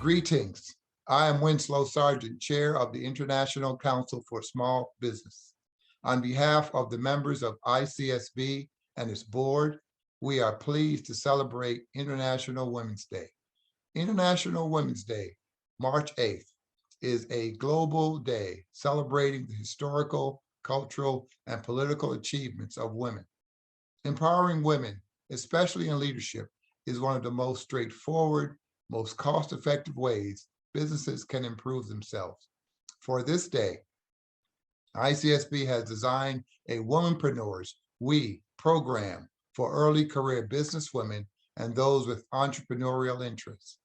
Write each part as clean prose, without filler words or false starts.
Greetings. I am Winslow Sargent, Chair of the International Council for Small Business. On behalf of the members of ICSB and its board, we are pleased to celebrate International Women's Day. International Women's Day, March 8th, is a global day celebrating the historical, cultural, and political achievements of women. Empowering women, especially in leadership, is one of the most straightforward, most cost-effective ways businesses can improve themselves. For this day, ICSB has designed a Womanpreneurs We program for early career businesswomen and those with entrepreneurial interests.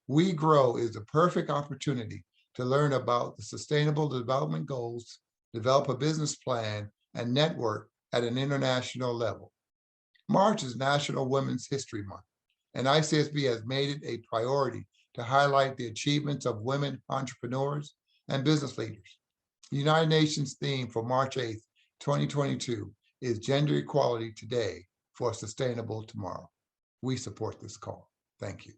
We Grow is the perfect opportunity to learn about the Sustainable Development Goals, develop a business plan, and network at an international level. March is National Women's History Month, and ICSB has made it a priority to highlight the achievements of women entrepreneurs and business leaders. The United Nations theme for March 8th, 2022 is Gender Equality Today for a Sustainable Tomorrow. We support this call. Thank you.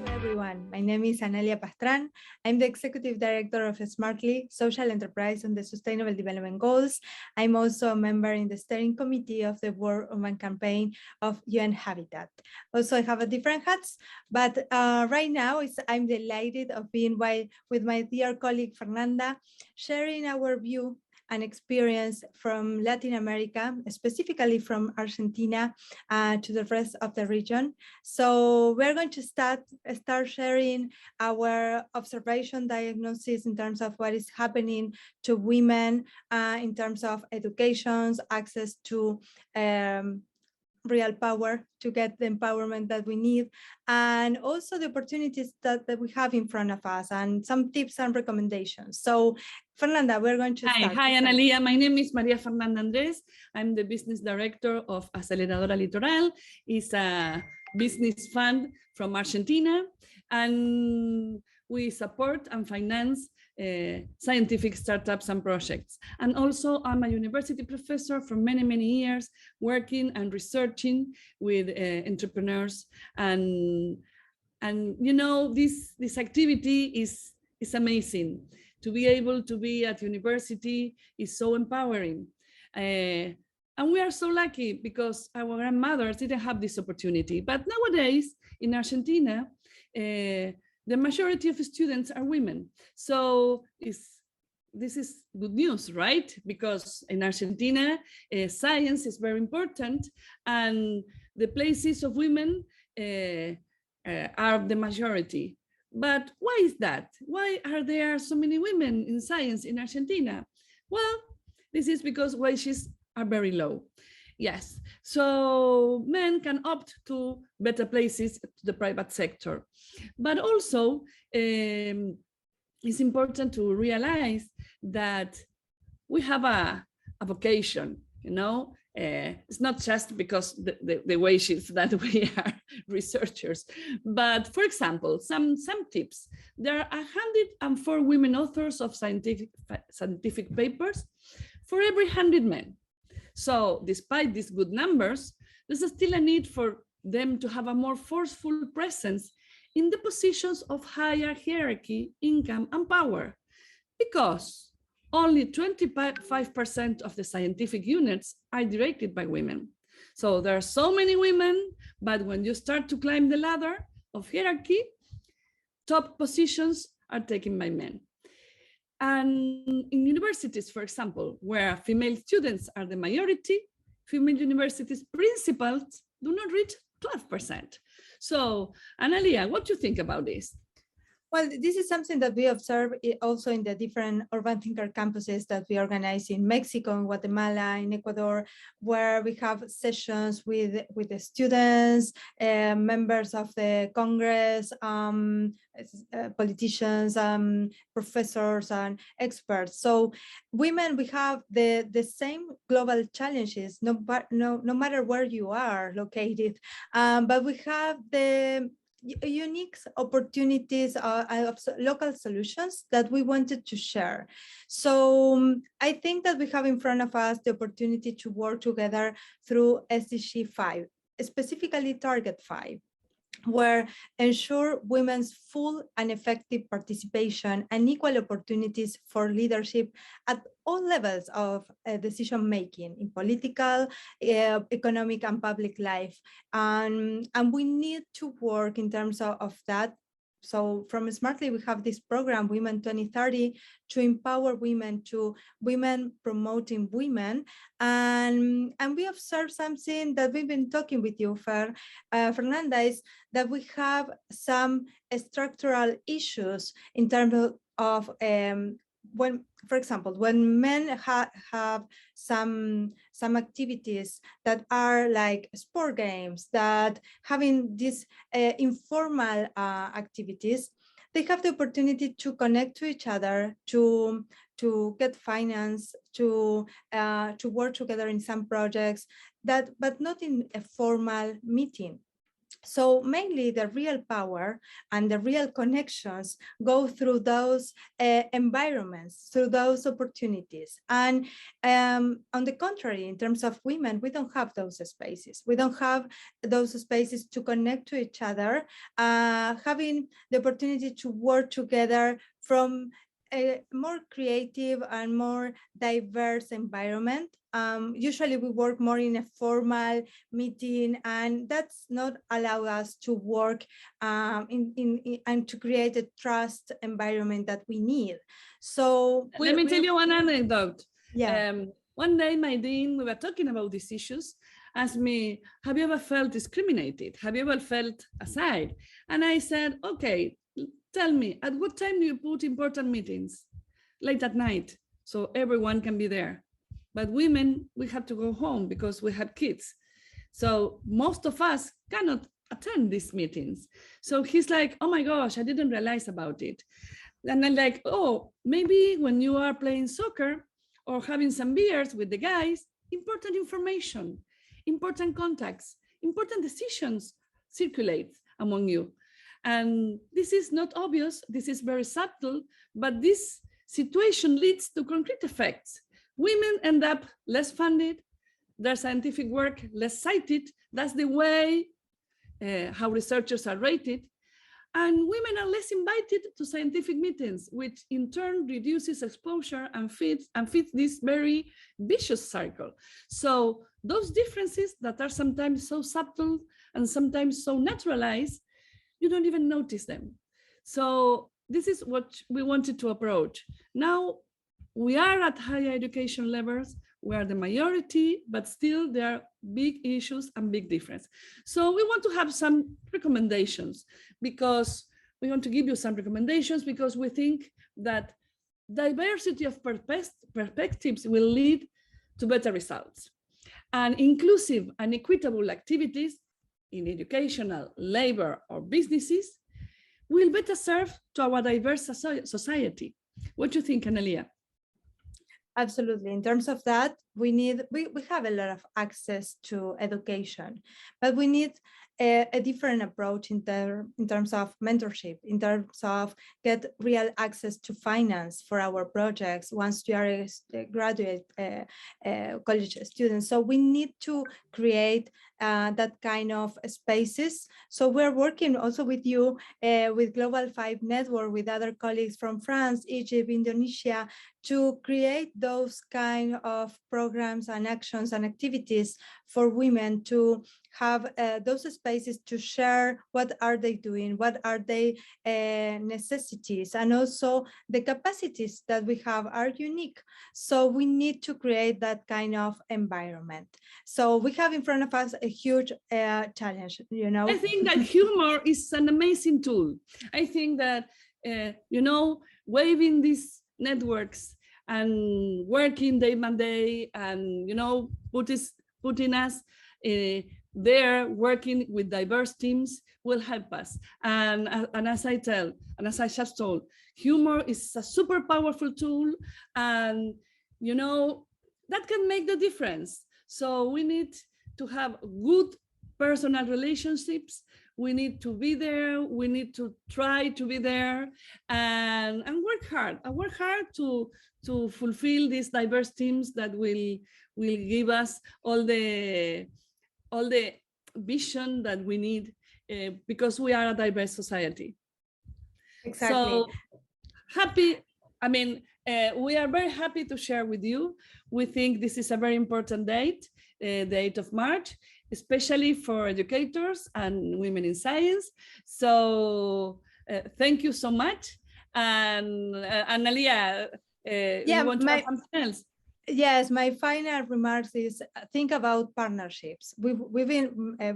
Everyone. My name is Analia Pastran. I'm the Executive Director of Smartly, Social Enterprise on the Sustainable Development Goals. I'm also a member in the Steering Committee of the World Women Campaign of UN Habitat. Also, I have a different hats, but right now I'm delighted of being with my dear colleague Fernanda, sharing our view and experience from Latin America, specifically from Argentina to the rest of the region. So we're going to start sharing our observation diagnosis in terms of what is happening to women in terms of education, access to real power to get the empowerment that we need, and also the opportunities that we have in front of us, and some tips and recommendations. So Fernanda, we're going to start. Hi, Analia. My name is Maria Fernandez. I'm the business director of Aceleradora Litoral. It's a business fund from Argentina, and we support and finance scientific startups and projects. And also I'm a university professor for many, many years, working and researching with entrepreneurs. And you know, this activity is amazing. To be able to be at university is so empowering. And we are so lucky because our grandmothers didn't have this opportunity. But nowadays in Argentina, the majority of students are women. So this is good news, right? Because in Argentina, science is very important, and the places of women are the majority. But why is that? Why are there so many women in science in Argentina? Well, this is because wages are very low. Yes, so men can opt to better places, to the private sector. But also, it's important to realize that we have a vocation, you know. It's not just because the wages that we are researchers, but for example, some tips. There are 104 women authors of scientific papers for every 100 men. So despite these good numbers, there's still a need for them to have a more forceful presence in the positions of higher hierarchy, income, and power, because only 25% of the scientific units are directed by women. So there are so many women, but when you start to climb the ladder of hierarchy, top positions are taken by men. And in universities, for example, where female students are the majority, female universities principals do not reach 12%. So, Analia, what do you think about this? Well, this is something that we observe also in the different urban thinker campuses that we organize in Mexico, in Guatemala, in Ecuador, where we have sessions with the students, members of the Congress, politicians, professors, and experts. So women, we have the same global challenges, no matter where you are located, but we have the unique opportunities of local solutions that we wanted to share. So I think that we have in front of us the opportunity to work together through SDG 5. specifically target 5, where ensure women's full and effective participation and equal opportunities for leadership at all levels of decision-making in political, economic, and public life. And we need to work in terms of that. So from Smartly, we have this program, Women 2030, to empower women, to women promoting women. And we observed something that we've been talking with you, Fernanda, is that we have some structural issues in terms of when, for example, when men have some activities that are like sport games, that having these informal activities, they have the opportunity to connect to each other, to get finance, to work together in some projects, but not in a formal meeting. So mainly the real power and the real connections go through those environments, through those opportunities. And on the contrary, in terms of women, we don't have those spaces. We don't have those spaces to connect to each other, having the opportunity to work together from a more creative and more diverse environment. Usually we work more in a formal meeting, and that's not allow us to work and to create a trust environment that we need. So let me tell you one anecdote. Yeah. One day my dean, we were talking about these issues, asked me, have you ever felt discriminated? Have you ever felt aside? And I said, okay, tell me, at what time do you put important meetings? Late at night, so everyone can be there. But women, we have to go home because we have kids. So most of us cannot attend these meetings. So he's like, oh my gosh, I didn't realize about it. And I'm like, oh, maybe when you are playing soccer or having some beers with the guys, important information, important contacts, important decisions circulate among you. And this is not obvious, this is very subtle, but this situation leads to concrete effects. Women end up less funded, their scientific work less cited. That's the way how researchers are rated. And women are less invited to scientific meetings, which in turn reduces exposure and feeds this very vicious cycle. So those differences that are sometimes so subtle and sometimes so naturalized, you don't even notice them. So this is what we wanted to approach. Now we are at higher education levels, we are the majority, but still there are big issues and big difference. So we want to have some recommendations, because we want to give you some recommendations because we think that diversity of perspectives will lead to better results. And inclusive and equitable activities in educational, labor, or businesses will better serve to our diverse society. What do you think, Analia? Absolutely. In terms of that, we have a lot of access to education, but we need a different approach in terms of mentorship, in terms of get real access to finance for our projects once you are a graduate college student. So we need to create that kind of spaces. So we're working also with you, with Global 5 Network, with other colleagues from France, Egypt, Indonesia, to create those kind of programs and actions and activities for women, to have those spaces to share what are they doing, what are their necessities, and also the capacities that we have are unique. So we need to create that kind of environment. So we have in front of us a huge challenge, you know. I think that humor is an amazing tool. I think that, you know, waving these networks and working day by day and, you know, putting us there, working with diverse teams will help us. And as I just told, humor is a super powerful tool, and, you know, that can make the difference. So we need to have good personal relationships. We need to be there. We need to try to be there and work hard. And work hard to fulfill these diverse teams that will give us all the vision that we need because we are a diverse society. Exactly. So happy, I mean, we are very happy to share with you. We think this is a very important date, the 8th of March, especially for educators and women in science. So thank you so much. And Analia, you want to add something else? Yes, my final remarks is think about partnerships. We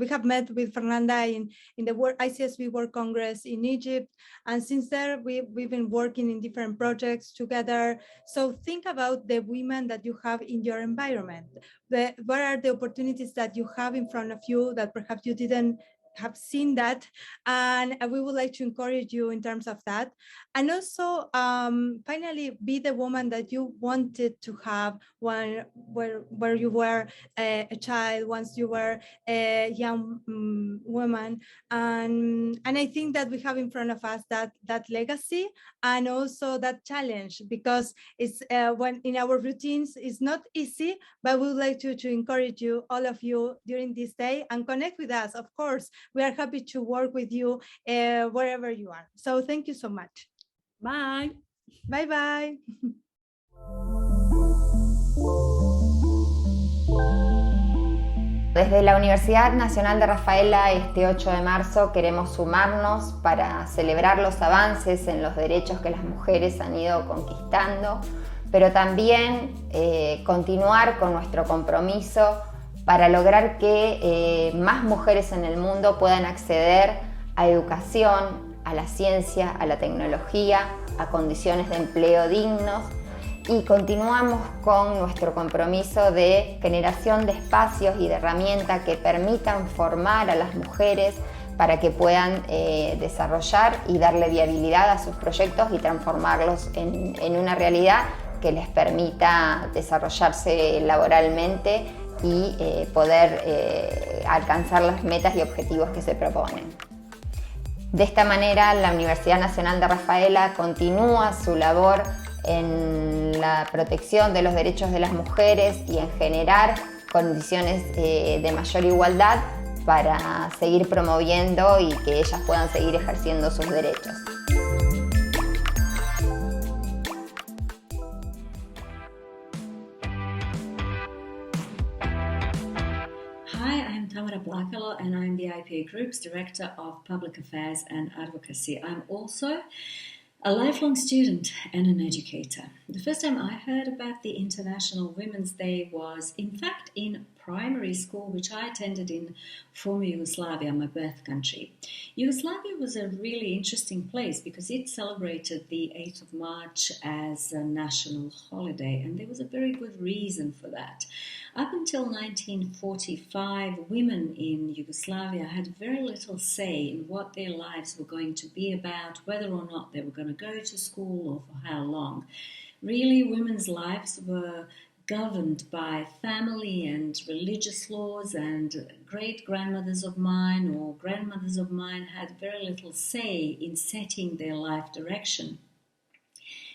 have met with Fernanda in the ICSB World Congress in Egypt, and since there we've been working in different projects together. So think about the women that you have in your environment. What are the opportunities that you have in front of you that perhaps you didn't have seen that, and we would like to encourage you in terms of that. And also finally, be the woman that you wanted to have when where you were a child, once you were a young woman. And I think that we have in front of us that legacy and also that challenge, because it's when in our routines it's not easy, but we would like to encourage you, all of you, during this day, and connect with us. Of course, we are happy to work with you wherever you are. So thank you so much. Bye. Bye bye. Desde la Universidad Nacional de Rafaela, este 8 de marzo queremos sumarnos para celebrar los avances en los derechos que las mujeres han ido conquistando, pero también continuar con nuestro compromiso para lograr que más mujeres en el mundo puedan acceder a educación, a la ciencia, a la tecnología, a condiciones de empleo dignos, y continuamos con nuestro compromiso de generación de espacios y de herramientas que permitan formar a las mujeres para que puedan desarrollar y darle viabilidad a sus proyectos y transformarlos en una realidad que les permita desarrollarse laboralmente y poder alcanzar las metas y objetivos que se proponen. De esta manera, la Universidad Nacional de Rafaela continúa su labor en la protección de los derechos de las mujeres y en generar condiciones de mayor igualdad para seguir promoviendo y que ellas puedan seguir ejerciendo sus derechos. Hi, I'm Tamara Blackall and I'm the IPA Group's Director of Public Affairs and Advocacy. I'm also a lifelong student and an educator. The first time I heard about the International Women's Day was, in fact, in primary school, which I attended in former Yugoslavia, my birth country. Yugoslavia was a really interesting place because it celebrated the 8th of March as a national holiday, and there was a very good reason for that. Up until 1945, women in Yugoslavia had very little say in what their lives were going to be about, whether or not they were going to go to school or for how long. Really, women's lives were governed by family and religious laws, and great-grandmothers of mine or grandmothers of mine had very little say in setting their life direction.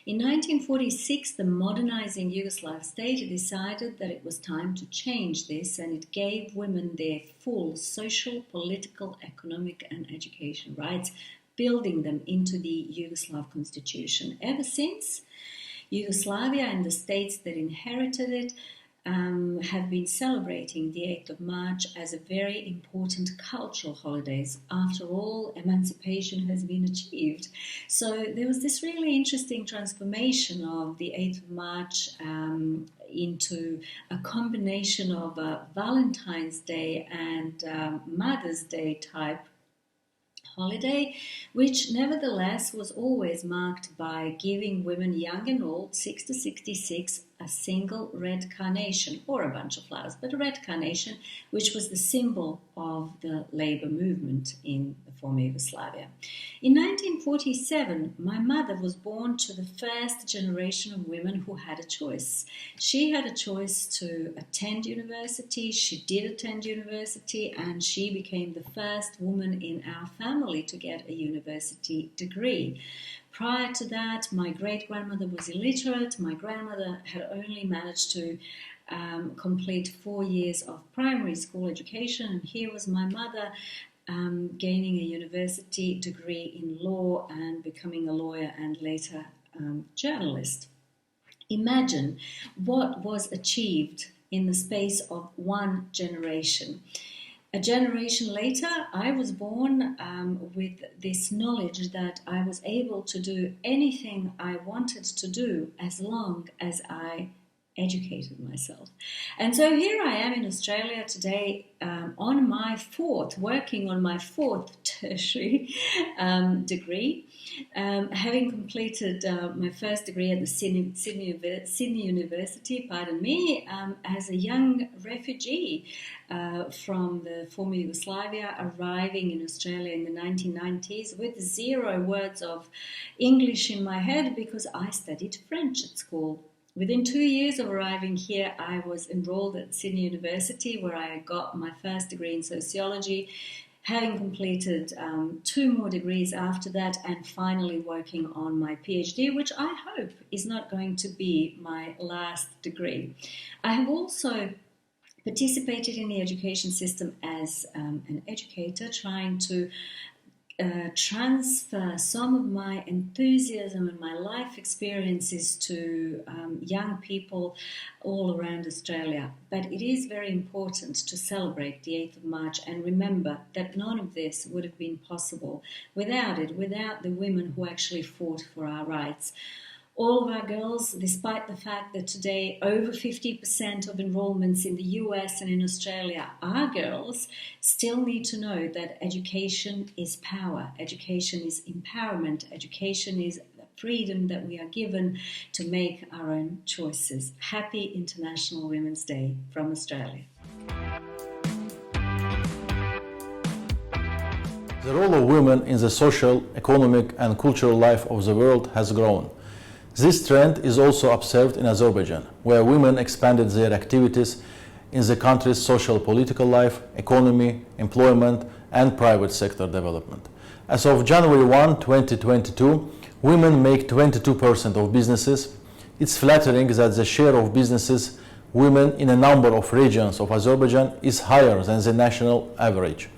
In 1946, the modernizing Yugoslav state decided that it was time to change this, and it gave women their full social, political, economic, and education rights, building them into the Yugoslav constitution. Ever since, Yugoslavia and the states that inherited it have been celebrating the 8th of March as a very important cultural holiday. After all, emancipation has been achieved. So there was this really interesting transformation of the 8th of March into a combination of a Valentine's Day and Mother's Day type holiday, which nevertheless was always marked by giving women young and old, 6 to 66, a single red carnation, or a bunch of flowers, but a red carnation, which was the symbol of the labor movement in the former Yugoslavia. In 1947, my mother was born to the first generation of women who had a choice. She had a choice to attend university, she did attend university, and she became the first woman in our family to get a university degree. Prior to that, my great-grandmother was illiterate. My grandmother had only managed to complete 4 years of primary school education. And here was my mother gaining a university degree in law and becoming a lawyer and later journalist. Imagine what was achieved in the space of one generation. A generation later, I was born with this knowledge that I was able to do anything I wanted to do as long as I educated myself. And so here I am in Australia today working on my fourth tertiary degree, having completed my first degree at the Sydney University, as a young refugee from the former Yugoslavia, arriving in Australia in the 1990s with 0 words of English in my head because I studied French at school. Within 2 years of arriving here, I was enrolled at Sydney University, where I got my first degree in sociology, having completed 2 more degrees after that, and finally working on my PhD, which I hope is not going to be my last degree. I have also participated in the education system as an educator, trying to transfer some of my enthusiasm and my life experiences to young people all around Australia. But it is very important to celebrate the 8th of March and remember that none of this would have been possible without the women who actually fought for our rights. All of our girls, despite the fact that today over 50% of enrollments in the US and in Australia are girls, still need to know that education is power, education is empowerment, education is the freedom that we are given to make our own choices. Happy International Women's Day from Australia. The role of women in the social, economic and cultural life of the world has grown. This trend is also observed in Azerbaijan, where women expanded their activities in the country's social political life, economy, employment, and private sector development. As of January 1, 2022, women make 22% of businesses. It's flattering that the share of businesses women in a number of regions of Azerbaijan is higher than the national average.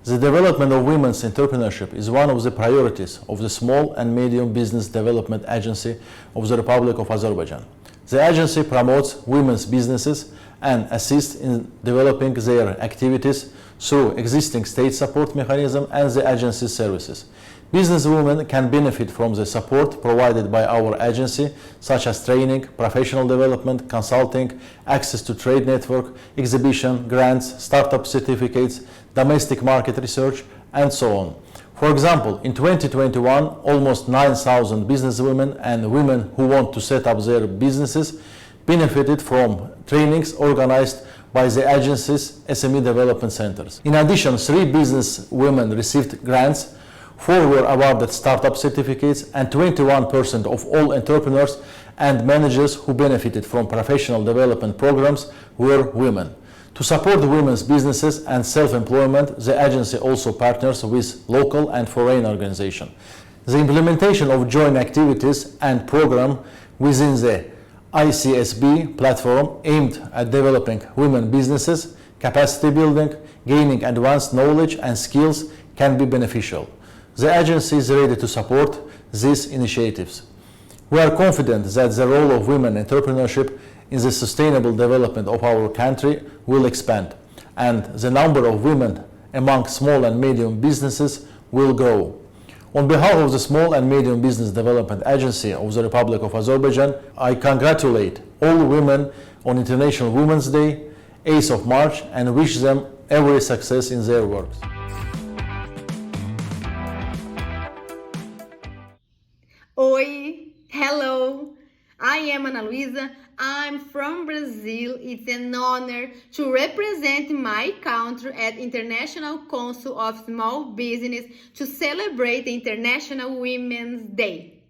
The development of women's entrepreneurship is one of the priorities of the Small and Medium Business Development Agency of the Republic of Azerbaijan. The agency promotes women's businesses and assists in developing their activities through existing state support mechanism and the agency's services. Businesswomen can benefit from the support provided by our agency, such as training, professional development, consulting, access to trade network, exhibition, grants, startup certificates, domestic market research, and so on. For example, in 2021, almost 9,000 businesswomen and women who want to set up their businesses benefited from trainings organized by the agency's SME development centers. In addition, 3 businesswomen received grants, 4 were awarded startup certificates, and 21% of all entrepreneurs and managers who benefited from professional development programs were women. To support women's businesses and self-employment, the agency also partners with local and foreign organizations. The implementation of joint activities and programs within the ICSB platform aimed at developing women businesses, capacity building, gaining advanced knowledge and skills can be beneficial. The agency is ready to support these initiatives. We are confident that the role of women entrepreneurship in the sustainable development of our country will expand, and the number of women among small and medium businesses will grow. On behalf of the Small and Medium Business Development Agency of the Republic of Azerbaijan, I congratulate all women on International Women's Day, 8th of March, and wish them every success in their work. Oi, hello, I am Ana Luisa. I'm from Brazil. It's an honor to represent my country at International Council of Small Business to celebrate the International Women's Day.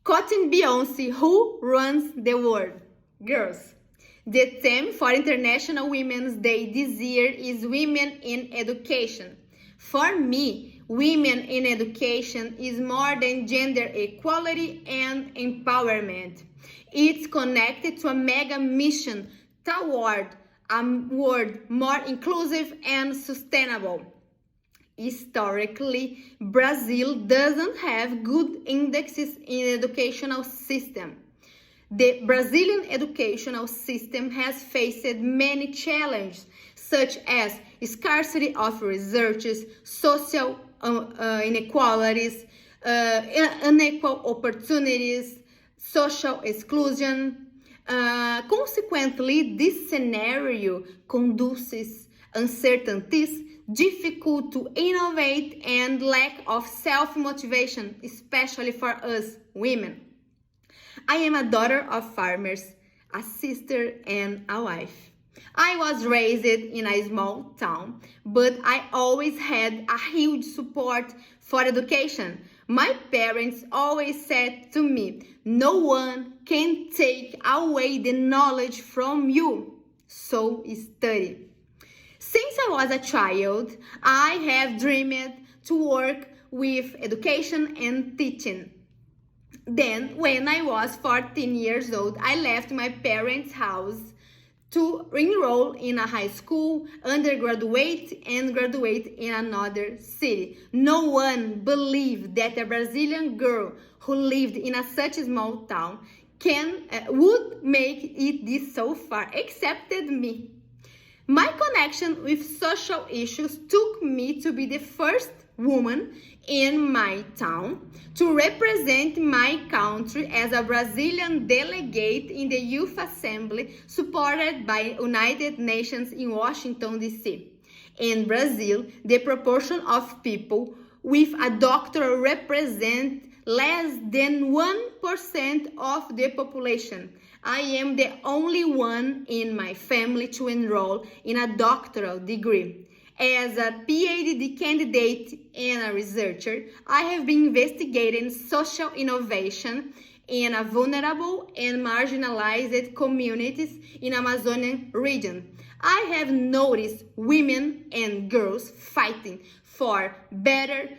Quoting Beyoncé, who runs the world? Girls. The theme for International Women's Day this year is Women in Education. For me, women in education is more than gender equality and empowerment. It's connected to a mega mission toward a world more inclusive and sustainable. Historically, Brazil doesn't have good indexes in educational system. The Brazilian educational system has faced many challenges, such as scarcity of researchers, social inequalities, unequal opportunities, social exclusion. Consequently, this scenario conduces uncertainties, difficult to innovate, and lack of self-motivation, especially for us women. I am a daughter of farmers, a sister, and a wife. I was raised in a small town, but I always had a huge support for education. My parents always said to me, "No one can take away the knowledge from you, so study." Since I was a child, I have dreamed to work with education and teaching. Then, when I was 14 years old, I left my parents' house to enroll in a high school, undergraduate, and graduate in another city. No one believed that a Brazilian girl who lived in such a small town would make it this so far, except me. My connection with social issues took me to be the first woman in my town to represent my country as a Brazilian delegate in the Youth Assembly supported by United Nations in Washington, D.C. In Brazil, the proportion of people with a doctorate represents less than 1% of the population. I am the only one in my family to enroll in a doctoral degree. As a PhD candidate and a researcher, I have been investigating social innovation in vulnerable and marginalized communities in the Amazonian region. I have noticed women and girls fighting for better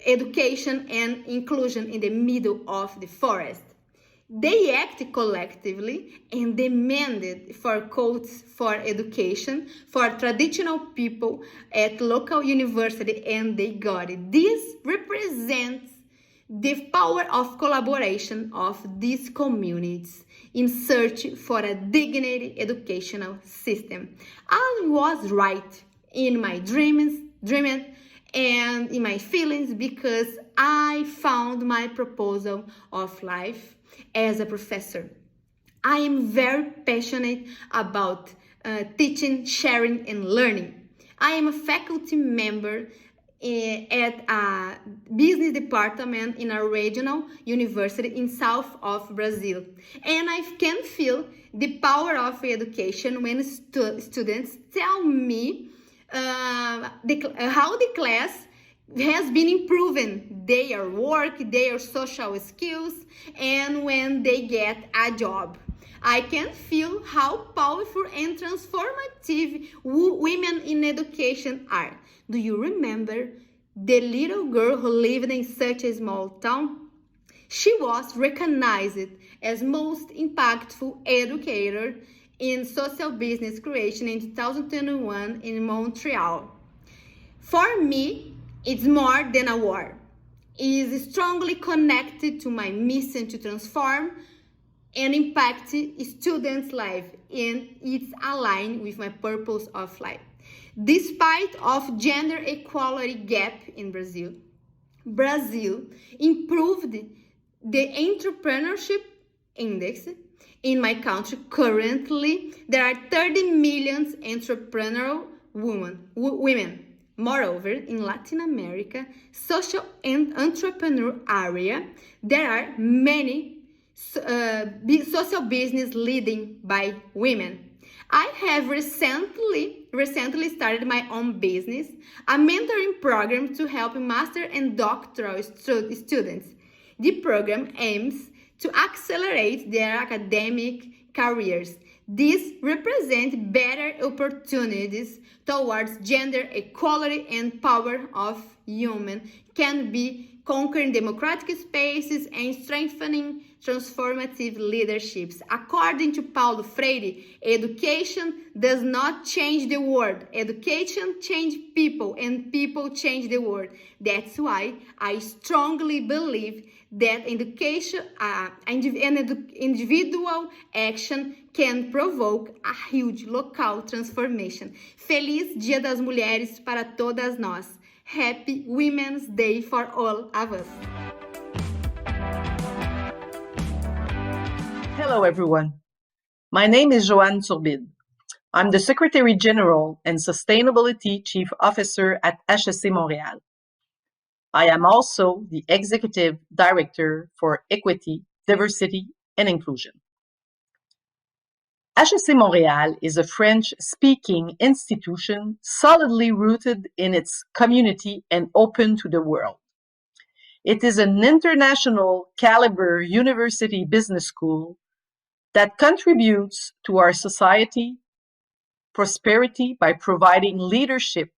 education and inclusion in the middle of the forest. They acted collectively and demanded for codes for education for traditional people at local university, and they got it. This represents the power of collaboration of these communities in search for a dignity educational system. I was right in my dreams and in my feelings because I found my proposal of life as a professor. I am very passionate about teaching, sharing, and learning. I am a faculty member at a business department in a regional university in south of Brazil. And I can feel the power of education when students tell me how the class has been improving their work, their social skills, and when they get a job. I can feel how powerful and transformative women in education are. Do you remember the little girl who lived in such a small town? She was recognized as most impactful educator in social business creation in 2021 in Montreal. For me, it's more than a war. It is strongly connected to my mission to transform and impact students' lives, and it's aligned with my purpose of life. Despite of gender equality gap in Brazil improved the entrepreneurship index in my country. Currently, there are 30 million entrepreneurial women. Moreover, in Latin America, social and entrepreneur area, there are many social business leading by women. I have recently started my own business, a mentoring program to help master and doctoral students. The program aims to accelerate their academic careers. This represents better opportunities towards gender equality and power of human can be conquering democratic spaces and strengthening transformative leaderships. According to Paulo Freire, education does not change the world. Education changes people, and people change the world. That's why I strongly believe that education and individual action can provoke a huge local transformation. Feliz Dia das Mulheres para todas nós. Happy Women's Day for all of us. Hello, everyone. My name is Joanne Turbide. I'm the Secretary General and Sustainability Chief Officer at HEC Montréal. I am also the Executive Director for Equity, Diversity, and Inclusion. HEC Montréal is a French-speaking institution solidly rooted in its community and open to the world. It is an international caliber university business school that contributes to our society prosperity by providing leadership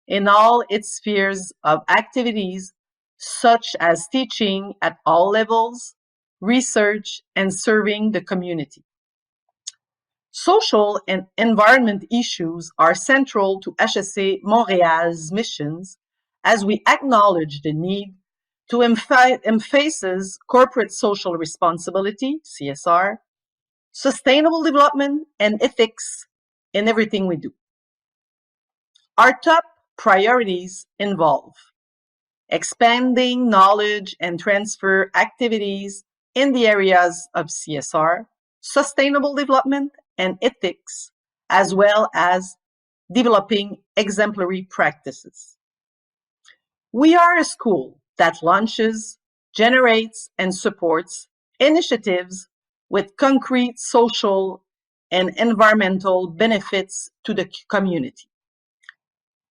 in all its spheres of activities, such as teaching at all levels, research, and serving the community. Social and environment issues are central to HEC Montréal's missions as we acknowledge the need to emphasize corporate social responsibility, CSR, sustainable development, and ethics in everything we do. Our top priorities involve expanding knowledge and transfer activities in the areas of CSR, sustainable development, and ethics, as well as developing exemplary practices. We are a school that launches, generates, and supports initiatives with concrete social and environmental benefits to the community.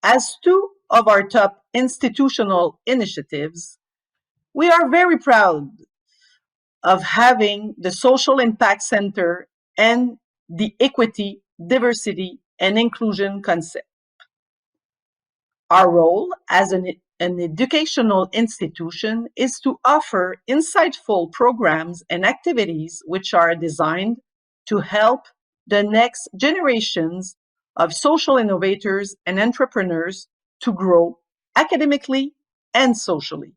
As two of our top institutional initiatives, we are very proud of having the Social Impact Center and the Equity, Diversity, and Inclusion concept. Our role as an educational institution is to offer insightful programs and activities which are designed to help the next generations of social innovators and entrepreneurs to grow academically and socially.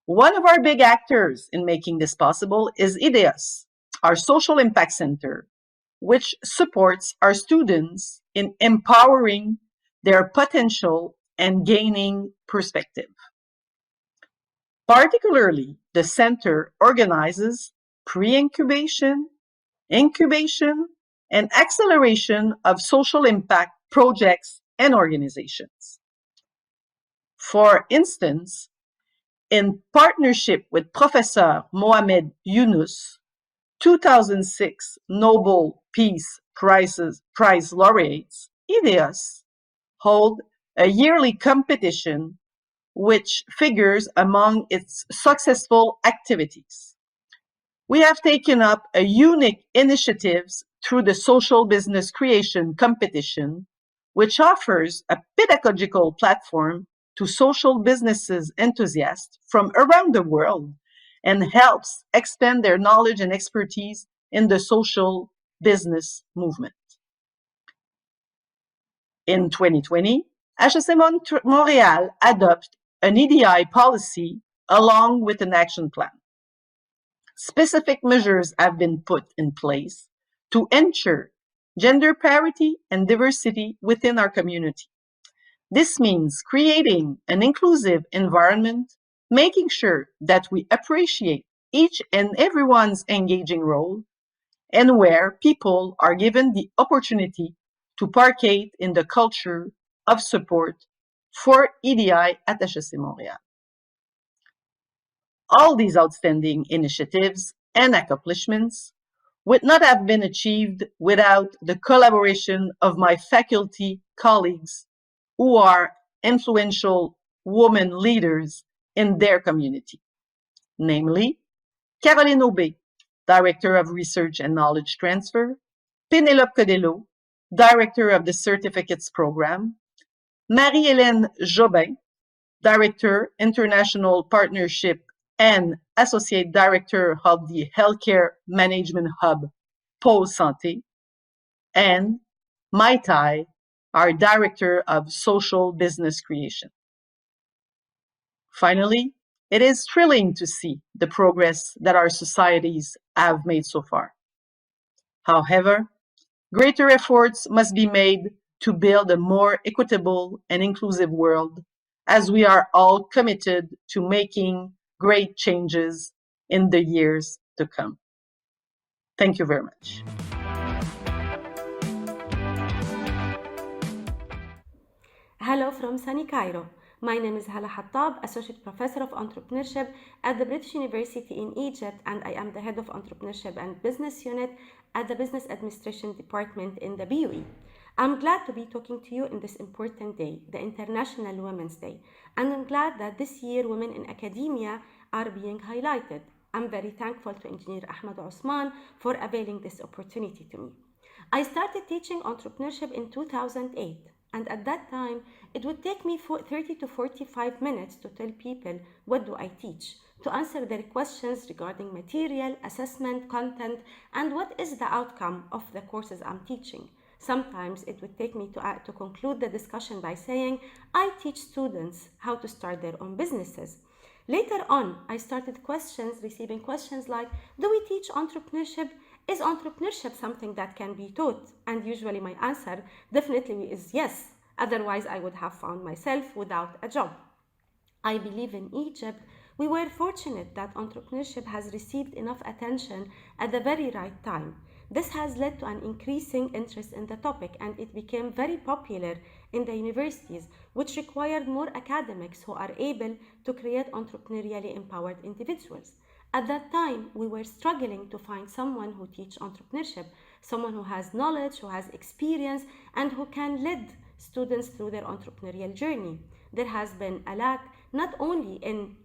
One of our big actors in making this possible is IDEAS, our Social Impact Center, which supports our students in empowering their potential and gaining perspective. Particularly, the center organizes pre-incubation, incubation, and acceleration of social impact projects and organizations. For instance, in partnership with Professor Mohamed Yunus, 2006 Nobel Peace Prize laureates, IDEAS, hold a yearly competition which figures among its successful activities. We have taken up a unique initiatives through the Social Business Creation Competition, which offers a pedagogical platform to social businesses enthusiasts from around the world and helps expand their knowledge and expertise in the social business movement. In 2020, HEC Montréal adopted an EDI policy along with an action plan. Specific measures have been put in place to ensure gender parity and diversity within our community. This means creating an inclusive environment, making sure that we appreciate each and everyone's engaging role, and where people are given the opportunity to partake in the culture of support for EDI at HEC Montréal. All these outstanding initiatives and accomplishments would not have been achieved without the collaboration of my faculty colleagues who are influential women leaders in their community, namely Caroline Aubé, Director of Research and Knowledge Transfer, Pénélope Codello, Director of the Certificates Program, Marie-Hélène Jobin, Director, International Partnership and Associate Director of the Healthcare Management Hub, Pôle Santé, and Mai Tai, our Director of Social Business Creation. Finally, it is thrilling to see the progress that our societies have made so far. However, greater efforts must be made to build a more equitable and inclusive world, as we are all committed to making great changes in the years to come. Thank you very much. Hello from sunny Cairo. My name is Hala Hattab, Associate Professor of Entrepreneurship at the British University in Egypt, and I am the Head of Entrepreneurship and Business Unit at the Business Administration Department in the BUE. I'm glad to be talking to you in this important day, the International Women's Day, and I'm glad that this year women in academia are being highlighted. I'm very thankful to Engineer Ahmed Osman for availing this opportunity to me. I started teaching entrepreneurship in 2008. And at that time, it would take me 30 to 45 minutes to tell people what do I teach, to answer their questions regarding material, assessment, content, and what is the outcome of the courses I'm teaching. Sometimes it would take me to conclude the discussion by saying, I teach students how to start their own businesses. Later on, I started receiving questions like, do we teach entrepreneurship? Is entrepreneurship something that can be taught? And usually my answer definitely is yes. Otherwise, I would have found myself without a job. I believe in Egypt, we were fortunate that entrepreneurship has received enough attention at the very right time. This has led to an increasing interest in the topic, and it became very popular in the universities, which required more academics who are able to create entrepreneurially empowered individuals. At that time, we were struggling to find someone who teaches entrepreneurship, someone who has knowledge, who has experience, and who can lead students through their entrepreneurial journey. There has been a lack, not only in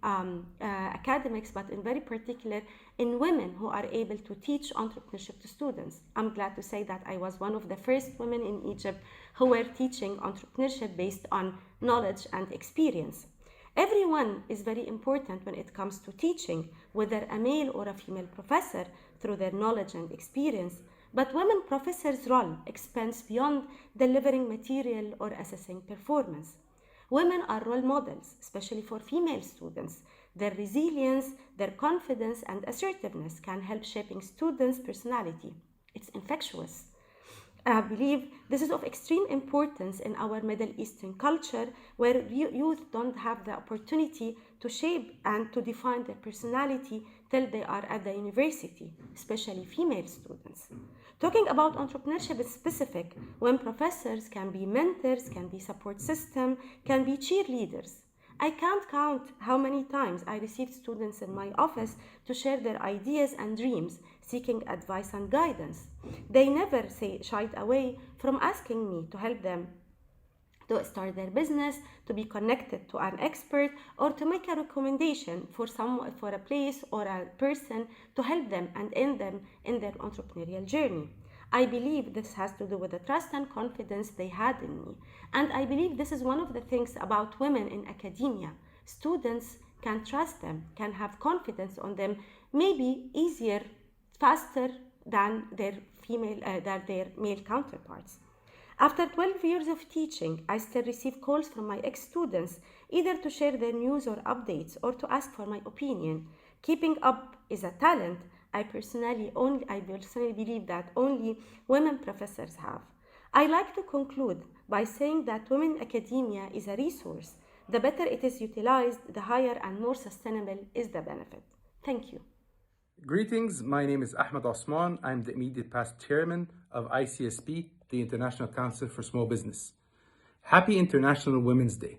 academics, but in very particular in women who are able to teach entrepreneurship to students. I'm glad to say that I was one of the first women in Egypt who were teaching entrepreneurship based on knowledge and experience. Everyone is very important when it comes to teaching, whether a male or a female professor, through their knowledge and experience. But women professors' role expands beyond delivering material or assessing performance. Women are role models, especially for female students. Their resilience, their confidence, and assertiveness can help shaping students' personality. It's infectious. I believe this is of extreme importance in our Middle Eastern culture, where youth don't have the opportunity to shape and to define their personality till they are at the university, especially female students. Talking about entrepreneurship is specific, when professors can be mentors, can be support system, can be cheerleaders. I can't count how many times I received students in my office to share their ideas and dreams, seeking advice and guidance. They never shied away from asking me to help them to start their business, to be connected to an expert, or to make a recommendation for a place or a person to help them and end them in their entrepreneurial journey. I believe this has to do with the trust and confidence they had in me. And I believe this is one of the things about women in academia. Students can trust them, can have confidence on them, maybe easier, faster than their male counterparts. After 12 years of teaching, I still receive calls from my ex-students, either to share their news or updates or to ask for my opinion. Keeping up is a talent I personally believe that only women professors have. I like to conclude by saying that women academia is a resource. The better it is utilized, the higher and more sustainable is the benefit. Thank you. Greetings, my name is Ahmed Osman. I'm the immediate past chairman of ICSB, the International Council for Small Business. Happy International Women's Day.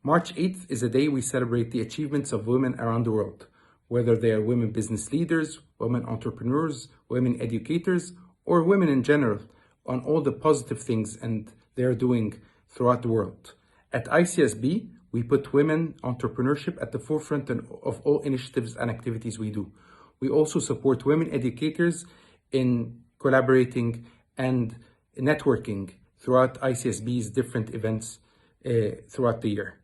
March 8th is a day we celebrate the achievements of women around the world, whether they are women business leaders, women entrepreneurs, women educators, or women in general, on all the positive things and they're doing throughout the world. At ICSB, we put women entrepreneurship at the forefront of all initiatives and activities we do. We also support women educators in collaborating and networking throughout ICSB's different events throughout the year.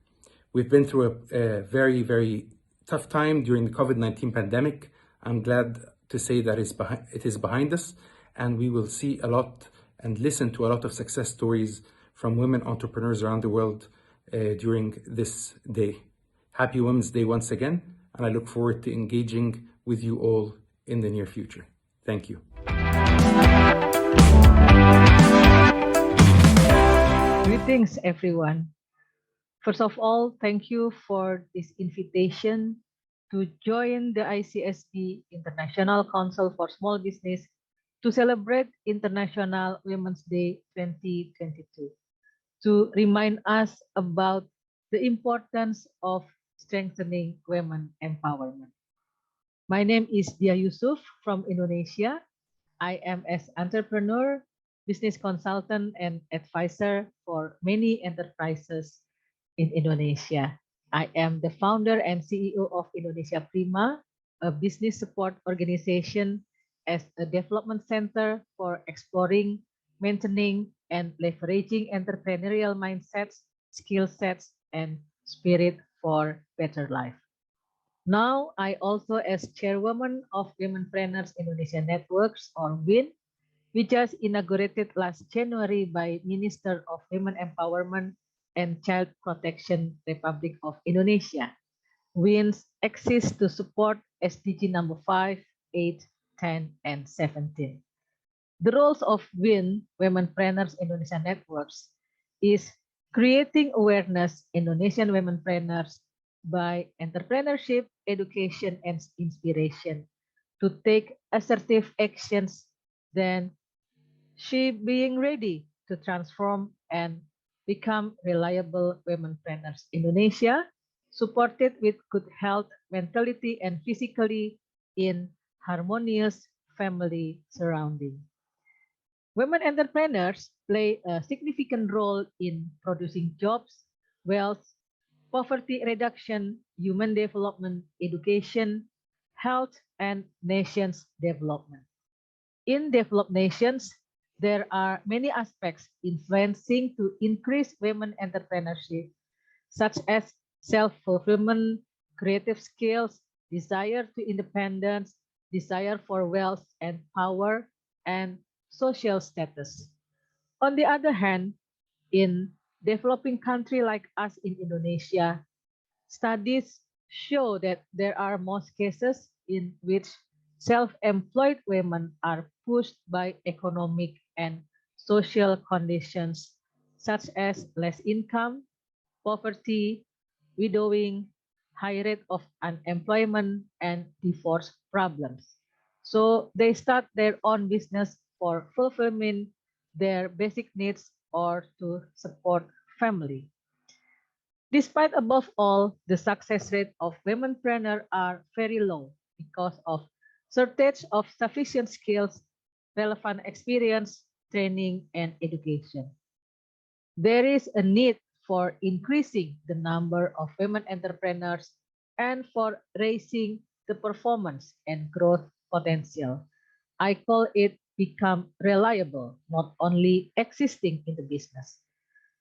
We've been through a very, very tough time during the COVID-19 pandemic. I'm glad to say that it is behind us, and we will see a lot and listen to a lot of success stories from women entrepreneurs around the world during this day. Happy Women's Day once again, and I look forward to engaging with you all in the near future. Thank you. Greetings, everyone. First of all, thank you for this invitation to join the ICSB International Council for Small Business to celebrate International Women's Day 2022, to remind us about the importance of strengthening women empowerment. My name is Dia Yusuf from Indonesia. I am an entrepreneur, business consultant, and advisor for many enterprises in Indonesia. I am the founder and CEO of Indonesia Prima, a business support organization as a development center for exploring, maintaining, and leveraging entrepreneurial mindsets, skill sets, and spirit for better life. Now, I also as chairwoman of Womenpreneurs Indonesia Networks, or WIN, we just inaugurated last January by Minister of Women Empowerment and Child Protection Republic of Indonesia. WINs exist to support SDG number 5, 8, 10, and 17. The roles of WIN, Womenpreneurs Indonesia Networks, is creating awareness Indonesian womenpreneurs by entrepreneurship, education, and inspiration to take assertive actions, then she being ready to transform and become reliable womenpreneurs Indonesia, supported with good health, mentality, and physically in harmonious family surrounding. Women entrepreneurs play a significant role in producing jobs, wealth, poverty reduction, human development, education, health, and nations development. In developed nations, there are many aspects influencing to increase women entrepreneurship, such as self-fulfillment, creative skills, desire to independence, desire for wealth and power, and social status. On the other hand, in developing country like us in Indonesia, studies show that there are most cases in which self-employed women are pushed by economic and social conditions such as less income, poverty, widowing, high rate of unemployment, and divorce problems. So they start their own business for fulfillment their basic needs or to support family. Despite above all, the success rate of womenpreneurs are very low because of shortage of sufficient skills, relevant experience, training, and education. There is a need for increasing the number of women entrepreneurs and for raising the performance and growth potential. I call it become reliable, not only existing in the business.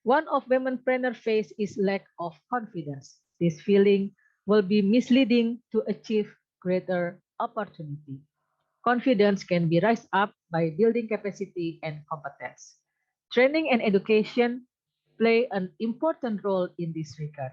One of womenpreneur face is lack of confidence. This feeling will be misleading to achieve greater opportunity. Confidence can be raised up by building capacity and competence. Training and education play an important role in this regard.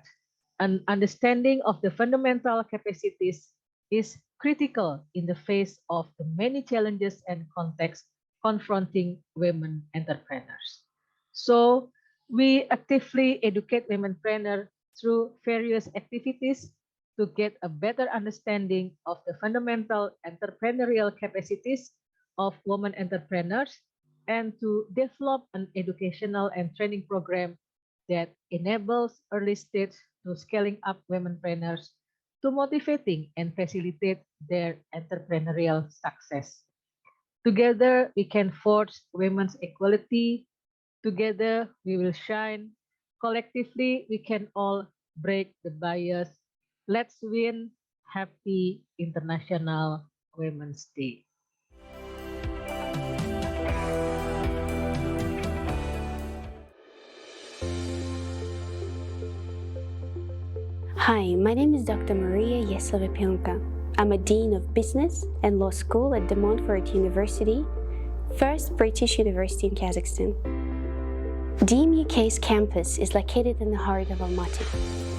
An understanding of the fundamental capacities is critical in the face of the many challenges and contexts confronting women entrepreneurs. So we actively educate womenpreneurs through various activities to get a better understanding of the fundamental entrepreneurial capacities of women entrepreneurs and to develop an educational and training program that enables early stage to scaling up womenpreneurs to motivating and facilitate their entrepreneurial success. Together, we can forge women's equality. Together, we will shine. Collectively, we can all break the bias. Let's win. Happy International Women's Day. Hi, my name is Dr. Maria Yeslova-Pionka. I'm a Dean of Business and Law School at the Montfort University, first British university in Kazakhstan. DiEM UK's campus is located in the heart of Almaty.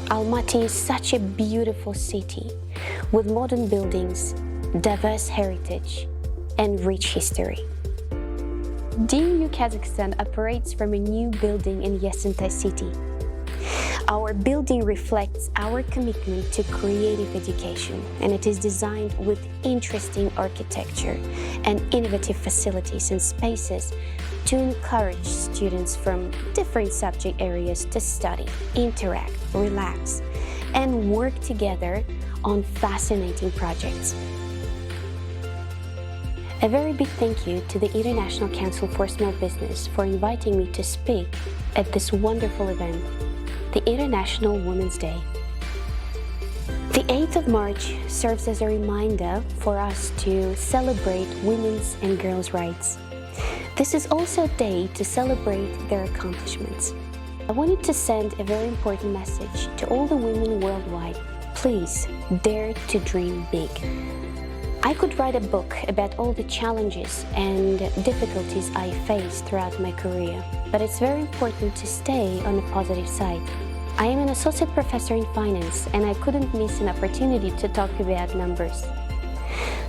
Almaty is such a beautiful city with modern buildings, diverse heritage, and rich history. DiEM UK Kazakhstan operates from a new building in Yasintay city. Our building reflects our commitment to creative education, and it is designed with interesting architecture and innovative facilities and spaces to encourage students from different subject areas to study, interact, relax, and work together on fascinating projects. A very big thank you to the International Council for Small Business for inviting me to speak at this wonderful event, the International Women's Day. The 8th of March serves as a reminder for us to celebrate women's and girls' rights. This is also a day to celebrate their accomplishments. I wanted to send a very important message to all the women worldwide. Please dare to dream big. I could write a book about all the challenges and difficulties I faced throughout my career, but it's very important to stay on the positive side. I am an associate professor in finance, and I couldn't miss an opportunity to talk about numbers.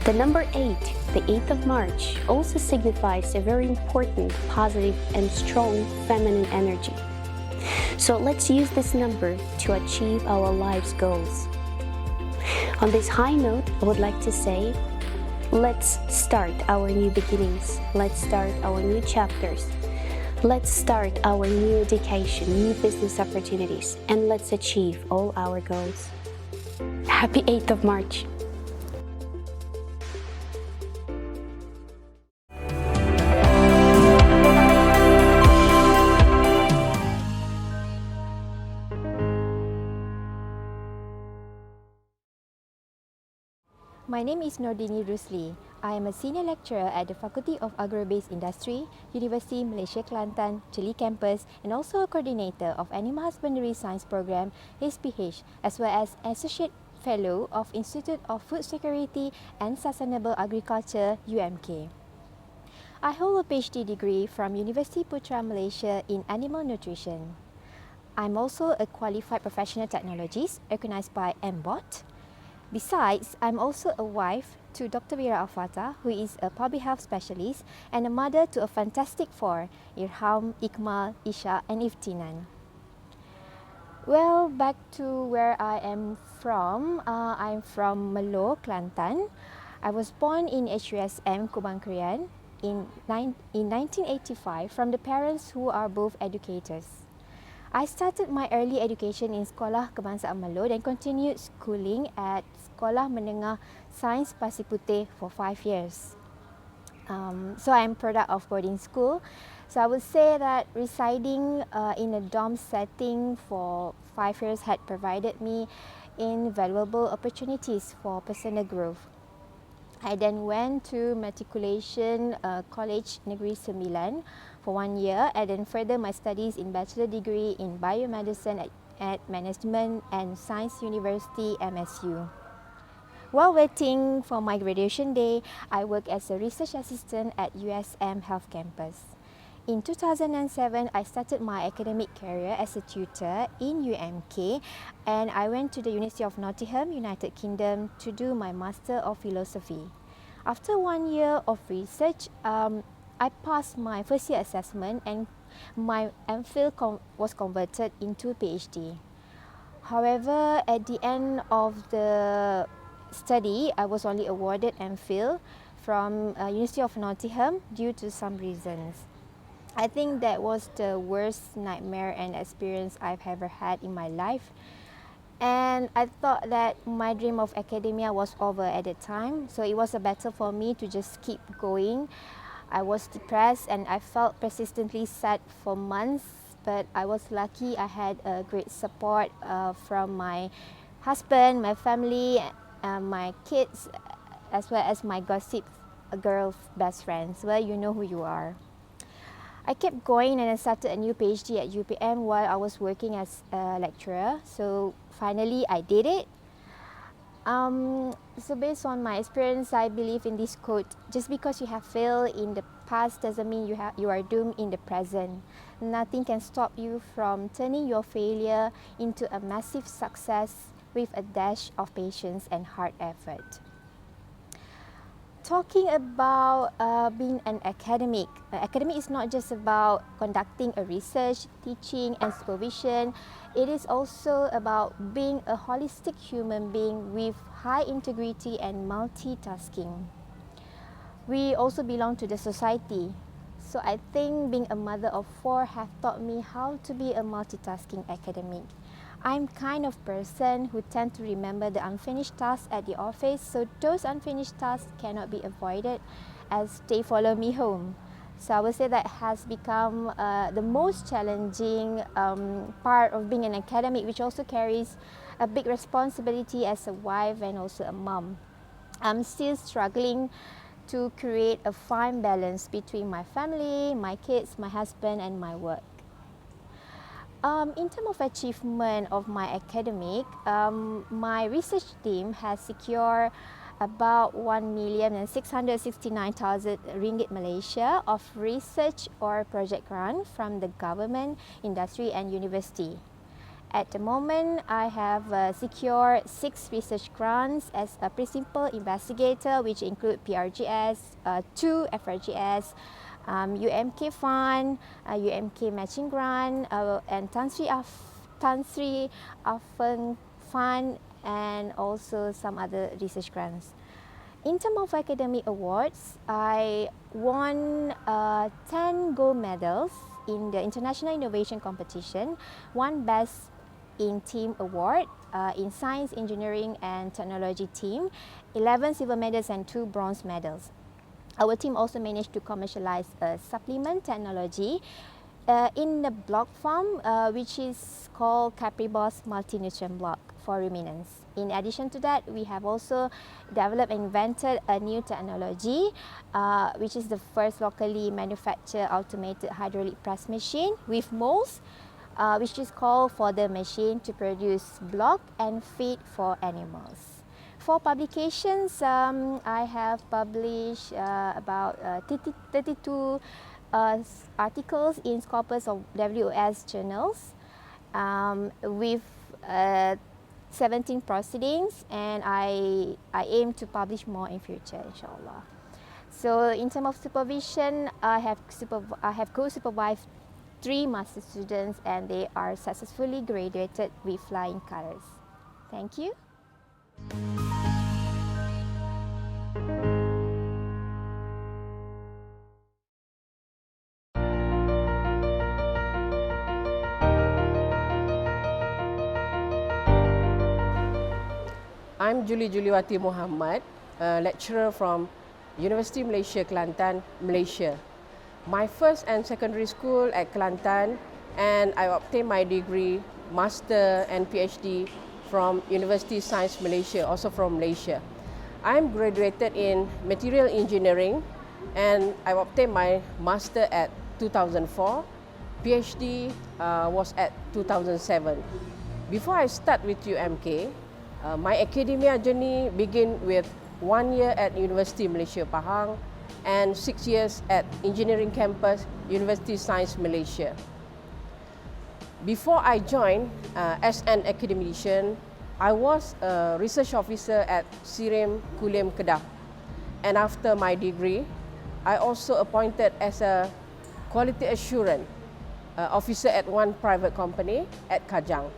The number 8, the 8th of March, also signifies a very important, positive, and strong feminine energy. So let's use this number to achieve our life's goals. On this high note, I would like to say, let's start our new beginnings. Let's start our new chapters. Let's start our new education, new business opportunities, and let's achieve all our goals. Happy 8th of March. My name is Nordini Rusli. I am a senior lecturer at the Faculty of Agro-Based Industry, University Malaysia Kelantan, Chile campus, and also a coordinator of Animal Husbandry Science Program, SPH, as well as Associate Fellow of Institute of Food Security and Sustainable Agriculture, UMK. I hold a PhD degree from University Putra Malaysia in Animal Nutrition. I'm also a qualified professional technologist recognized by MBOT. Besides, I'm also a wife to Dr. Vera Alfata, who is a public health specialist, and a mother to a fantastic 4, Irham, Ikmal, Isha, and Iftinan. Well, back to where I am from. I'm from Melo, Kelantan. I was born in HUSM, Kubang Krian in 1985 from the parents who are both educators. I started my early education in Sekolah Kebangsaan Melo dan continued schooling at Sekolah Menengah Sains Pasir Puteh for 5 years. So I'm product of boarding school. So I would say that residing in a dorm setting for 5 years had provided me invaluable opportunities for personal growth. I then went to Matriculation College Negeri Sembilan for 1 year, and then further my studies in bachelor degree in biomedicine at Management and Science University, MSU. While waiting for my graduation day, I worked as a research assistant at USM Health Campus. In 2007, I started my academic career as a tutor in UMK, and I went to the University of Nottingham, United Kingdom, to do my Master of Philosophy. After 1 year of research, I passed my first year assessment, and my MPhil was converted into PhD. However, at the end of the study, I was only awarded MPhil from University of Nottingham due to some reasons. I think that was the worst nightmare and experience I've ever had in my life. And I thought that my dream of academia was over at the time, so it was better for me to just keep going. I was depressed and I felt persistently sad for months, but I was lucky I had a great support from my husband, my family, my kids, as well as my gossip girl best friends. Well, you know who you are. I kept going and I started a new PhD at UPM while I was working as a lecturer. So finally I did it. So based on my experience, I believe in this quote: just because you have failed in the past doesn't mean you are doomed in the present. Nothing can stop you from turning your failure into a massive success with a dash of patience and hard effort. Talking about being an academic is not just about conducting a research, teaching and supervision. It is also about being a holistic human being with high integrity and multitasking. We also belong to the society. So I think being a mother of 4 have taught me how to be a multitasking academic. I'm kind of person who tend to remember the unfinished tasks at the office, so those unfinished tasks cannot be avoided as they follow me home. So I would say that has become the most challenging part of being an academic, which also carries a big responsibility as a wife and also a mom. I'm still struggling to create a fine balance between my family, my kids, my husband and my work. In terms of achievement of my academic, my research team has secured about 1,669,000 ringgit Malaysia of research or project grant from the government, industry and university. At the moment, I have secured 6 research grants as a principal investigator, which include PRGS, 2 FRGS, UMK Fund, UMK Matching Grant, and Tan Sri Afeng Fund, and also some other research grants. In terms of academic awards, I won 10 gold medals in the International Innovation Competition, 1 Best in Team Award in Science, Engineering and Technology team, 11 silver medals and 2 bronze medals. Our team also managed to commercialize a supplement technology in the block form, which is called Capribos multi-nutrient block for ruminants. In addition to that, we have also developed and invented a new technology, which is the first locally manufactured automated hydraulic press machine with molds, which is called for the machine to produce block and feed for animals. For publications, I have published about 32 articles in scopus of WOS journals with 17 proceedings, and I aim to publish more in future, inshallah. So in terms of supervision, I have co-supervised 3 master students and they are successfully graduated with flying colors. Thank you. I'm Juliwati Muhammad, a lecturer from University Malaysia, Kelantan, Malaysia. My first and secondary school at Kelantan, and I obtained my degree, master and PhD from University Science Malaysia, also from Malaysia. I'm graduated in material engineering and I obtained my master at 2004. PhD was at 2007. Before I start with UMK, my academia journey began with 1 year at University Malaysia Pahang and 6 years at Engineering Campus, University Science Malaysia. Before I joined as an academician, I was a research officer at Sirim Kulim Kedah. And after my degree, I also appointed as a quality assurance officer at one private company at Kajang.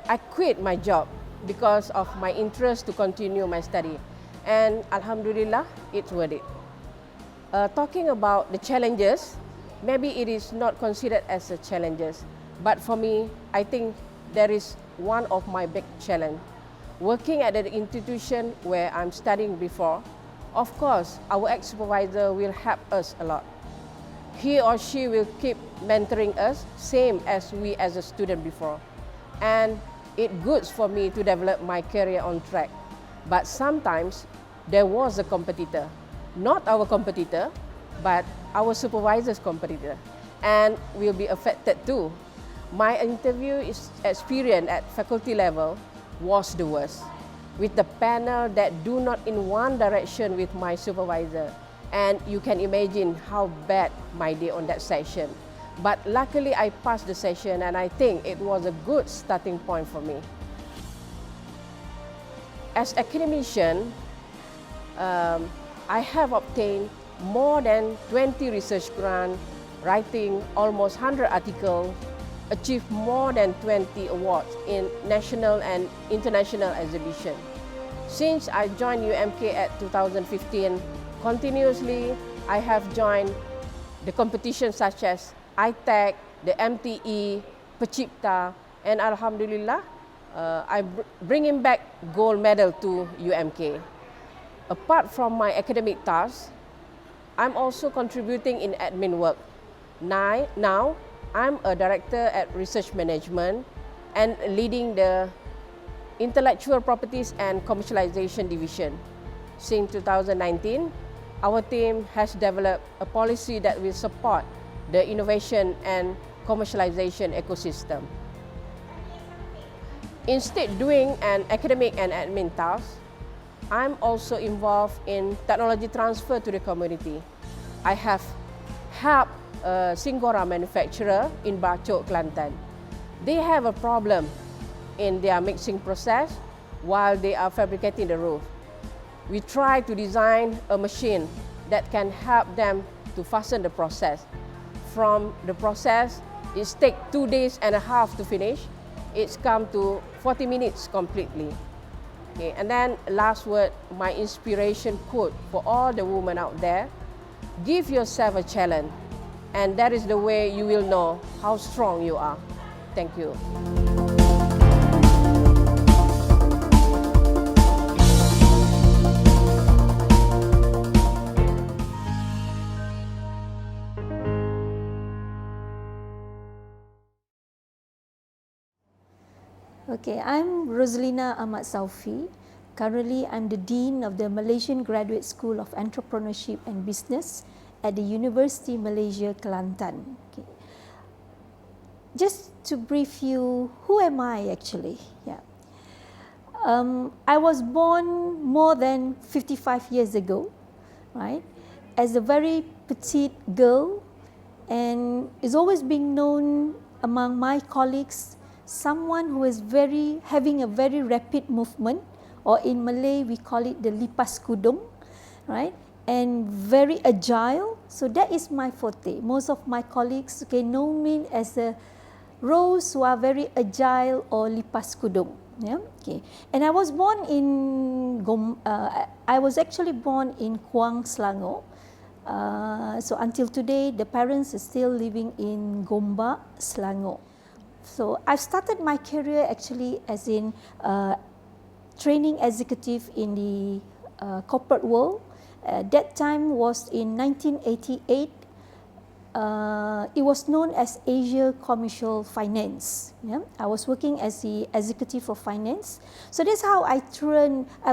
I quit my job because of my interest to continue my study. And Alhamdulillah, it's worth it. Talking about the challenges, maybe it is not considered as a challenges, but for me, I think there is one of my big challenge. Working at an institution where I'm studying before, of course, our ex-supervisor will help us a lot. He or she will keep mentoring us, same as we as a student before. And it's good for me to develop my career on track. But sometimes there was a competitor, not our competitor, but our supervisor's competitor. and will be affected too. My interview experience at faculty level was the worst, with the panel that do not in one direction with my supervisor. And you can imagine how bad my day on that session. But luckily I passed the session, and I think it was a good starting point for me. As academician, I have obtained more than 20 research grants, writing almost 100 articles, achieved more than 20 awards in national and international exhibitions. Since I joined UMK at 2015, continuously I have joined the competitions such as ITEC, the MTE, Pecipta, and Alhamdulillah, I'm bringing back gold medal to UMK. Apart from my academic tasks, I'm also contributing in admin work. Now, I'm a director at research management and leading the intellectual properties and commercialization division. Since 2019, our team has developed a policy that will support the innovation and commercialization ecosystem. Instead doing an academic and admin task, I'm also involved in technology transfer to the community. I have helped a Singora manufacturer in Bachok, Kelantan. They have a problem in their mixing process while they are fabricating the roof. We try to design a machine that can help them to fasten the process. From the process, it takes 2.5 days to finish. It's come to 40 minutes completely. Okay, and then last word, my inspiration quote for all the women out there: give yourself a challenge, and that is the way you will know how strong you are. Thank you. Okay, I'm Rosalina Ahmad Saufi. Currently, I'm the Dean of the Malaysian Graduate School of Entrepreneurship and Business at the University Malaysia, Kelantan. Okay. Just to brief you, who am I actually? Yeah. I was born more than 55 years ago, right? As a very petite girl, and is always being known among my colleagues someone who is having a very rapid movement, or in Malay we call it the lipas kudung, right? And very agile. So that is my forte. Most of my colleagues know me as a Rose who are very agile or lipas kudung. Yeah. Okay. And I was born in I was actually born in Kuang, Selangor. So until today, the parents are still living in Gombak, Selangor. So I've started my career actually as in training executive in the corporate world. That time was in 1988. It was known as Asia Commercial Finance. Yeah? I was working as the executive for finance. So that's how I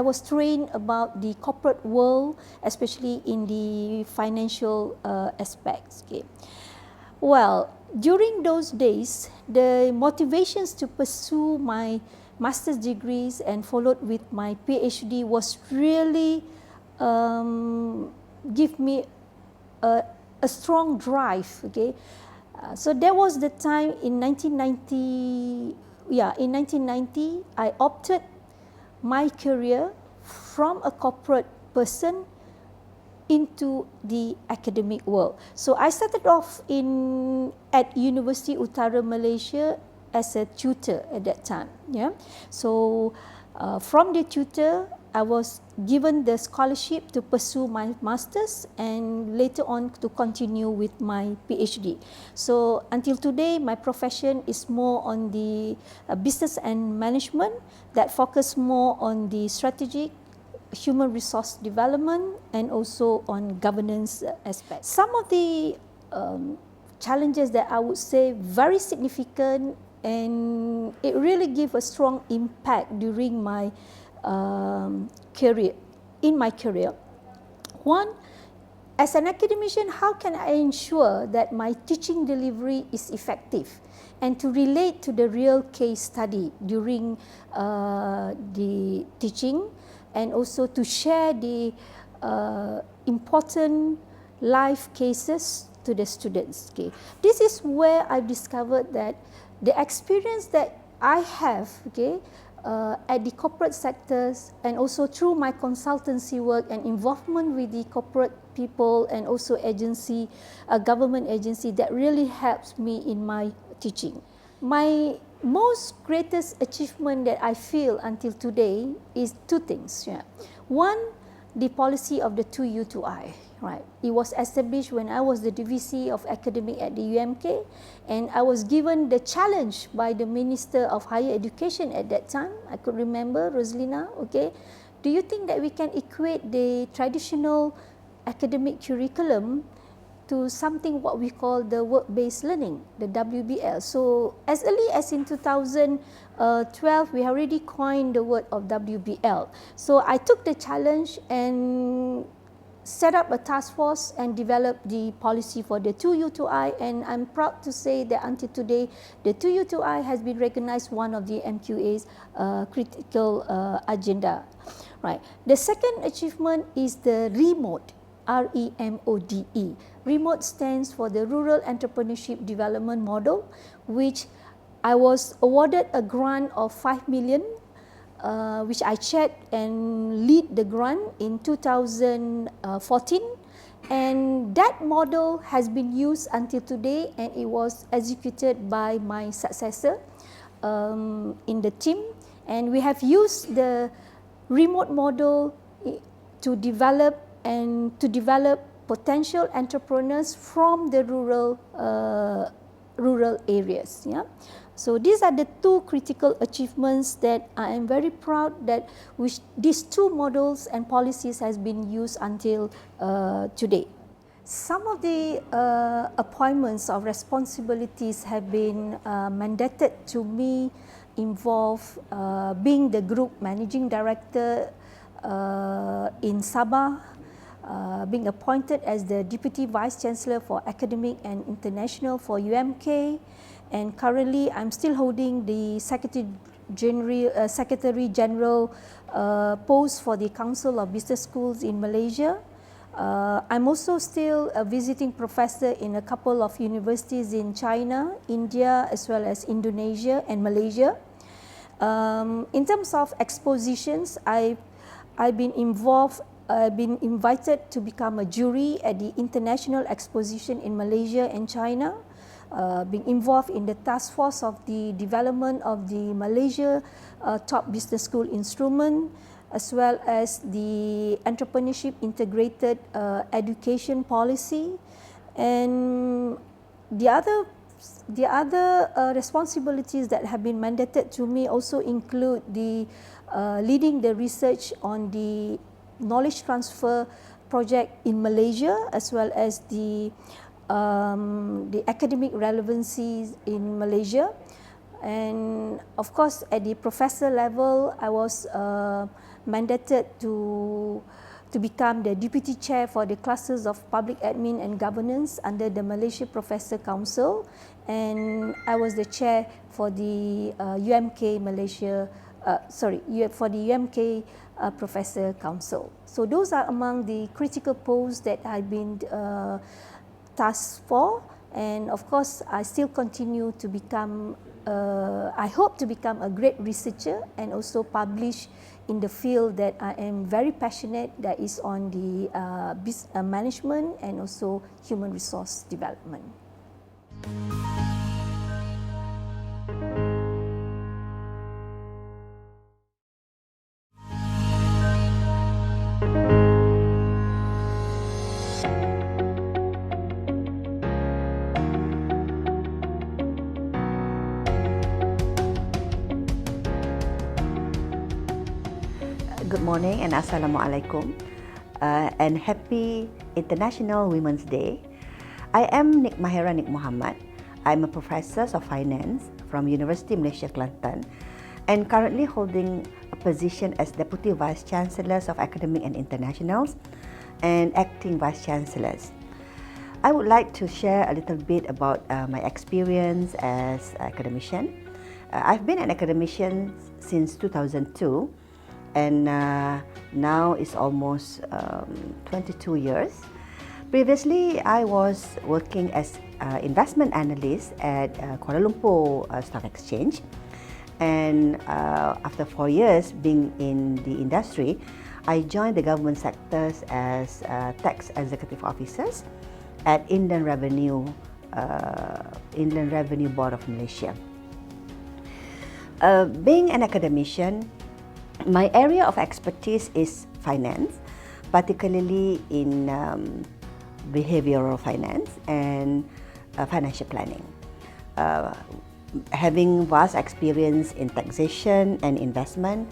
was trained about the corporate world, especially in the financial aspects. Okay. Well, during those days, the motivations to pursue my master's degrees and followed with my PhD was really give me a strong drive. Okay, so that was the time in 1990. Yeah, in 1990, I opted my career from a corporate person into the academic world. So I started off at University Utara Malaysia as a tutor at that time. Yeah. So from the tutor, I was given the scholarship to pursue my master's and later on to continue with my PhD. So until today, my profession is more on the business and management that focus more on the strategic, human resource development, and also on governance aspects. Some of the challenges that I would say very significant, and it really gave a strong impact during my career. One as an academician, how can I ensure that my teaching delivery is effective and to relate to the real case study during the teaching, and also to share the important life cases to the students. Okay, this is where I've discovered that the experience that I have, okay, at the corporate sectors and also through my consultancy work and involvement with the corporate people and also agency, government agency, that really helps me in my teaching. My most greatest achievement that I feel until today is two things. Yeah. One, the policy of the 2U2I. Right. It was established when I was the DVC of academic at the UMK, and I was given the challenge by the Minister of Higher Education at that time. I could remember, Rosalina, okay. Do you think that we can equate the traditional academic curriculum to something what we call the work-based learning, the WBL? So as early as in 2012, we already coined the word of WBL. So I took the challenge and set up a task force and develop the policy for the 2U2I, and I'm proud to say that until today, the 2U2I has been recognized one of the MQA's critical agenda. Right. The second achievement is the REMODE, REMODE. REMODE stands for the Rural Entrepreneurship Development Model, which I was awarded a grant of 5 million, which I chaired and lead the grant in 2014, and that model has been used until today, and it was executed by my successor in the team, and we have used the remote model to develop potential entrepreneurs from the rural areas. Yeah. So these are the two critical achievements that I am very proud that these two models and policies has been used until today. Some of the appointments of responsibilities have been mandated to me, involve being the group managing director in Sabah, being appointed as the Deputy Vice Chancellor for Academic and International for UMK, and currently I'm still holding the Secretary General post for the Council of Business Schools in Malaysia. I'm also still a visiting professor in a couple of universities in China, India, as well as Indonesia and Malaysia. In terms of expositions, I've been invited to become a jury at the International Exposition in Malaysia and China, being involved in the task force of the development of the Malaysia Top Business School Instrument, as well as the Entrepreneurship Integrated Education Policy. And the other responsibilities that have been mandated to me also include the leading the research on the knowledge transfer project in Malaysia, as well as the academic relevancies in Malaysia. And of course, at the professor level, I was mandated to become the deputy chair for the classes of public admin and governance under the Malaysia Professor Council, and I was the chair for the UMK Malaysia, for the UMK Professor Council. So those are among the critical posts that I've been tasked for, and of course, I still continue to become. I hope to become a great researcher and also publish in the field that I am very passionate, that is on the management and also human resource development. Good morning and Assalamualaikum, and happy International Women's Day. I am Nik Mahira Nik Muhammad. I'm a professor of finance from University Malaysia Kelantan and currently holding a position as Deputy Vice Chancellor of Academic and Internationals and acting vice chancellors. I would like to share a little bit about my experience as an academician. I've been an academician since 2002, and now it's almost 22 years. Previously, I was working as investment analyst at Kuala Lumpur Stock Exchange, and after 4 years being in the industry, I joined the government sectors as tax executive officers at Inland Revenue Board of Malaysia. Being an academician, my area of expertise is finance, particularly in behavioral finance and financial planning. Having vast experience in taxation and investment,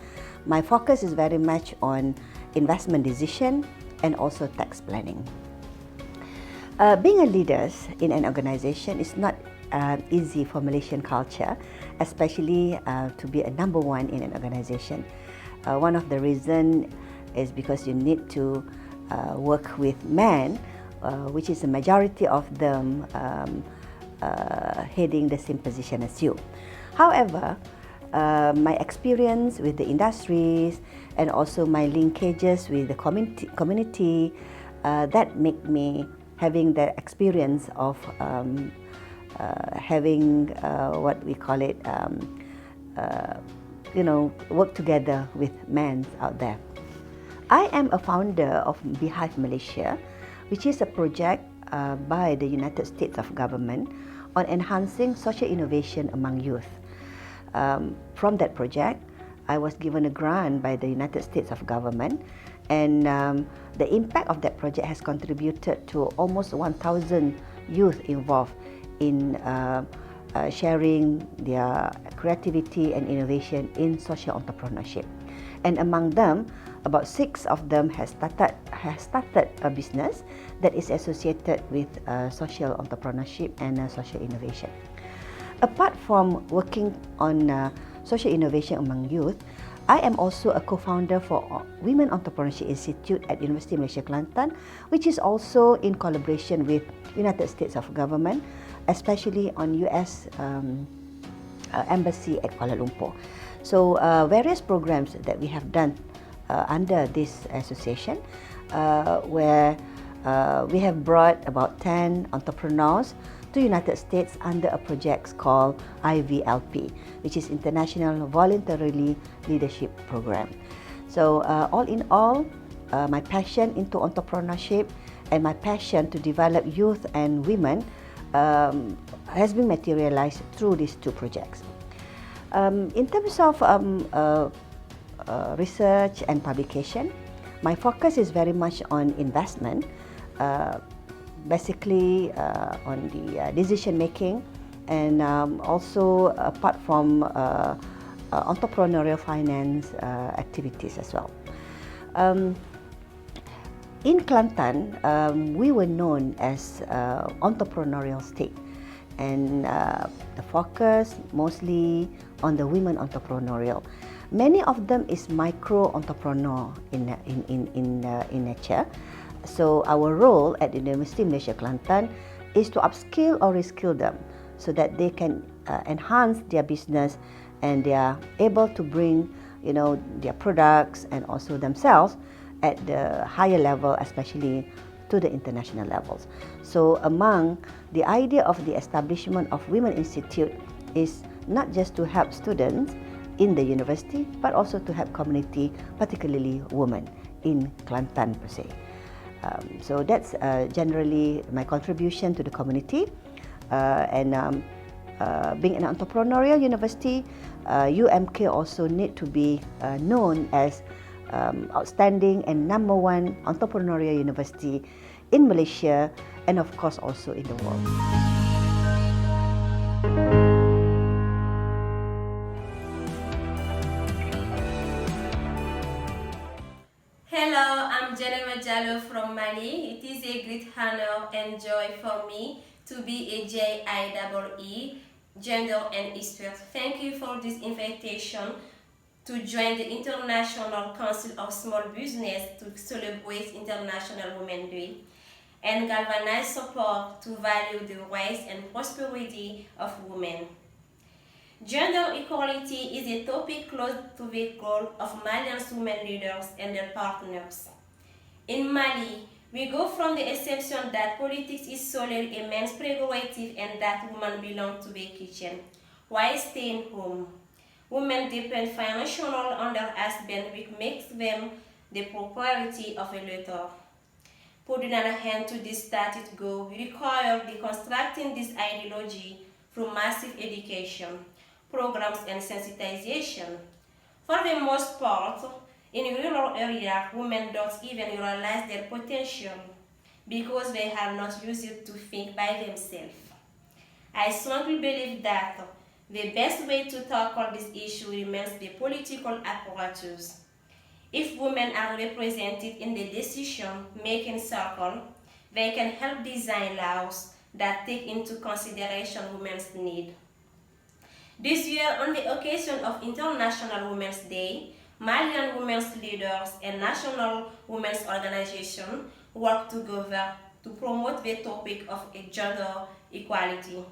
my focus is very much on investment decision and also tax planning. Being a leader in an organization is not easy for Malaysian culture, especially to be a number one in an organization. One of the reasons is because you need to work with men, which is the majority of them heading the same position as you. However, my experience with the industries and also my linkages with the community that make me having the experience of having what we call it, work together with men out there. I am a founder of Beehive Malaysia, which is a project by the United States of Government on enhancing social innovation among youth. From that project, I was given a grant by the United States of Government, and the impact of that project has contributed to almost 1,000 youth involved in sharing their creativity and innovation in social entrepreneurship. And among them, about 6 of them has started a business that is associated with social entrepreneurship and social innovation. Apart from working on social innovation among youth, I am also a co-founder for Women Entrepreneurship Institute at University of Malaysia Kelantan, which is also in collaboration with United States of Government, especially on US Embassy at Kuala Lumpur. So various programs that we have done under this association, where we have brought about 10 entrepreneurs to United States under a project called IVLP, which is International Voluntarily Leadership Program. So all in all, my passion into entrepreneurship and my passion to develop youth and women has been materialized through these 2 projects. In terms of research and publication, my focus is very much on investment, basically on the decision making, and also apart from entrepreneurial finance activities as well. In Kelantan, we were known as entrepreneurial state, and the focus mostly on the women entrepreneurial. Many of them is micro entrepreneur in nature. So our role at the University of Malaysia Kelantan is to upskill or reskill them so that they can enhance their business and they are able to bring their products and also themselves at the higher level, especially to the international levels. So among the idea of the establishment of Women Institute is not just to help students in the university, but also to help community, particularly women in Kelantan per se. So that's generally my contribution to the community. And being an entrepreneurial university, UMK also need to be known as outstanding and #1 entrepreneurial university in Malaysia, and of course also in the world. Hello, I'm Jenema Jallo from Mali. It is a great honor and joy for me to be a JIEE, Gender and Expert. Thank you for this invitation to join the International Council of Small Business to celebrate International Women's Day, and galvanize support to value the rights and prosperity of women. Gender equality is a topic close to the goal of Malian women leaders and their partners. In Mali, we go from the assumption that politics is solely a man's prerogative and that women belong to the kitchen, while staying home. Women depend financially on their husband, which makes them the property of a leader. Putting an end to this status quo requires deconstructing this ideology through massive education, programs, and sensitization. For the most part, in rural areas, women don't even realize their potential because they are not used to think by themselves. I strongly believe that the best way to tackle this issue remains the political apparatus. If women are represented in the decision-making circle, they can help design laws that take into consideration women's needs. This year, on the occasion of International Women's Day, Malian women's leaders and national women's organizations work together to promote the topic of gender equality.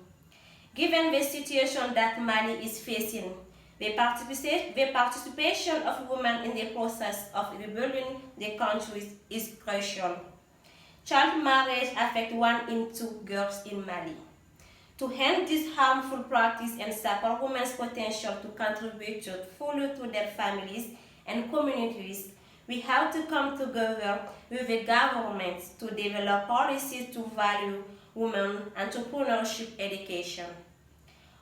Given the situation that Mali is facing, the participation of women in the process of rebuilding the country is crucial. Child marriage affects 1 in 2 girls in Mali. To end this harmful practice and support women's potential to contribute fully to their families and communities, we have to come together with the government to develop policies to value women entrepreneurship education.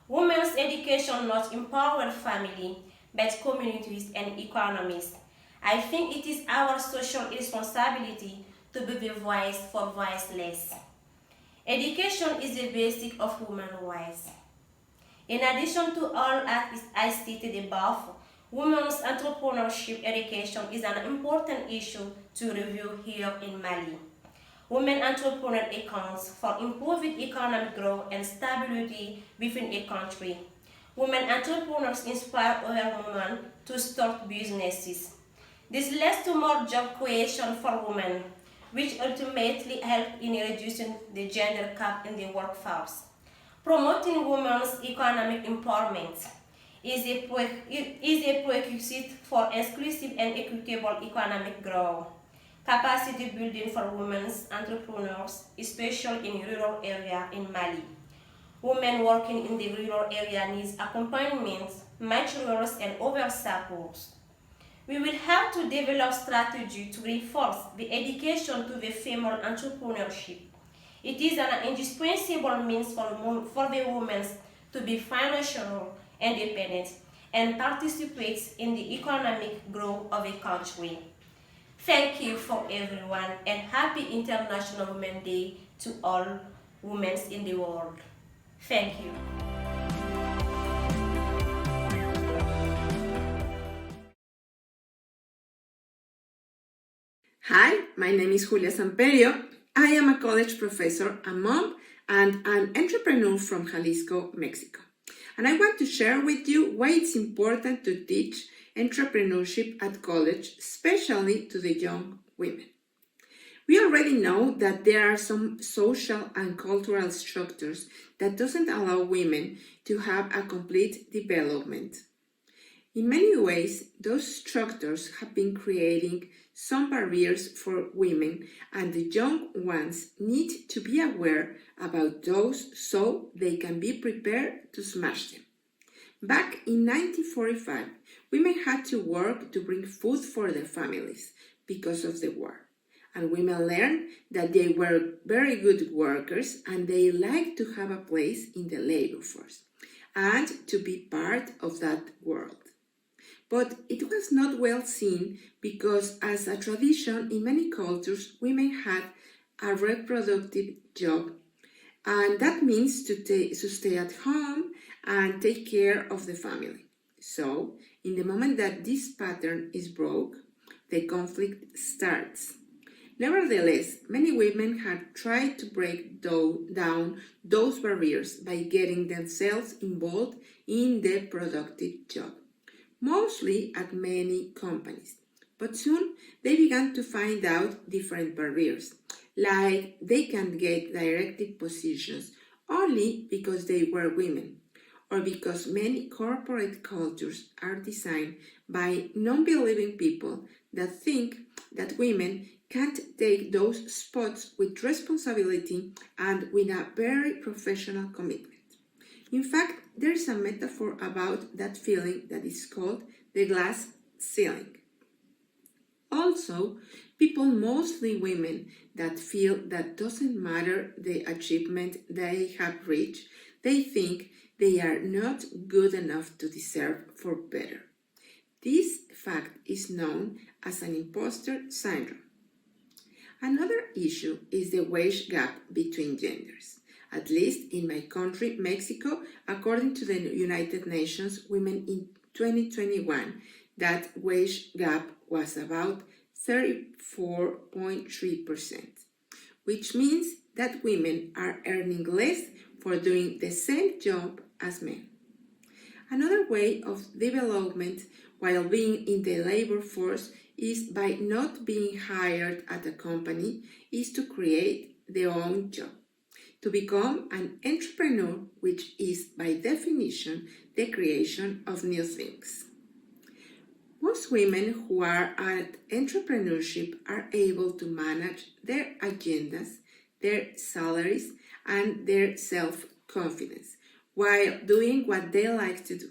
Women's education not empower family, but communities and economies. I think it is our social responsibility to be the voice for voiceless. Education is the basic of human rights. In addition to all I stated above, women's entrepreneurship education is an important issue to review here in Mali. Women entrepreneurs accounts for improving economic growth and stability within a country. Women entrepreneurs inspire other women to start businesses. This leads to more job creation for women, which ultimately help in reducing the gender gap in the workforce. Promoting women's economic empowerment is a prerequisite for inclusive and equitable economic growth. Capacity building for women's entrepreneurs, especially in rural areas in Mali. Women working in the rural area needs accompaniment, materials, and other supports. We will have to develop strategy to reinforce the education to the female entrepreneurship. It is an indispensable means for the women to be financially independent and participate in the economic growth of a country. Thank you for everyone and happy International Women's Day to all women in the world. Thank you. Hi, my name is Julia Samperio. I am a college professor, a mom, and an entrepreneur from Jalisco, Mexico. And I want to share with you why it's important to teach entrepreneurship at college, especially to the young women. We already know that there are some social and cultural structures that doesn't allow women to have a complete development. In many ways, those structures have been creating some barriers for women, and the young ones need to be aware about those so they can be prepared to smash them. Back in 1945, women had to work to bring food for their families because of the war. And women learned that they were very good workers and they liked to have a place in the labor force and to be part of that world. But it was not well seen because, as a tradition in many cultures, women had a reproductive job, and that means to stay at home and take care of the family. So, in the moment that this pattern is broke, the conflict starts. Nevertheless, many women have tried to break down those barriers by getting themselves involved in the productive job. mostly at many companies. But soon they began to find out different barriers, like they can get directive positions only because they were women, or because many corporate cultures are designed by non-believing people that think that women can't take those spots with responsibility and with a very professional commitment. In fact, there is a metaphor about that feeling that is called the glass ceiling. Also, people, mostly women, that feel that doesn't matter the achievement they have reached, they think they are not good enough to deserve for better. This fact is known as an imposter syndrome. Another issue is the wage gap between genders. At least in my country, Mexico, according to the United Nations Women in 2021, that wage gap was about 34.3%, which means that women are earning less for doing the same job as men. Another way of development while being in the labor force is by not being hired at a company is to create their own job, to become an entrepreneur, which is by definition the creation of new things. Most women who are at entrepreneurship are able to manage their agendas, their salaries, and their self-confidence while doing what they like to do.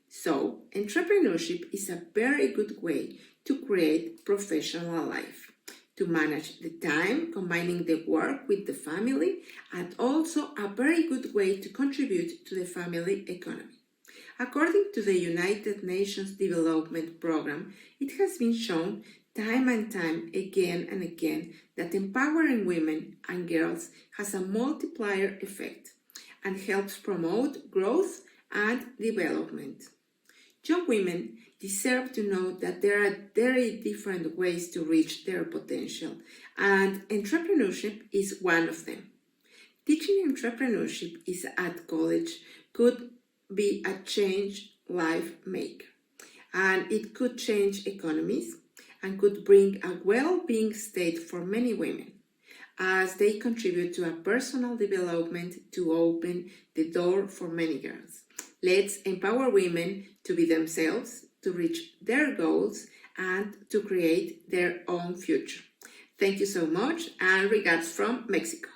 So, entrepreneurship is a very good way to create professional life, to manage the time, combining the work with the family, and also a very good way to contribute to the family economy. According to the United Nations Development Programme, it has been shown time and time again and again that empowering women and girls has a multiplier effect and helps promote growth and development. Young women deserve to know that there are very different ways to reach their potential, and entrepreneurship is one of them. Teaching entrepreneurship is at college could be a change life maker, and it could change economies and could bring a well-being state for many women as they contribute to a personal development to open the door for many girls. Let's empower women to be themselves, to reach their goals, and to create their own future. Thank you so much, and regards from Mexico.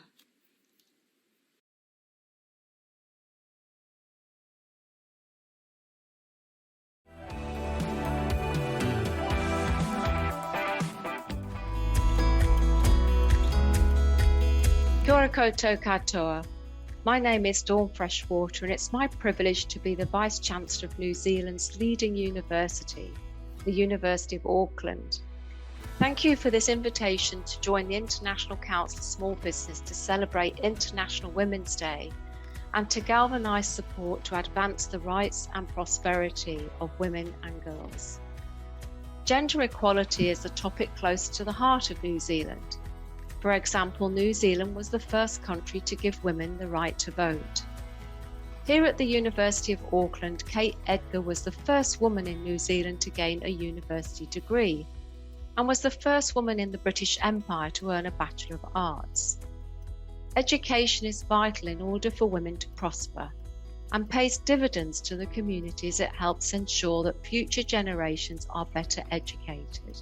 Kia ora koutou katoa. My name is Dawn Freshwater, and it's my privilege to be the Vice-Chancellor of New Zealand's leading university, the University of Auckland. Thank you for this invitation to join the International Council of Small Business to celebrate International Women's Day and to galvanise support to advance the rights and prosperity of women and girls. Gender equality is a topic close to the heart of New Zealand. For example, New Zealand was the first country to give women the right to vote. Here at the University of Auckland, Kate Edgar was the first woman in New Zealand to gain a university degree and was the first woman in the British Empire to earn a Bachelor of Arts. Education is vital in order for women to prosper and pays dividends to the communities it helps ensure that future generations are better educated.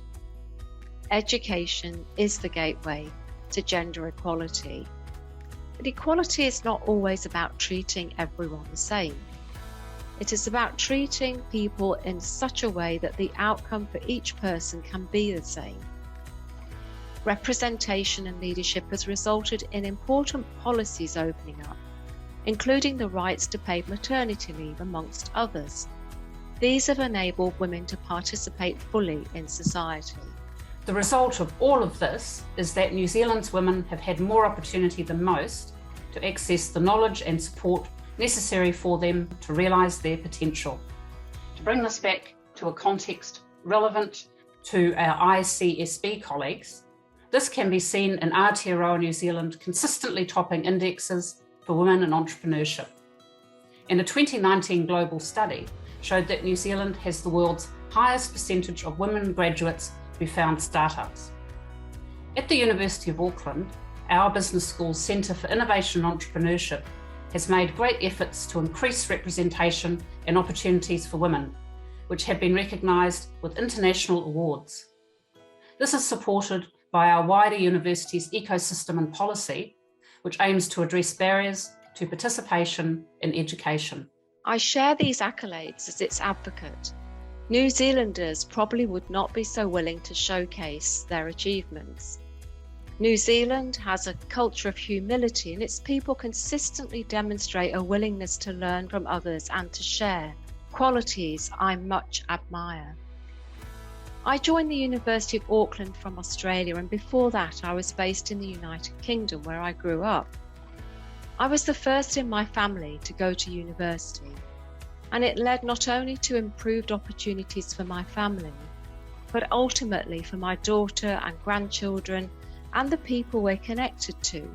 Education is the gateway to gender equality. But equality is not always about treating everyone the same. It is about treating people in such a way that the outcome for each person can be the same. Representation and leadership has resulted in important policies opening up, including the rights to paid maternity leave, amongst others. These have enabled women to participate fully in society. The result of all of this is that New Zealand's women have had more opportunity than most to access the knowledge and support necessary for them to realise their potential. To bring this back to a context relevant to our ICSB colleagues, this can be seen in Aotearoa New Zealand consistently topping indexes for women in entrepreneurship. And a 2019 global study showed that New Zealand has the world's highest percentage of women graduates who found startups. At the University of Auckland, our business school's Centre for Innovation and Entrepreneurship has made great efforts to increase representation and opportunities for women, which have been recognised with international awards. This is supported by our wider university's ecosystem and policy, which aims to address barriers to participation in education. I share these accolades as its advocate. New Zealanders probably would not be so willing to showcase their achievements. New Zealand has a culture of humility, and its people consistently demonstrate a willingness to learn from others and to share, qualities I much admire. I joined the University of Auckland from Australia, and before that I was based in the United Kingdom, where I grew up. I was the first in my family to go to university, and it led not only to improved opportunities for my family, but ultimately for my daughter and grandchildren and the people we're connected to.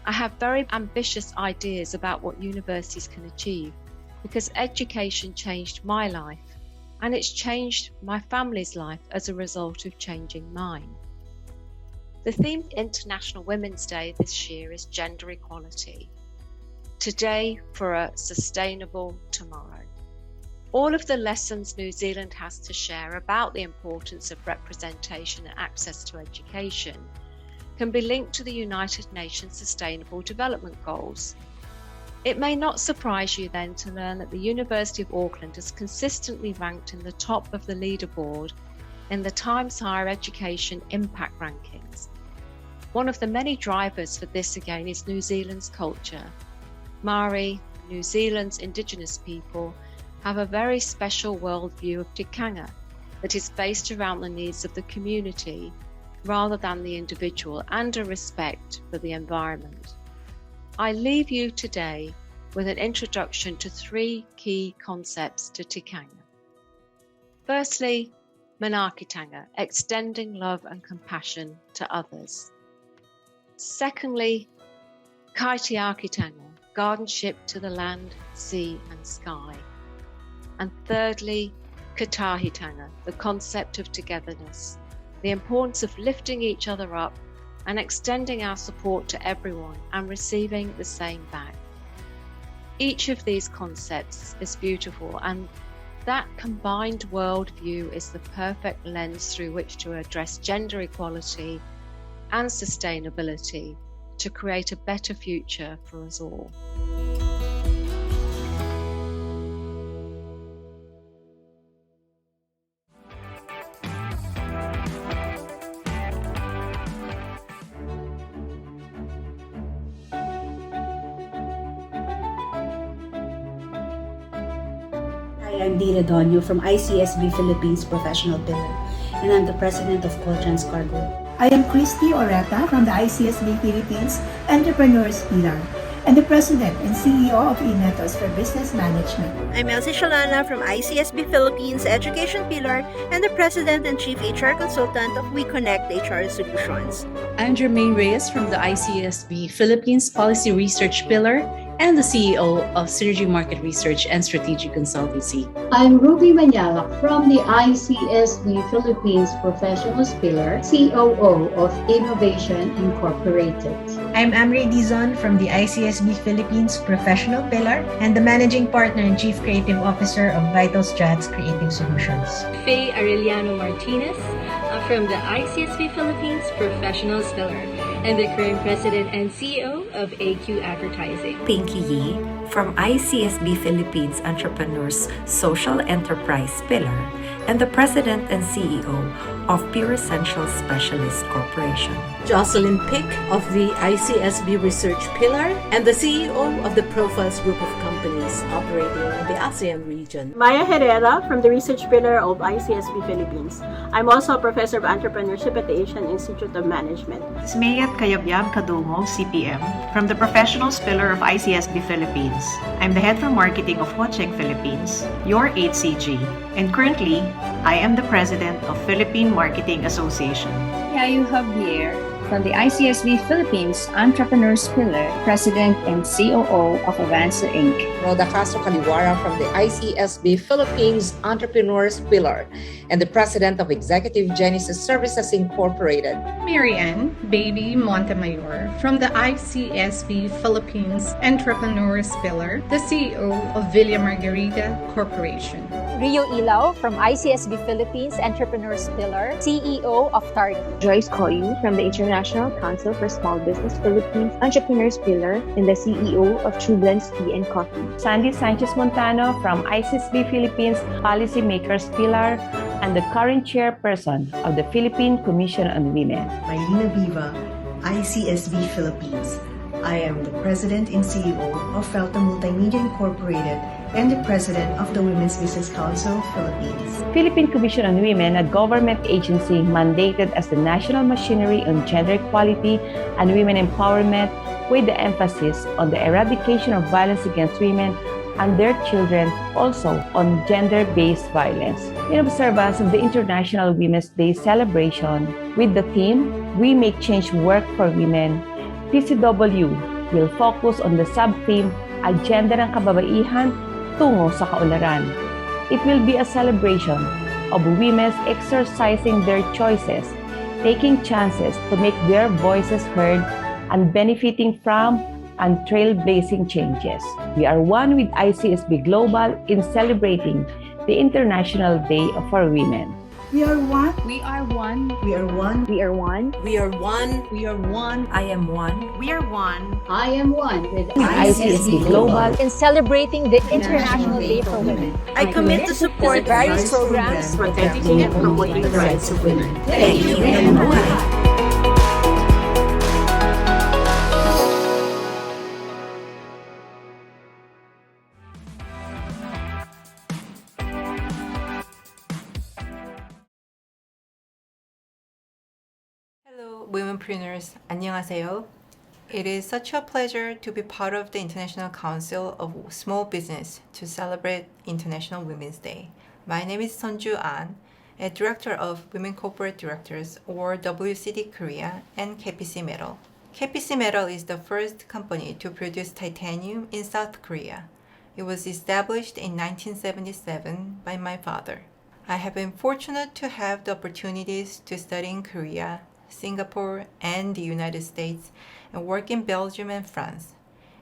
I have very ambitious ideas about what universities can achieve, because education changed my life, and it's changed my family's life as a result of changing mine. The theme of International Women's Day this year is gender equality. Today for a sustainable tomorrow. All of the lessons New Zealand has to share about the importance of representation and access to education can be linked to the United Nations Sustainable Development Goals. It may not surprise you then to learn that the University of Auckland has consistently ranked in the top of the leaderboard in the Times Higher Education Impact Rankings. One of the many drivers for this again is New Zealand's culture. Maori, New Zealand's Indigenous people, have a very special worldview of tikanga that is based around the needs of the community rather than the individual, and a respect for the environment. I leave you today with an introduction to 3 key concepts to tikanga. Firstly, manaakitanga, extending love and compassion to others. Secondly, kaitiakitanga, guardianship to the land, sea and sky. And thirdly, katahitanga, the concept of togetherness, the importance of lifting each other up and extending our support to everyone and receiving the same back. Each of these concepts is beautiful, and that combined worldview is the perfect lens through which to address gender equality and sustainability to create a better future for us all. I'm Dina Donio from ICSB Philippines Professional Pillar, and I'm the president of Coltrans Cargo. I am Christy Oreta from the ICSB Philippines Entrepreneurs Pillar, and the president and CEO of Inetos for Business Management. I'm Elsie Shalana from ICSB Philippines Education Pillar and the president and chief HR consultant of We Connect HR Solutions. I'm Jermaine Reyes from the ICSB Philippines Policy Research Pillar and the CEO of Synergy Market Research and Strategic Consultancy. I'm Ruby Manyala from the ICSB Philippines Professionals Pillar, COO of Innovation Incorporated. I'm Amri Dizon from the ICSB Philippines Professional Pillar and the Managing Partner and Chief Creative Officer of Vital Strats Creative Solutions. Faye Arellano Martinez from the ICSB Philippines Professionals Pillar and the current President and CEO of AQ Advertising. Pinky Yi from ICSB Philippines Entrepreneurs Social Enterprise Pillar and the President and CEO of Pure Essential Specialist Corporation. Jocelyn Pick of the ICSB Research Pillar and the CEO of the Profiles Group of Companies operating in the ASEAN region. Maya Herrera from the Research Pillar of ICSB Philippines. I'm also a professor of entrepreneurship at the Asian Institute of Management. Smayat Kayabyab Kadungog, CPM, from the Professionals Pillar of ICSB Philippines. I'm the head for marketing of Watcheng Philippines, your 8CG, and currently, I am the president of Philippine Marketing Association. Yayu Javier From the ICSB Philippines Entrepreneurs Pillar, President and COO of Avanza Inc. Roda Castro Caliwara from the ICSB Philippines Entrepreneurs Pillar and the President of Executive Genesis Services Incorporated. Marianne Baby Montemayor from the ICSB Philippines Entrepreneurs Pillar, the CEO of Villa Margarita Corporation. Rio Ilaw from ICSB Philippines Entrepreneurs Pillar, CEO of Target. Joyce Coyu from the International Council for Small Business Philippines Entrepreneurs Pillar and the CEO of True Blends Tea and Coffee. Sandy Sanchez Montano from ICSB Philippines Policymakers Pillar and the current chairperson of the Philippine Commission on Women. Maylina Viva, ICSB Philippines. I am the President and CEO of Felta Multimedia Incorporated and the President of the Women's Business Council, Philippines. Philippine Commission on Women, a government agency mandated as the national machinery on gender equality and women empowerment, with the emphasis on the eradication of violence against women and their children, also on gender-based violence. In observance of the International Women's Day celebration with the theme, We Make Change Work for Women, PCW will focus on the sub-theme, Agenda ng Kababaihan tungo sa kaunlaran. It will be a celebration of women exercising their choices, taking chances to make their voices heard, and benefiting from and trailblazing changes. We are one with ICSB Global in celebrating the International Day for Women. We are one. We are one. We are one. We are one. We are one. We are one. I am one. We are one. I am one with ICSB Global in celebrating the International Day for Women. I commit to support various programs protecting and promoting the rights of women. Thank you and bye. Hello, womenpreneurs. 안녕하세요. It is such a pleasure to be part of the International Council of Small Business to celebrate International Women's Day. My name is Sunju An, a Director of Women Corporate Directors or WCD Korea and KPC Metal. KPC Metal is the first company to produce titanium in South Korea. It was established in 1977 by my father. I have been fortunate to have the opportunities to study in Korea, Singapore, and the United States, and work in Belgium and France.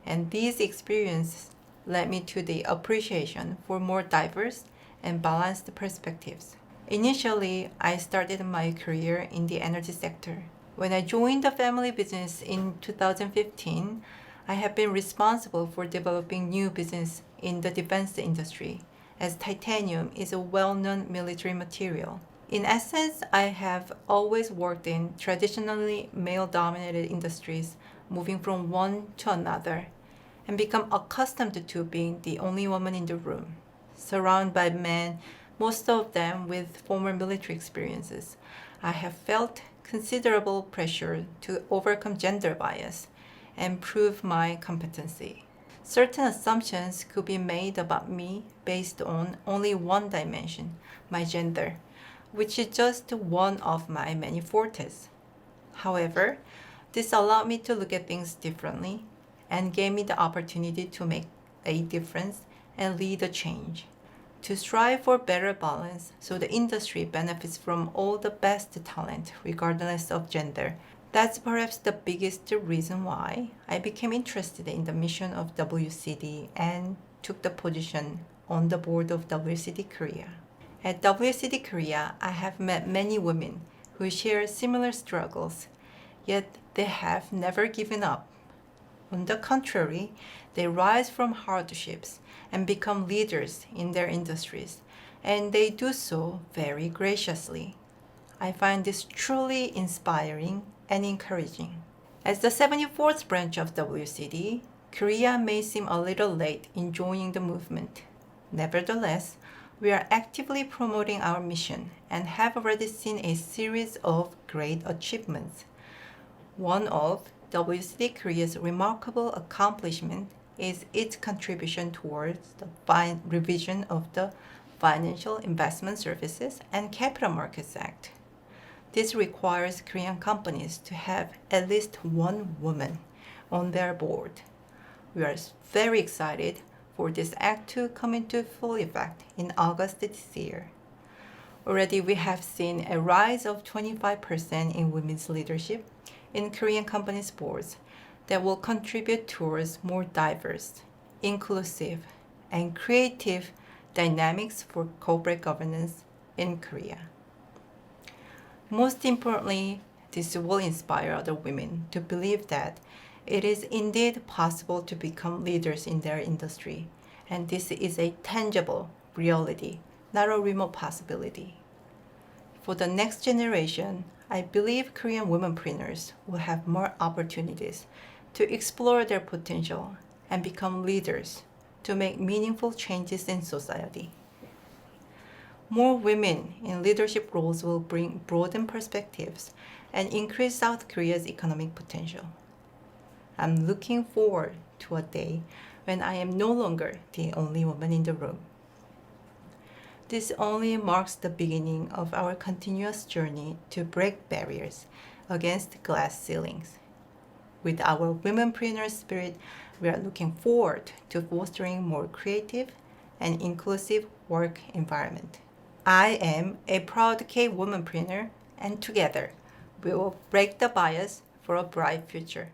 And these experiences led me to the appreciation for more diverse and balanced perspectives. Initially, I started my career in the energy sector. When I joined the family business in 2015, I have been responsible for developing new business in the defense industry, as titanium is a well-known military material. In essence, I have always worked in traditionally male-dominated industries, moving from one to another, and become accustomed to being the only woman in the room. Surrounded by men, most of them with former military experiences, I have felt considerable pressure to overcome gender bias and prove my competency. Certain assumptions could be made about me based on only one dimension, my gender, which is just one of my many fortes. However, this allowed me to look at things differently and gave me the opportunity to make a difference and lead a change, to strive for better balance so the industry benefits from all the best talent regardless of gender. That's perhaps the biggest reason why I became interested in the mission of WCD and took the position on the board of WCD Korea. At WCD Korea, I have met many women who share similar struggles, yet they have never given up. On the contrary, they rise from hardships and become leaders in their industries, and they do so very graciously. I find this truly inspiring and encouraging. As the 74th branch of WCD, Korea may seem a little late in joining the movement. Nevertheless, we are actively promoting our mission and have already seen a series of great achievements. One of WCD Korea's remarkable accomplishment is its contribution towards the revision of the Financial Investment Services and Capital Markets Act. This requires Korean companies to have at least one woman on their board. We are very excited for this act to come into full effect in August this year. Already we have seen a rise of 25% in women's leadership in Korean companies' boards that will contribute towards more diverse, inclusive, and creative dynamics for corporate governance in Korea. Most importantly, this will inspire other women to believe that it is indeed possible to become leaders in their industry, and this is a tangible reality, not a remote possibility. For the next generation, I believe Korean womenpreneurs will have more opportunities to explore their potential and become leaders to make meaningful changes in society. More women in leadership roles will bring broadened perspectives and increase South Korea's economic potential. I'm looking forward to a day when I am no longer the only woman in the room. This only marks the beginning of our continuous journey to break barriers against glass ceilings. With our womenpreneur spirit, we are looking forward to fostering more creative and inclusive work environment. I am a proud K-womanpreneur, and together we will break the bias for a bright future.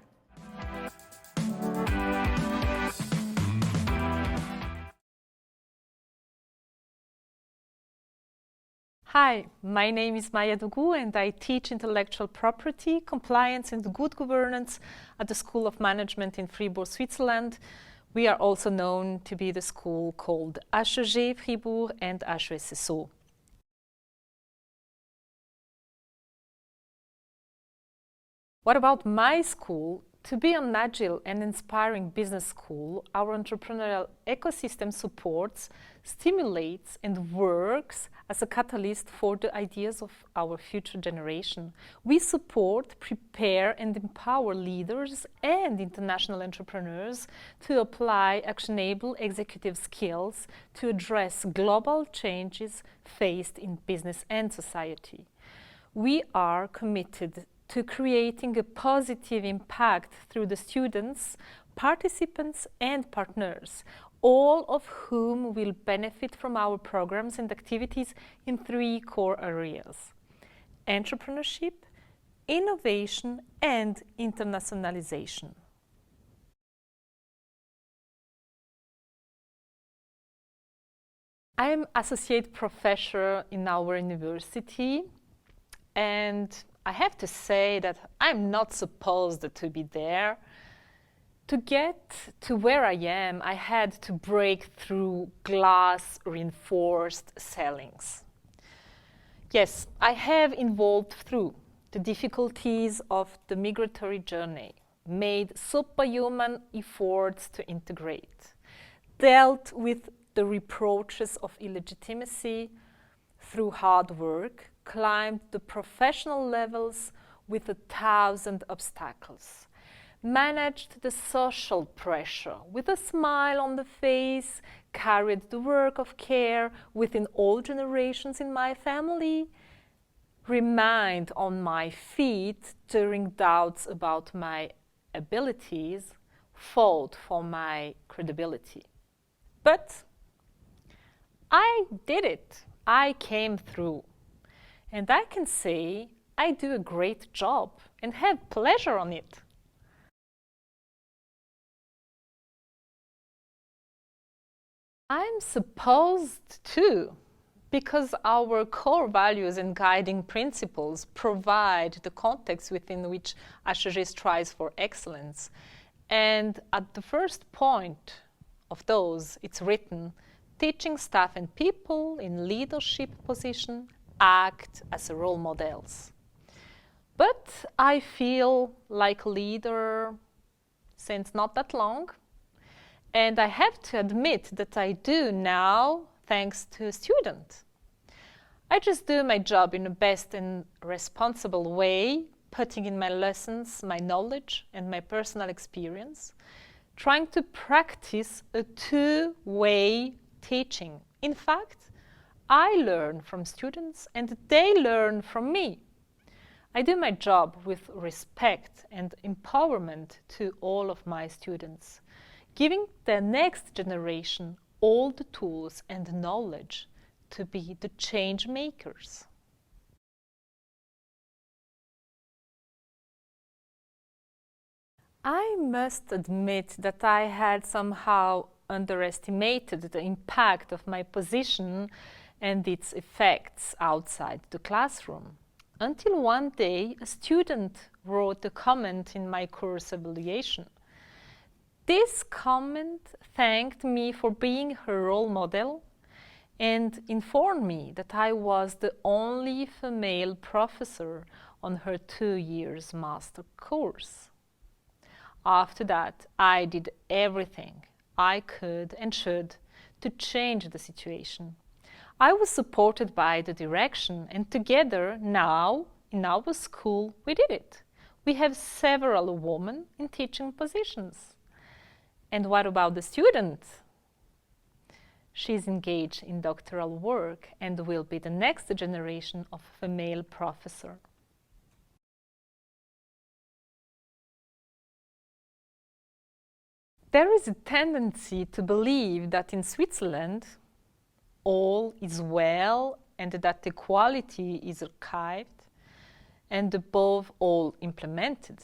Hi, my name is Maya Dugu and I teach intellectual property, compliance and good governance at the School of Management in Fribourg, Switzerland. We are also known to be the school called HEG Fribourg and HESSO. What about my school? To be an agile and inspiring business school, our entrepreneurial ecosystem supports, stimulates, and works as a catalyst for the ideas of our future generation. We support, prepare, and empower leaders and international entrepreneurs to apply actionable executive skills to address global changes faced in business and society. We are committed to creating a positive impact through the students, participants, and partners, all of whom will benefit from our programs and activities in 3 core areas: entrepreneurship, innovation, and internationalization. I am associate professor in our university, and I have to say that I'm not supposed to be there. To get to where I am, I had to break through glass-reinforced ceilings. Yes, I have evolved through the difficulties of the migratory journey, made superhuman efforts to integrate, dealt with the reproaches of illegitimacy through hard work, climbed the professional levels with 1,000 obstacles, managed the social pressure with a smile on the face, carried the work of care within all generations in my family, remained on my feet during doubts about my abilities, fought for my credibility. But I did it. I came through. And I can say I do a great job and have pleasure on it. I'm supposed to, because our core values and guiding principles provide the context within which HEG strives for excellence. And at the first point of those, it's written, teaching staff and people in leadership position act as role models. But I feel like a leader since not that long. And I have to admit that I do now, thanks to a student. I just do my job in the best and responsible way, putting in my lessons, my knowledge, and my personal experience, trying to practice a two-way teaching. In fact, I learn from students and they learn from me. I do my job with respect and empowerment to all of my students, giving the next generation all the tools and knowledge to be the change makers. I must admit that I had somehow underestimated the impact of my position and its effects outside the classroom. Until one day, a student wrote a comment in my course evaluation. This comment thanked me for being her role model and informed me that I was the only female professor on her 2 years master course. After that, I did everything I could and should to change the situation. I was supported by the direction, and together now, in our school, we did it. We have several women in teaching positions. And what about the student? She's engaged in doctoral work and will be the next generation of female professor. There is a tendency to believe that in Switzerland all is well and that equality is archived and above all implemented.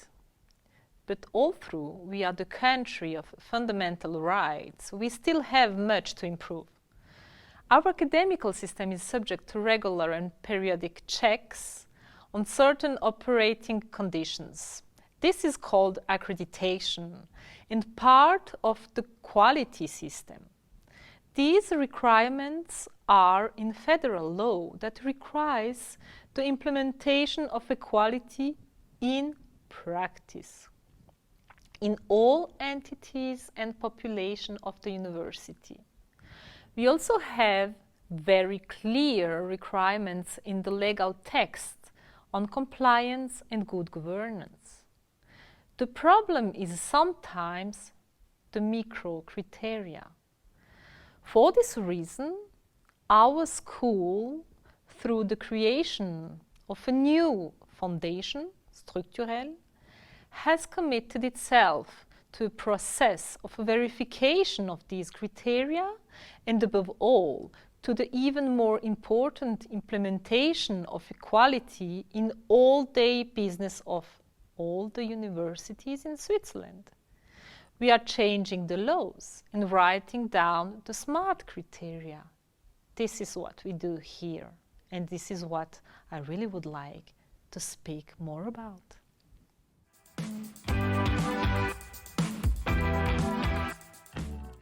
But although we are the country of fundamental rights, we still have much to improve. Our academical system is subject to regular and periodic checks on certain operating conditions. This is called accreditation and part of the quality system. These requirements are in federal law that requires the implementation of equality in practice in all entities and population of the university. We also have very clear requirements in the legal text on compliance and good governance. The problem is sometimes the micro criteria. For this reason, our school, through the creation of a new foundation, structurelle, has committed itself to a process of verification of these criteria and above all to the even more important implementation of equality in all-day business of all the universities in Switzerland. We are changing the laws and writing down the SMART criteria. This is what we do here, and this is what I really would like to speak more about.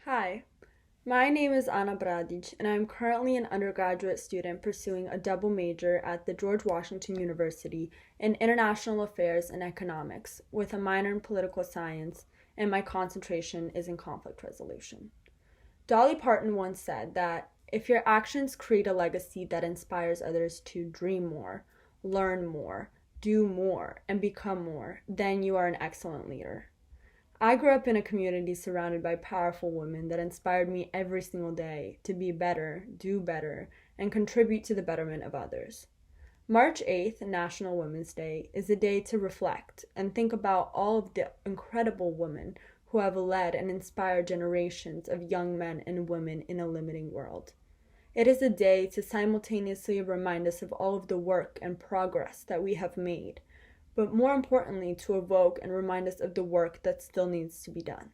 Hi, my name is Ana Bradic, and I am currently an undergraduate student pursuing a double major at the George Washington University in International Affairs and Economics, with a minor in political science, and my concentration is in conflict resolution. Dolly Parton once said that if your actions create a legacy that inspires others to dream more, learn more, do more, and become more, then you are an excellent leader. I grew up in a community surrounded by powerful women that inspired me every single day to be better, do better, and contribute to the betterment of others. March 8th, National Women's Day, is a day to reflect and think about all of the incredible women who have led and inspired generations of young men and women in a limiting world. It is a day to simultaneously remind us of all of the work and progress that we have made, but more importantly, to evoke and remind us of the work that still needs to be done.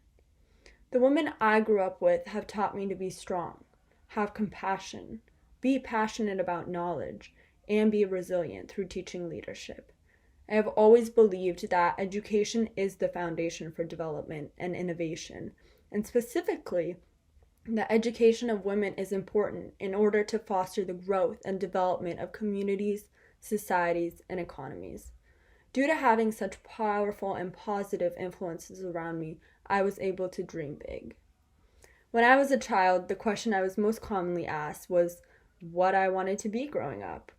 The women I grew up with have taught me to be strong, have compassion, be passionate about knowledge, and be resilient through teaching leadership. I have always believed that education is the foundation for development and innovation, and specifically, the education of women is important in order to foster the growth and development of communities, societies, and economies. Due to having such powerful and positive influences around me, I was able to dream big. When I was a child, the question I was most commonly asked was what I wanted to be growing up.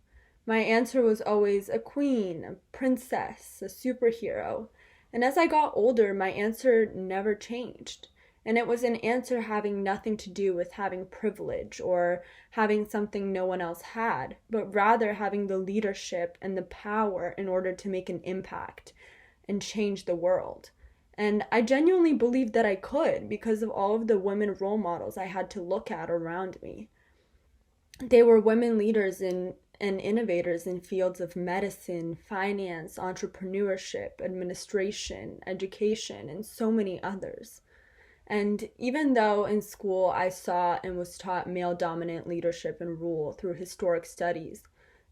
My answer was always a queen, a princess, a superhero. And as I got older, my answer never changed. And it was an answer having nothing to do with having privilege or having something no one else had, but rather having the leadership and the power in order to make an impact and change the world. And I genuinely believed that I could because of all of the women role models I had to look at around me. They were women leaders and innovators in fields of medicine, finance, entrepreneurship, administration, education, and so many others. And even though in school I saw and was taught male-dominant leadership and rule through historic studies,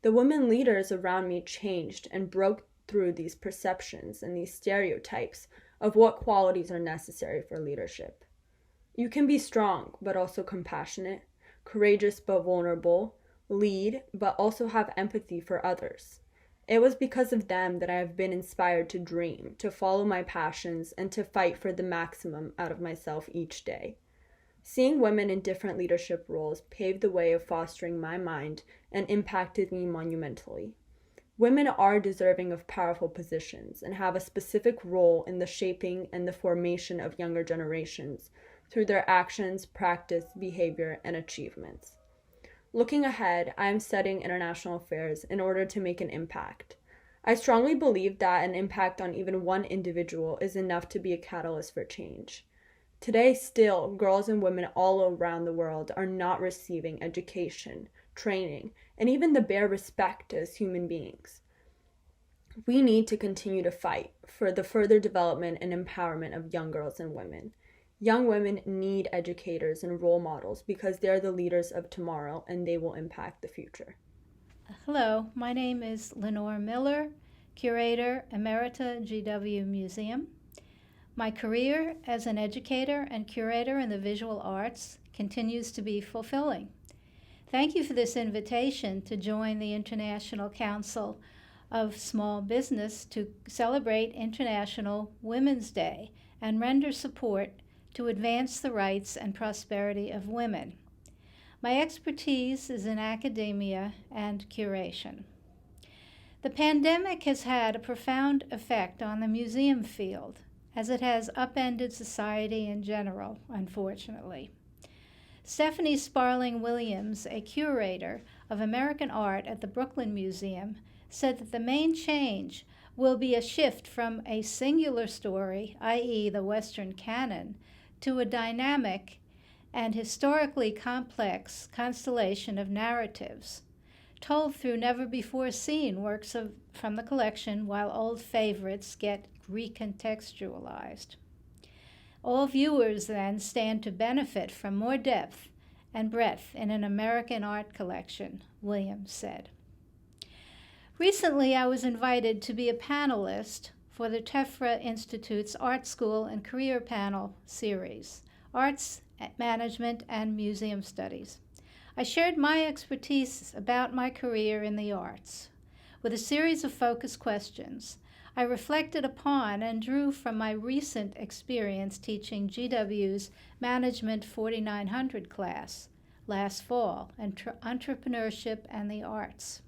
the women leaders around me changed and broke through these perceptions and these stereotypes of what qualities are necessary for leadership. You can be strong, but also compassionate, courageous but vulnerable, lead, but also have empathy for others. It was because of them that I have been inspired to dream, to follow my passions, and to fight for the maximum out of myself each day. Seeing women in different leadership roles paved the way of fostering my mind and impacted me monumentally. Women are deserving of powerful positions and have a specific role in the shaping and the formation of younger generations through their actions, practice, behavior, and achievements. Looking ahead, I am studying international affairs in order to make an impact. I strongly believe that an impact on even one individual is enough to be a catalyst for change. Today, still, girls and women all around the world are not receiving education, training, and even the bare respect as human beings. We need to continue to fight for the further development and empowerment of young girls and women. Young women need educators and role models because they're the leaders of tomorrow and they will impact the future. Hello, my name is Lenore Miller, Curator Emerita GW Museum. My career as an educator and curator in the visual arts continues to be fulfilling. Thank you for this invitation to join the International Council of Small Business to celebrate International Women's Day and render support to advance the rights and prosperity of women. My expertise is in academia and curation. The pandemic has had a profound effect on the museum field, as it has upended society in general, unfortunately. Stephanie Sparling Williams, a curator of American art at the Brooklyn Museum, said that the main change will be a shift from a singular story, i.e. the Western canon, to a dynamic and historically complex constellation of narratives, told through never-before-seen works from the collection while old favorites get recontextualized. All viewers then stand to benefit from more depth and breadth in an American art collection, Williams said. Recently, I was invited to be a panelist for the Tefra Institute's Art School and Career Panel series, Arts, Management, and Museum Studies. I shared my expertise about my career in the arts. With a series of focused questions, I reflected upon and drew from my recent experience teaching GW's Management 4900 class last fall, Entrepreneurship and the Arts.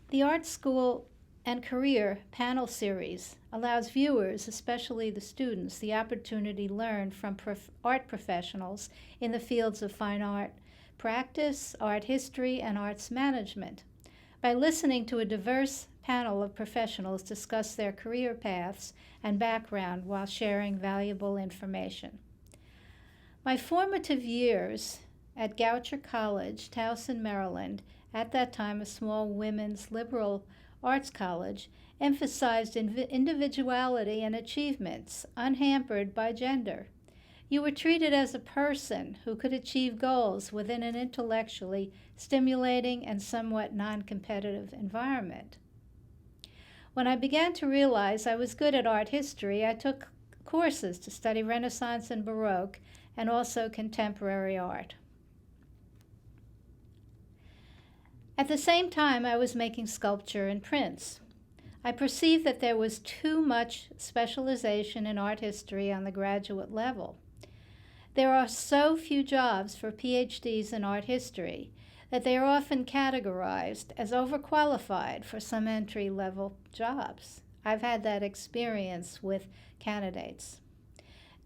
The Art School and Career Panel Series allows viewers, especially the students, the opportunity to learn from art professionals in the fields of fine art practice, art history, and arts management. By listening to a diverse panel of professionals discuss their career paths and background while sharing valuable information. My formative years at Goucher College, Towson, Maryland, at that time a small women's liberal arts college, emphasized individuality and achievements, unhampered by gender. You were treated as a person who could achieve goals within an intellectually stimulating and somewhat non-competitive environment. When I began to realize I was good at art history, I took courses to study Renaissance and Baroque and also contemporary art. At the same time, I was making sculpture and prints. I perceived that there was too much specialization in art history on the graduate level. There are so few jobs for PhDs in art history that they are often categorized as overqualified for some entry-level jobs. I've had that experience with candidates.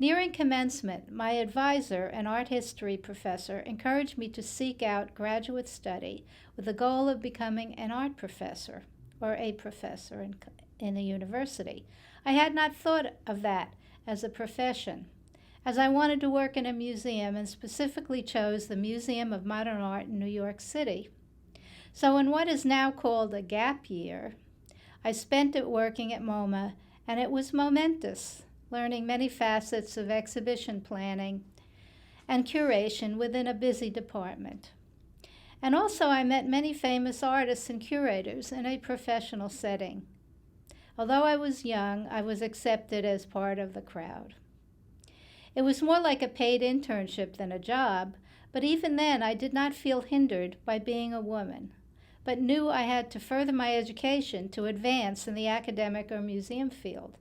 Nearing commencement, my advisor, an art history professor, encouraged me to seek out graduate study with the goal of becoming an art professor or a professor in a university. I had not thought of that as a profession, as I wanted to work in a museum and specifically chose the Museum of Modern Art in New York City. So in what is now called a gap year, I spent it working at MoMA, and it was momentous, learning many facets of exhibition planning and curation within a busy department. And also I met many famous artists and curators in a professional setting. Although I was young, I was accepted as part of the crowd. It was more like a paid internship than a job, but even then I did not feel hindered by being a woman, but knew I had to further my education to advance in the academic or museum field.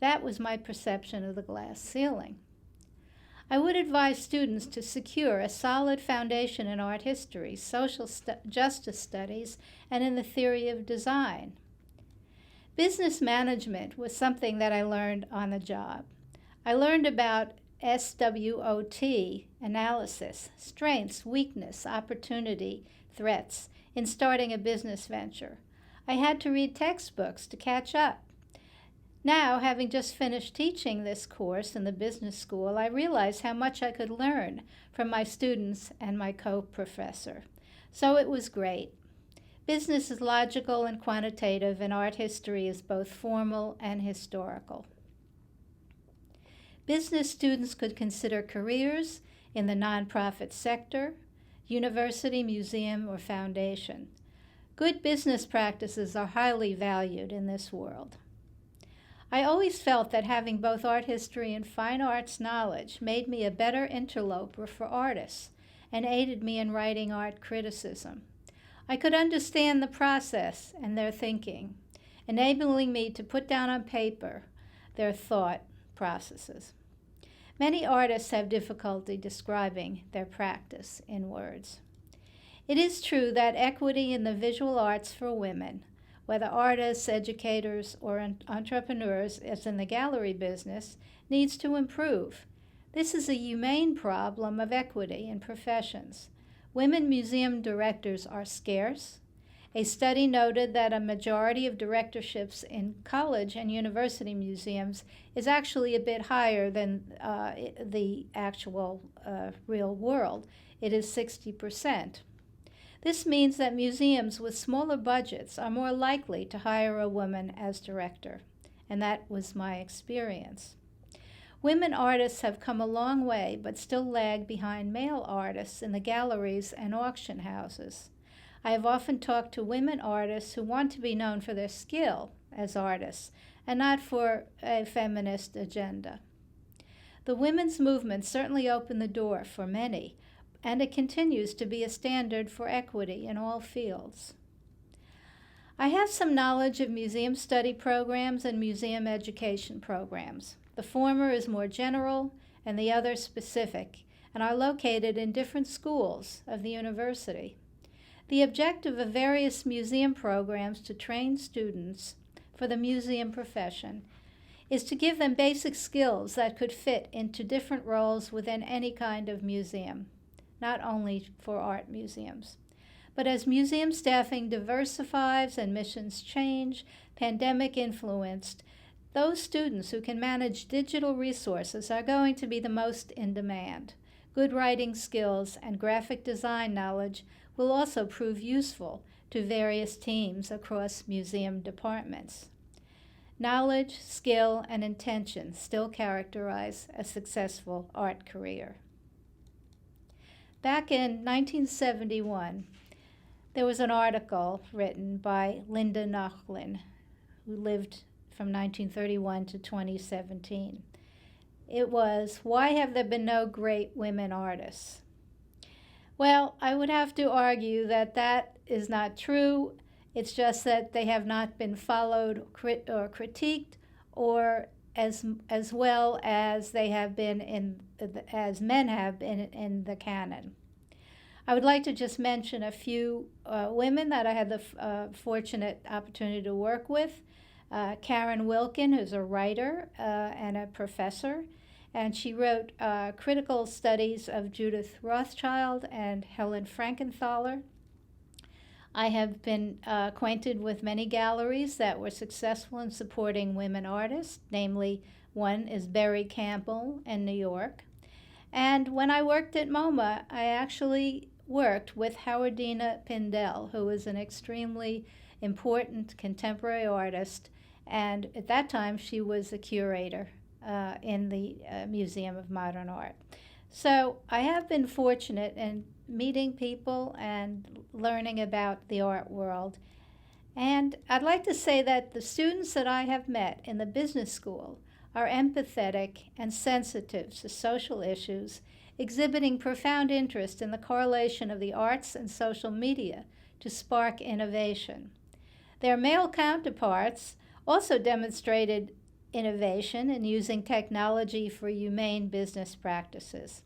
That was my perception of the glass ceiling. I would advise students to secure a solid foundation in art history, social justice studies, and in the theory of design. Business management was something that I learned on the job. I learned about SWOT analysis, strengths, weakness, opportunity, threats, in starting a business venture. I had to read textbooks to catch up. Now, having just finished teaching this course in the business school, I realized how much I could learn from my students and my co-professor. So it was great. Business is logical and quantitative, and art history is both formal and historical. Business students could consider careers in the nonprofit sector, university, museum, or foundation. Good business practices are highly valued in this world. I always felt that having both art history and fine arts knowledge made me a better interloper for artists and aided me in writing art criticism. I could understand the process and their thinking, enabling me to put down on paper their thought processes. Many artists have difficulty describing their practice in words. It is true that equity in the visual arts for women, whether artists, educators, or entrepreneurs, as in the gallery business, needs to improve. This is a humane problem of equity in professions. Women museum directors are scarce. A study noted that a majority of directorships in college and university museums is actually a bit higher than the actual real world. It is 60%. This means that museums with smaller budgets are more likely to hire a woman as director, and that was my experience. Women artists have come a long way, but still lag behind male artists in the galleries and auction houses. I have often talked to women artists who want to be known for their skill as artists and not for a feminist agenda. The women's movement certainly opened the door for many, and it continues to be a standard for equity in all fields. I have some knowledge of museum study programs and museum education programs. The former is more general and the other specific, and are located in different schools of the university. The objective of various museum programs to train students for the museum profession is to give them basic skills that could fit into different roles within any kind of museum, not only for art museums. But as museum staffing diversifies and missions change, pandemic influenced, those students who can manage digital resources are going to be the most in demand. Good writing skills and graphic design knowledge will also prove useful to various teams across museum departments. Knowledge, skill, and intention still characterize a successful art career. Back in 1971, there was an article written by Linda Nochlin, who lived from 1931 to 2017. It was, "Why have there been no great women artists?" Well, I would have to argue that that is not true. It's just that they have not been followed or critiqued, or as well as they have been as men have been in the canon. I would like to just mention a few women that I had the fortunate opportunity to work with. Karen Wilkin, who's a writer and a professor, and she wrote critical studies of Judith Rothschild and Helen Frankenthaler. I have been acquainted with many galleries that were successful in supporting women artists, namely one is Berry Campbell in New York. And when I worked at MoMA, I actually worked with Howardina Pindell, who was an extremely important contemporary artist, and at that time she was a curator in the Museum of Modern Art. So I have been fortunate in meeting people and learning about the art world. And I'd like to say that the students that I have met in the business school are empathetic and sensitive to social issues, exhibiting profound interest in the correlation of the arts and social media to spark innovation. Their male counterparts also demonstrated innovation in using technology for humane business practices.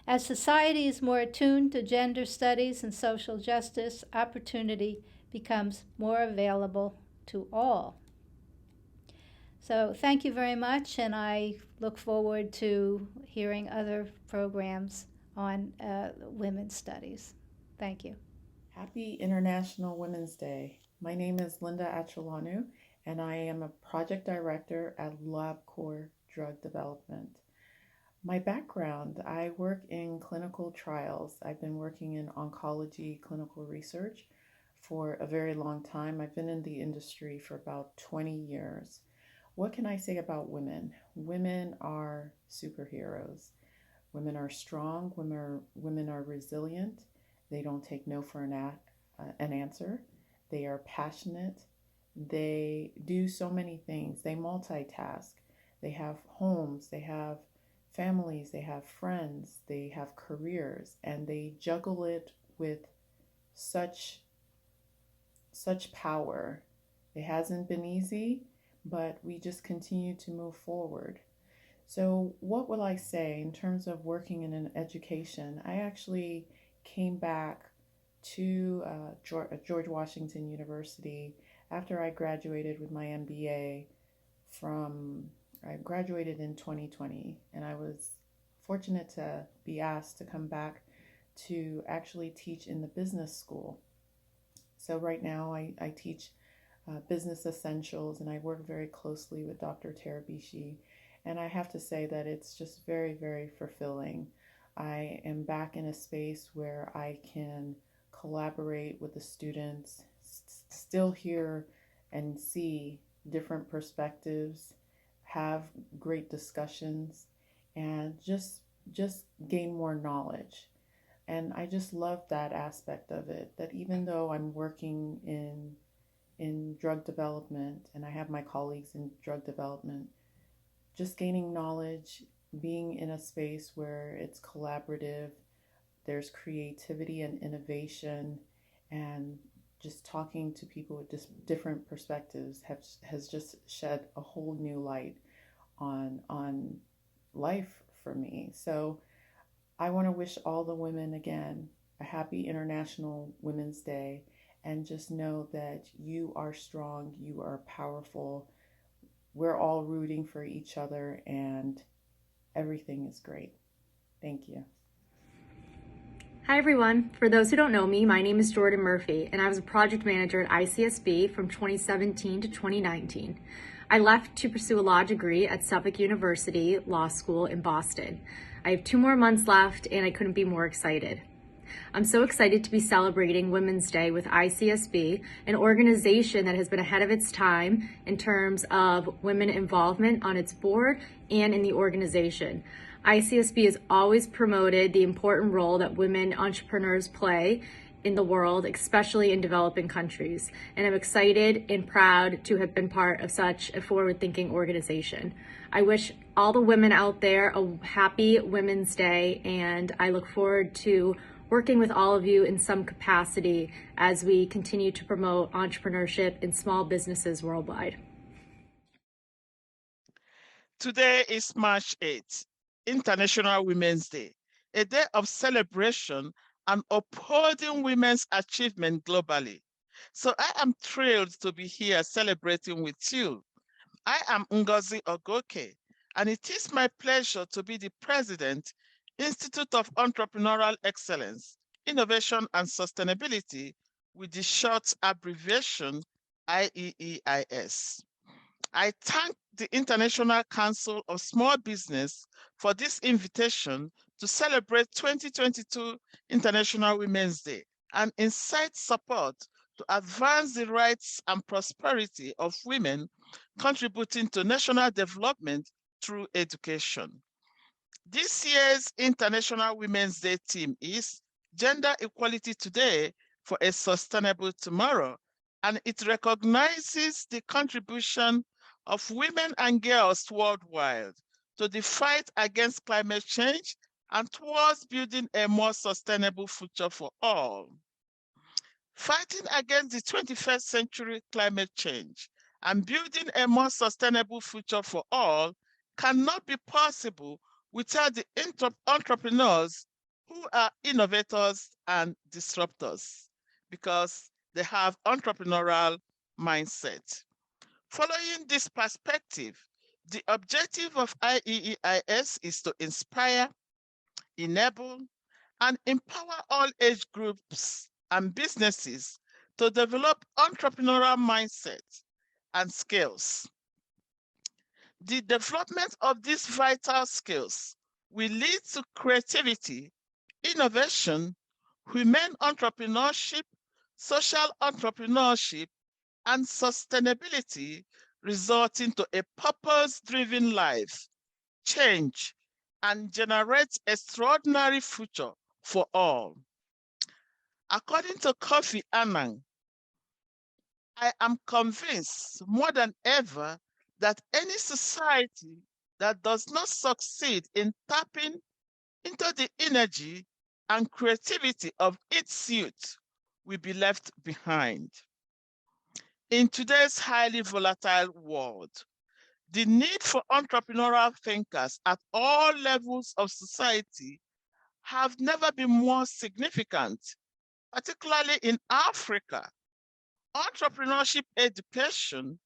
As society is more attuned to gender studies and social justice, opportunity becomes more available to all. So thank you very much, and I look forward to hearing other programs on women's studies. Thank you. Happy International Women's Day. My name is Linda Achelanu, and I am a project director at LabCorp Drug Development. My background, I work in clinical trials. I've been working in oncology clinical research for a very long time. I've been in the industry for about 20 years. What can I say about women? Women are superheroes. Women are strong. Women are resilient. They don't take no for an answer. They are passionate. They do so many things. They multitask. They have homes. They have families. They have friends. They have careers. And they juggle it with such power. It hasn't been easy, but we just continue to move forward. So what will I say in terms of working in an education? I actually came back to George Washington University after I graduated with my MBA I graduated in 2020, and I was fortunate to be asked to come back to actually teach in the business school. So right now I teach business essentials, and I work very closely with Dr. Terabishi, and I have to say that it's just very, very fulfilling. I am back in a space where I can collaborate with the students, still hear and see different perspectives, have great discussions, and just gain more knowledge. And I just love that aspect of it, that even though I'm working in drug development and I have my colleagues in drug development, just gaining knowledge, being in a space where it's collaborative, there's creativity and innovation, and just talking to people with just different perspectives has just shed a whole new light on life for me. So I want to wish all the women again a happy International Women's Day, and just know that you are strong, you are powerful. We're all rooting for each other, and everything is great. Thank you. Hi everyone. For those who don't know me, my name is Jordan Murphy, and I was a project manager at ICSB from 2017 to 2019. I left to pursue a law degree at Suffolk University Law School in Boston. I have 2 more months left, and I couldn't be more excited. I'm so excited to be celebrating Women's Day with ICSB, an organization that has been ahead of its time in terms of women involvement on its board and in the organization. ICSB has always promoted the important role that women entrepreneurs play in the world, especially in developing countries. And I'm excited and proud to have been part of such a forward-thinking organization. I wish all the women out there a happy Women's Day, and I look forward to working with all of you in some capacity as we continue to promote entrepreneurship in small businesses worldwide. Today is March 8th, International Women's Day, a day of celebration and upholding women's achievement globally. So I am thrilled to be here celebrating with you. I am Ngozi Ogoke, and it is my pleasure to be the President, Institute of Entrepreneurial Excellence, Innovation and Sustainability, with the short abbreviation IEEIS. I thank the International Council of Small Business for this invitation to celebrate 2022 International Women's Day and incite support to advance the rights and prosperity of women, contributing to national development through education. This year's International Women's Day theme is Gender Equality Today for a Sustainable Tomorrow, and it recognizes the contribution of women and girls worldwide to the fight against climate change and towards building a more sustainable future for all. Fighting against the 21st century climate change and building a more sustainable future for all cannot be possible without the entrepreneurs who are innovators and disruptors, because they have entrepreneurial mindset. Following this perspective, the objective of IEEIS is to inspire, enable, and empower all age groups and businesses to develop entrepreneurial mindset and skills. The development of these vital skills will lead to creativity, innovation, women entrepreneurship, social entrepreneurship, and sustainability, resulting to a purpose-driven life, change, and generate extraordinary future for all. According to Kofi Annan, I am convinced more than ever that any society that does not succeed in tapping into the energy and creativity of its youth will be left behind. In today's highly volatile world, the need for entrepreneurial thinkers at all levels of society have never been more significant, particularly in Africa. Entrepreneurship education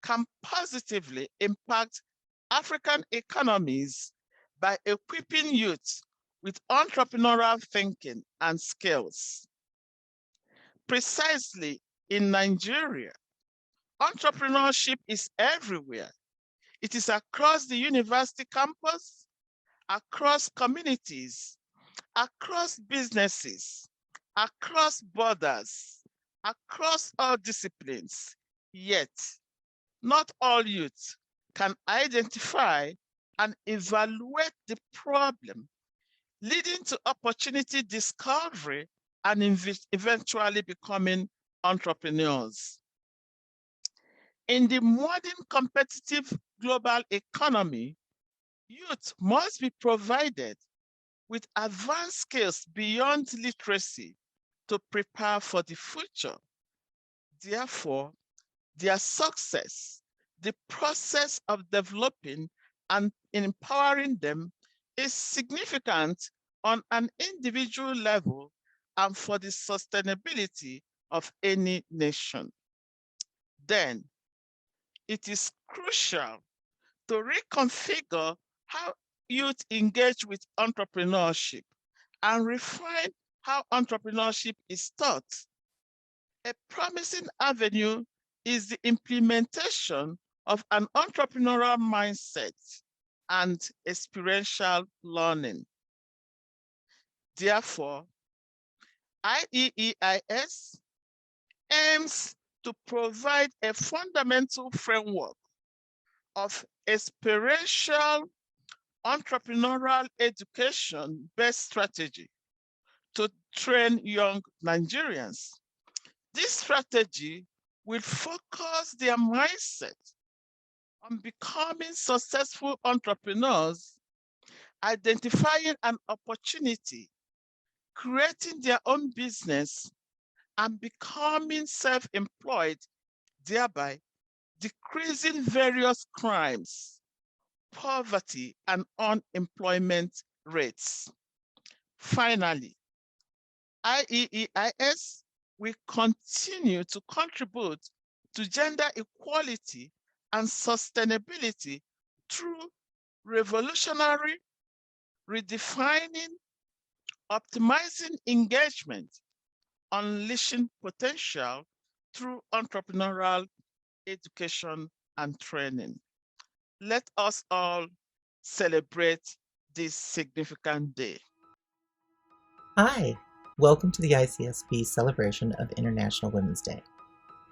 can positively impact African economies by equipping youth with entrepreneurial thinking and skills. Precisely in Nigeria, entrepreneurship is everywhere. It is across the university campus, across communities, across businesses, across borders, across all disciplines. Yet, not all youth can identify and evaluate the problem, leading to opportunity discovery and eventually becoming entrepreneurs. In the modern competitive global economy, youth must be provided with advanced skills beyond literacy to prepare for the future. Therefore, their success, the process of developing and empowering them, is significant on an individual level and for the sustainability of any nation. Then, it is crucial to reconfigure how youth engage with entrepreneurship and refine how entrepreneurship is taught. A promising avenue is the implementation of an entrepreneurial mindset and experiential learning. Therefore, IEEIS aims to provide a fundamental framework of experiential entrepreneurial education-based strategy to train young Nigerians. This strategy will focus their mindset on becoming successful entrepreneurs, identifying an opportunity, creating their own business, and becoming self-employed, thereby decreasing various crimes, poverty, and unemployment rates. Finally, IEEIS will continue to contribute to gender equality and sustainability through revolutionary, redefining, optimizing engagement, unleashing potential through entrepreneurial education and training. Let us all celebrate this significant day. Hi, welcome to the ICSB celebration of International Women's Day.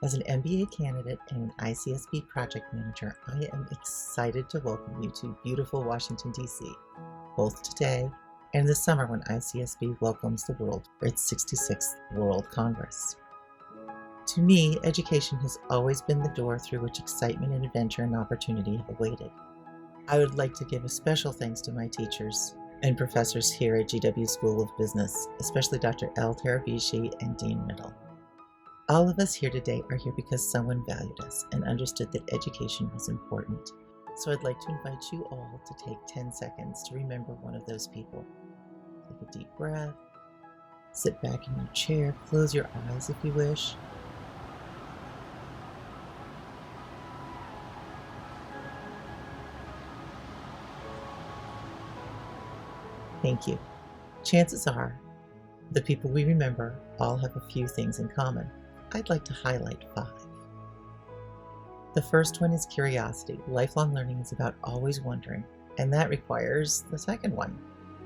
As an MBA candidate and an ICSB project manager, I am excited to welcome you to beautiful Washington, D.C., both today and this summer when ICSB welcomes the world for its 66th World Congress. To me, education has always been the door through which excitement and adventure and opportunity have awaited. I would like to give a special thanks to my teachers and professors here at GW School of Business, especially Dr. L. Tarabishi and Dean Riddle. All of us here today are here because someone valued us and understood that education was important. So I'd like to invite you all to take 10 seconds to remember one of those people. Take a deep breath, sit back in your chair, close your eyes if you wish. Thank you. Chances are, the people we remember all have a few things in common. I'd like to highlight 5. The first one is curiosity. Lifelong learning is about always wondering, and that requires the second one,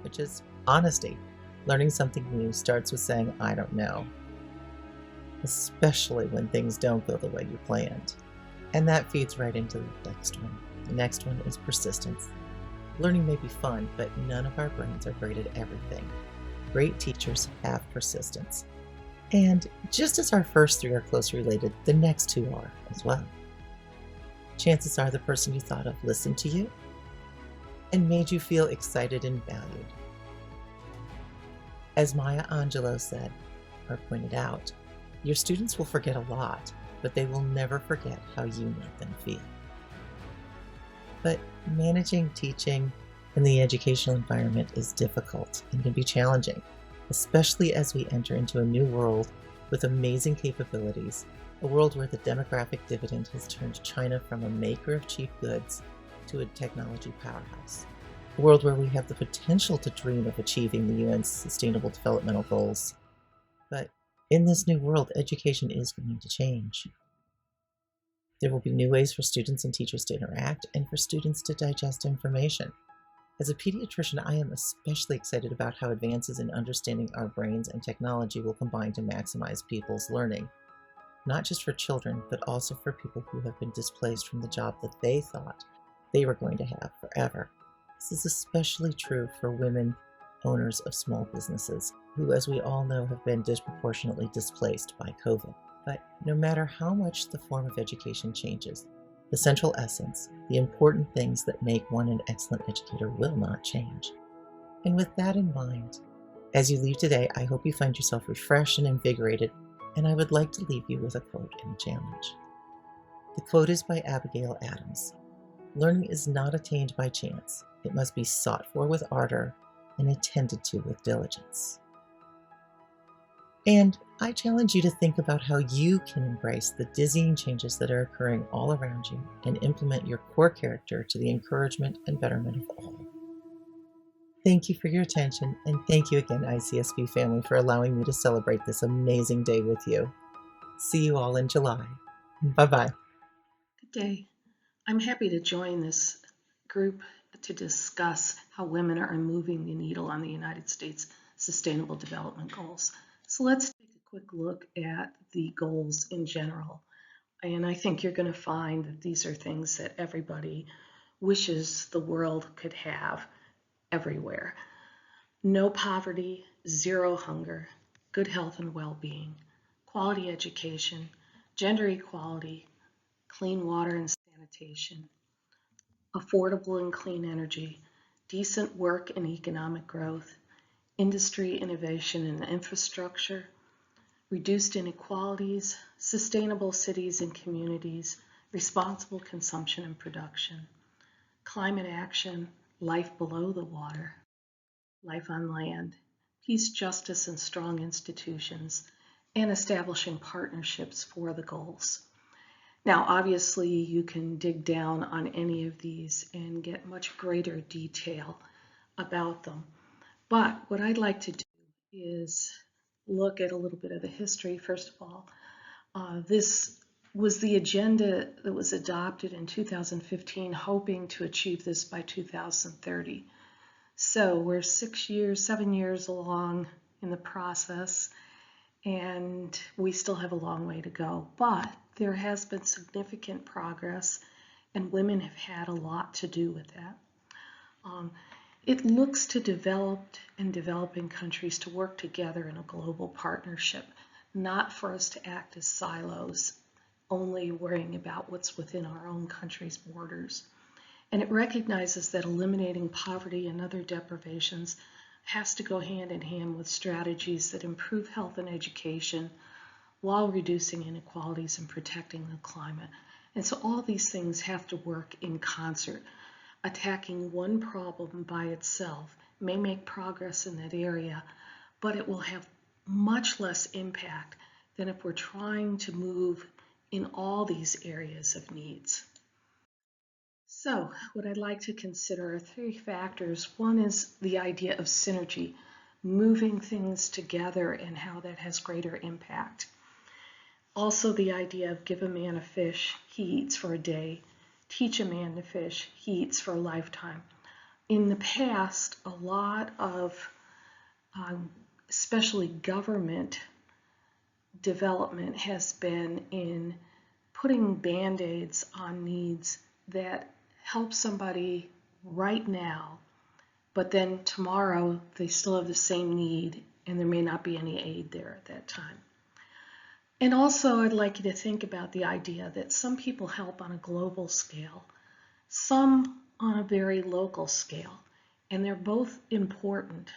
which is honesty. Learning something new starts with saying, I don't know, especially when things don't go the way you planned. And that feeds right into the next one. The next one is persistence. Learning may be fun, but none of our brains are great at everything. Great teachers have persistence. And just as our first 3 are closely related, the next 2 are as well. Chances are the person you thought of listened to you and made you feel excited and valued. As Maya Angelou said, or pointed out, your students will forget a lot, but they will never forget how you made them feel. But managing teaching in the educational environment is difficult and can be challenging, especially as we enter into a new world with amazing capabilities, a world where the demographic dividend has turned China from a maker of cheap goods to a technology powerhouse, a world where we have the potential to dream of achieving the UN's Sustainable Developmental Goals. But in this new world, education is going to change. There will be new ways for students and teachers to interact and for students to digest information. As a pediatrician, I am especially excited about how advances in understanding our brains and technology will combine to maximize people's learning, not just for children, but also for people who have been displaced from the job that they thought they were going to have forever. This is especially true for women owners of small businesses, who, as we all know, have been disproportionately displaced by COVID. But no matter how much the form of education changes, the central essence, the important things that make one an excellent educator will not change. And with that in mind, as you leave today, I hope you find yourself refreshed and invigorated, and I would like to leave you with a quote and a challenge. The quote is by Abigail Adams. Learning is not attained by chance. It must be sought for with ardor and attended to with diligence. And I challenge you to think about how you can embrace the dizzying changes that are occurring all around you and implement your core character to the encouragement and betterment of all. Thank you for your attention, and thank you again, ICSB family, for allowing me to celebrate this amazing day with you. See you all in July. Bye-bye. Good day. I'm happy to join this group to discuss how women are moving the needle on the United States Sustainable Development Goals. So let's take a quick look at the goals in general. And I think you're going to find that these are things that everybody wishes the world could have everywhere. No poverty, zero hunger, good health and well-being, quality education, gender equality, clean water and sanitation, affordable and clean energy, decent work and economic growth, industry, innovation, and infrastructure, reduced inequalities, sustainable cities and communities, responsible consumption and production, climate action, life below the water, life on land, peace, justice, and strong institutions, and establishing partnerships for the goals. Now, obviously, you can dig down on any of these and get much greater detail about them. But what I'd like to do is look at a little bit of the history. First of all, this was the agenda that was adopted in 2015, hoping to achieve this by 2030. So we're 7 years along in the process, and we still have a long way to go. But there has been significant progress, and women have had a lot to do with that. It looks to developed and developing countries to work together in a global partnership, not for us to act as silos, only worrying about what's within our own country's borders. And it recognizes that eliminating poverty and other deprivations has to go hand in hand with strategies that improve health and education while reducing inequalities and protecting the climate. And so all these things have to work in concert. Attacking one problem by itself may make progress in that area, but it will have much less impact than if we're trying to move in all these areas of needs. So what I'd like to consider are 3 factors. One is the idea of synergy, moving things together and how that has greater impact. Also the idea of give a man a fish, he eats for a day. Teach a man to fish, he eats for a lifetime. In the past, a lot of, especially government development, has been in putting band-aids on needs that help somebody right now, but then tomorrow they still have the same need and there may not be any aid there at that time. And also I'd like you to think about the idea that some people help on a global scale, some on a very local scale, and they're both important.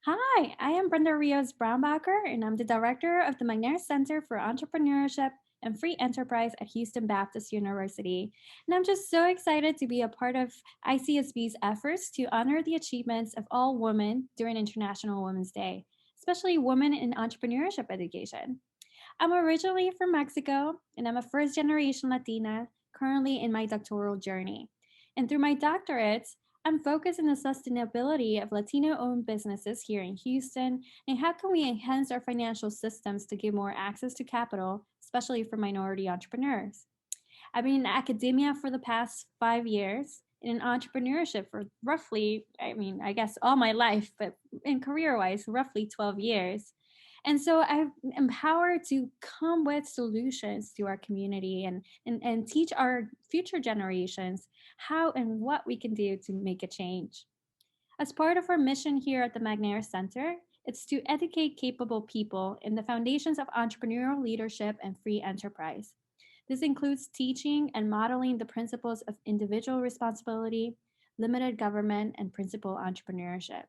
Hi, I am Brenda Rios Brownbacker, and I'm the director of the McNair Center for Entrepreneurship and Free Enterprise at Houston Baptist University. And I'm just so excited to be a part of ICSB's efforts to honor the achievements of all women during International Women's Day, especially women in entrepreneurship education. I'm originally from Mexico, and I'm a first-generation Latina currently in my doctoral journey. And through my doctorates, I'm focused on the sustainability of Latino-owned businesses here in Houston, and how can we enhance our financial systems to give more access to capital, especially for minority entrepreneurs. I've been in academia for the past 5 years, and in entrepreneurship for roughly, I guess all my life, but in career-wise, roughly 12 years. And so I'm empowered to come with solutions to our community and teach our future generations how and what we can do to make a change. As part of our mission here at the McNair Center, it's to educate capable people in the foundations of entrepreneurial leadership and free enterprise. This includes teaching and modeling the principles of individual responsibility, limited government, and principled entrepreneurship.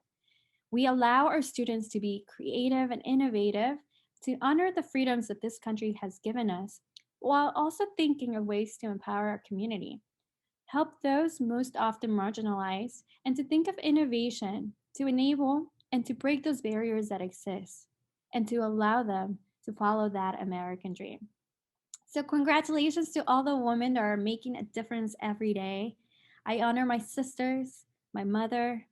We allow our students to be creative and innovative, to honor the freedoms that this country has given us, while also thinking of ways to empower our community, help those most often marginalized, and to think of innovation to enable and to break those barriers that exist, and to allow them to follow that American dream. So congratulations to all the women that are making a difference every day. I honor my sisters, my mother,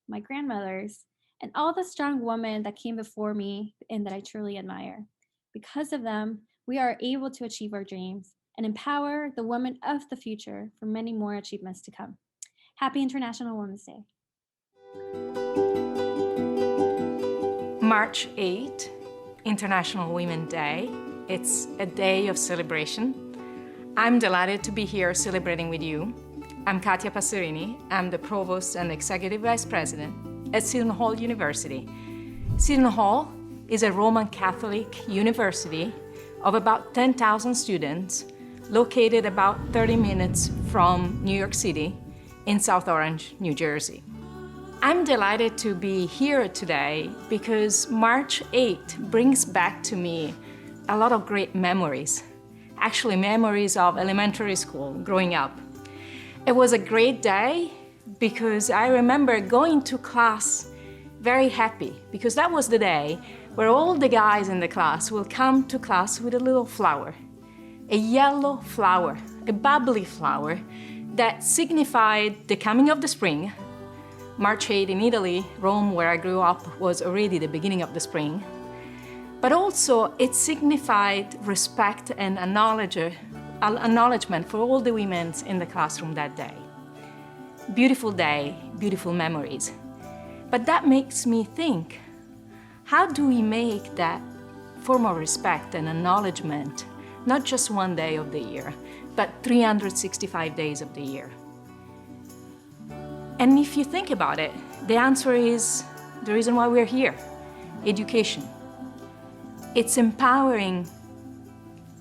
my grandmothers, and all the strong women that came before me and that I truly admire. Because of them, we are able to achieve our dreams and empower the women of the future for many more achievements to come. Happy International Women's Day. March 8, International Women's Day. It's a day of celebration. I'm delighted to be here celebrating with you. I'm Katia Passerini. I'm the Provost and Executive Vice President at Seton Hall University. Seton Hall is a Roman Catholic university of about 10,000 students located about 30 minutes from New York City in South Orange, New Jersey. I'm delighted to be here today because March 8 brings back to me a lot of great memories, actually memories of elementary school growing up. It was a great day because I remember going to class very happy because that was the day where all the guys in the class will come to class with a little flower. a yellow flower, a bubbly flower that signified the coming of the spring. March 8 in Italy, Rome, where I grew up, was already the beginning of the spring. But also it signified respect and acknowledgement for all the women in the classroom that day. Beautiful day, beautiful memories. But that makes me think, how do we make that form of respect and acknowledgement not just one day of the year, but 365 days of the year? And if you think about it, the answer is the reason why we're here: education. It's empowering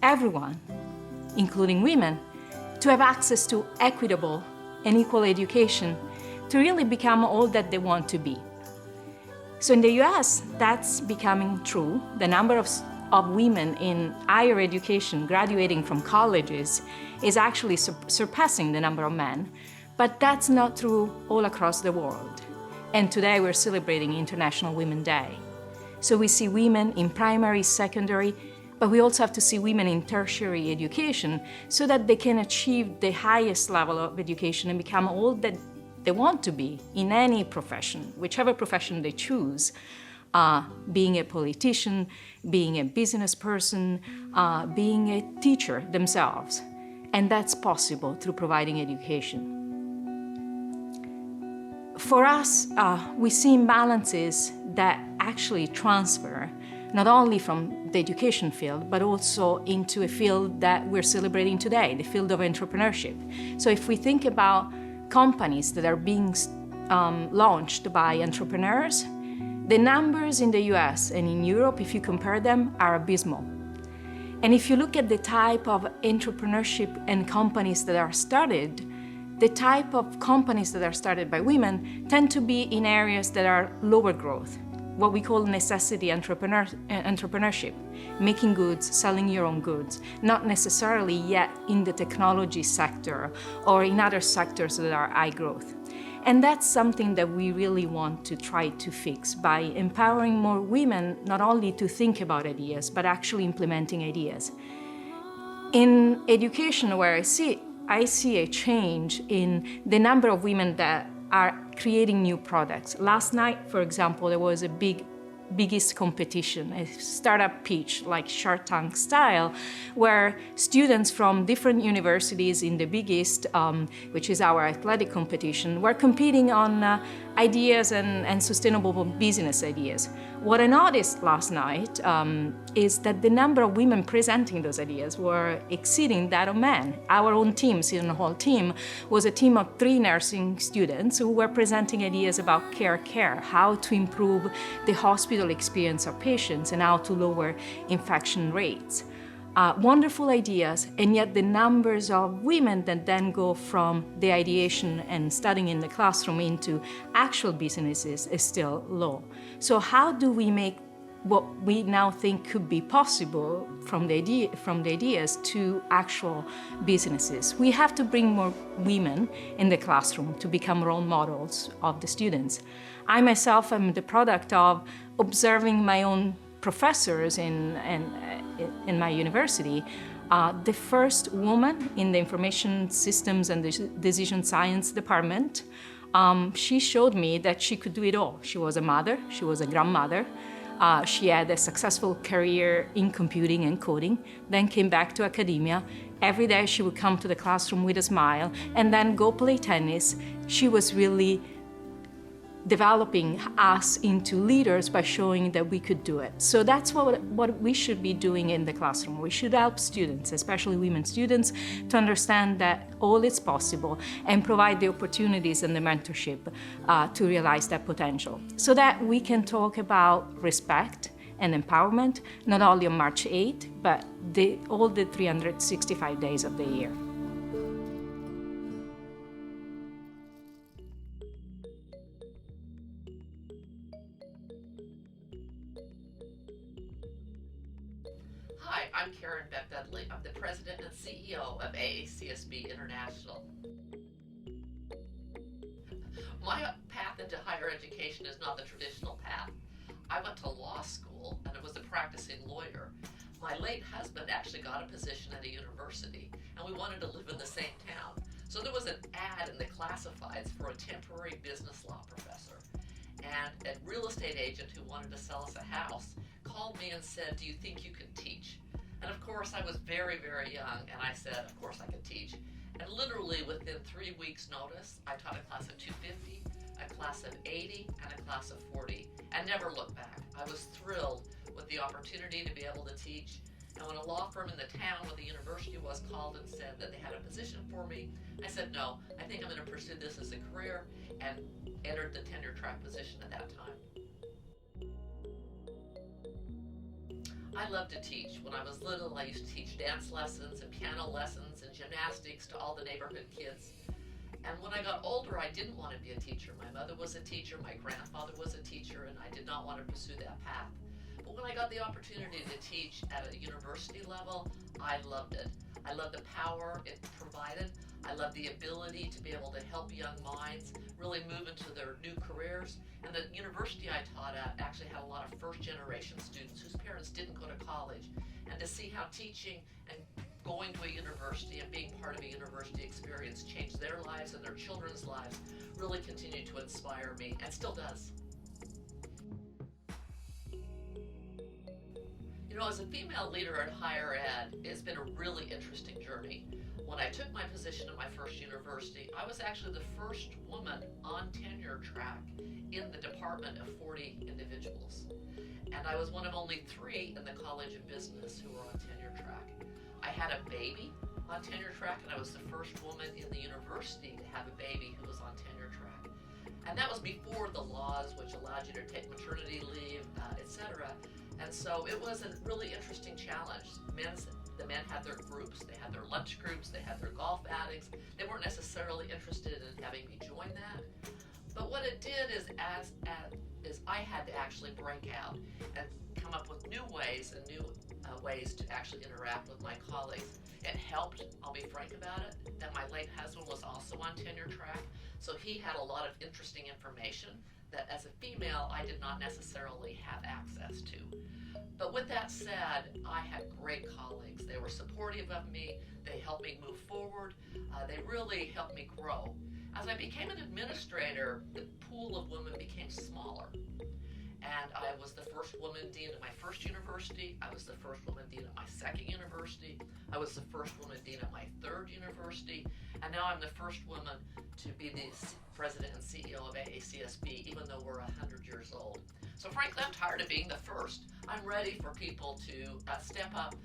everyone, including women, to have access to equitable and equal education to really become all that they want to be. So in the US, that's becoming true. The number of women in higher education graduating from colleges is actually surpassing the number of men. But that's not true all across the world. And today we're celebrating International Women's Day. So we see women in primary, secondary, but we also have to see women in tertiary education so that they can achieve the highest level of education and become all that they want to be in any profession, whichever profession they choose, being a politician, being a business person, being a teacher themselves. And that's possible through providing education. For us, we see imbalances that actually transfer not only from the education field, but also into a field that we're celebrating today, the field of entrepreneurship. So if we think about companies that are being launched by entrepreneurs, the numbers in the US and in Europe, if you compare them, are abysmal. And if you look at the type of entrepreneurship and companies that are started, the type of companies that are started by women tend to be in areas that are lower growth, what we call necessity entrepreneurship, making goods, selling your own goods, not necessarily yet in the technology sector or in other sectors that are high growth. And that's something that we really want to try to fix by empowering more women not only to think about ideas, but actually implementing ideas. In education, where I see a change in the number of women that are creating new products. Last night, for example, there was a biggest competition, a startup pitch, like Shark Tank style, where students from different universities in the biggest, which is our athletic competition, were competing on ideas and sustainable business ideas. What I noticed last night is that the number of women presenting those ideas were exceeding that of men. Our own team, Seton Hall team, was a team of 3 nursing students who were presenting ideas about care, how to improve the hospital experience of patients and how to lower infection rates. Wonderful ideas, and yet the numbers of women that then go from the ideation and studying in the classroom into actual businesses is still low. So how do we make what we now think could be possible from the ideas to actual businesses? We have to bring more women in the classroom to become role models of the students. I myself am the product of observing my own professors in my university. The first woman in the information systems and decision science department, she showed me that she could do it all. She was a mother, she was a grandmother, she had a successful career in computing and coding, then came back to academia. Every day she would come to the classroom with a smile and then go play tennis. She was really developing us into leaders by showing that we could do it. So that's what we should be doing in the classroom. We should help students, especially women students, to understand that all is possible and provide the opportunities and the mentorship to realize that potential, so that we can talk about respect and empowerment, not only on March 8th, but all the 365 days of the year. Hi, I'm Karen Beck-Dudley. I'm the President and CEO of ICSB International. My path into higher education is not the traditional path. I went to law school and I was a practicing lawyer. my late husband actually got a position at a university, and we wanted to live in the same town. So there was an ad in the classifieds for a temporary business law professor. And a real estate agent who wanted to sell us a house called me and said, "Do you think you can teach?" And of course, I was very, very young, and I said, of course I could teach. And literally within 3 weeks' notice, I taught a class of 250, a class of 80, and a class of 40, and never looked back. I was thrilled with the opportunity to be able to teach. And when a law firm in the town where the university was called and said that they had a position for me, I said, no, I think I'm going to pursue this as a career, and entered the tenure track position at that time. I love to teach. When I was little, I used to teach dance lessons and piano lessons and gymnastics to all the neighborhood kids. And when I got older, I didn't want to be a teacher. My mother was a teacher, my grandfather was a teacher, and I did not want to pursue that path. But when I got the opportunity to teach at a university level, I loved it. I loved the power it provided. I loved the ability to be able to help young minds really move into their new careers. And the university I taught at actually had a lot of first-generation students whose parents didn't go to college. And to see how teaching and going to a university and being part of a university experience changed their lives and their children's lives really continued to inspire me, and still does. You know, as a female leader in higher ed, it's been a really interesting journey. When I took my position at my first university, I was actually the first woman on tenure track in the department of 40 individuals. And I was one of only 3 in the College of Business who were on tenure track. I had a baby on tenure track, and I was the first woman in the university to have a baby who was on tenure track. And that was before the laws which allowed you to take maternity leave, etc. And so it was a really interesting challenge. The men had their groups, they had their lunch groups, they had their golf outings. They weren't necessarily interested in having me join that. But what it did is I had to actually break out and come up with new ways and new ways to actually interact with my colleagues. It helped, I'll be frank about it, that my late husband was also on tenure track, so he had a lot of interesting information that as a female I did not necessarily have access to. But with that said, I had great colleagues. They were supportive of me, they helped me move forward, they really helped me grow. As I became an administrator, the pool of women became smaller. And I was the first woman dean at my first university. I was the first woman dean at my second university. I was the first woman dean at my third university. And now I'm the first woman to be the president and CEO of ACSB, even though we're 100 years old. So frankly, I'm tired of being the first. I'm ready for people to step up,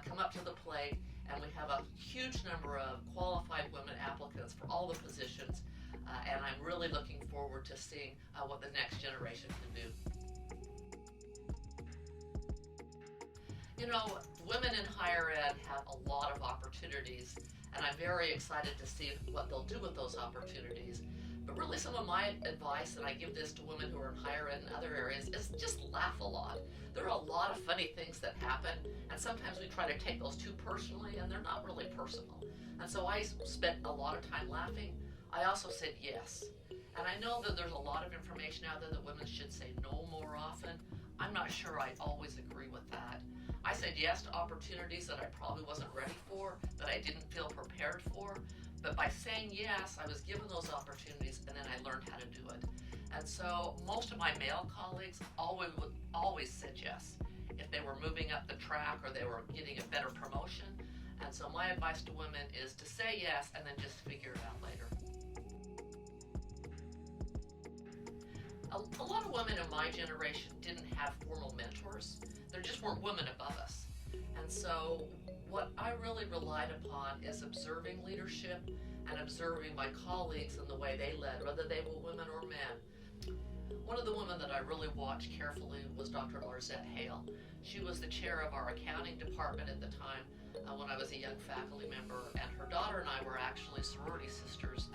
come up to the plate, and we have a huge number of qualified women applicants for all the positions. And I'm really looking forward to seeing what the next generation can do. You know, women in higher ed have a lot of opportunities, and I'm very excited to see what they'll do with those opportunities. But really some of my advice, and I give this to women who are in higher ed and other areas, is just laugh a lot. There are a lot of funny things that happen, and sometimes we try to take those too personally, and they're not really personal. And so I spent a lot of time laughing. I also said yes. And I know that there's a lot of information out there that women should say no more often. I'm not sure I always agree with that. I said yes to opportunities that I probably wasn't ready for, that I didn't feel prepared for. But by saying yes, I was given those opportunities, and then I learned how to do it. And so most of my male colleagues always said yes if they were moving up the track or they were getting a better promotion. And so my advice to women is to say yes and then just figure it out later. A lot of women in my generation didn't have formal mentors. There just weren't women above us. And so what I really relied upon is observing leadership and observing my colleagues and the way they led, whether they were women or men. One of the women that I really watched carefully was Dr. Larzette Hale. She was the chair of our accounting department at the time when I was a young faculty member, and her daughter and I were actually sorority sisters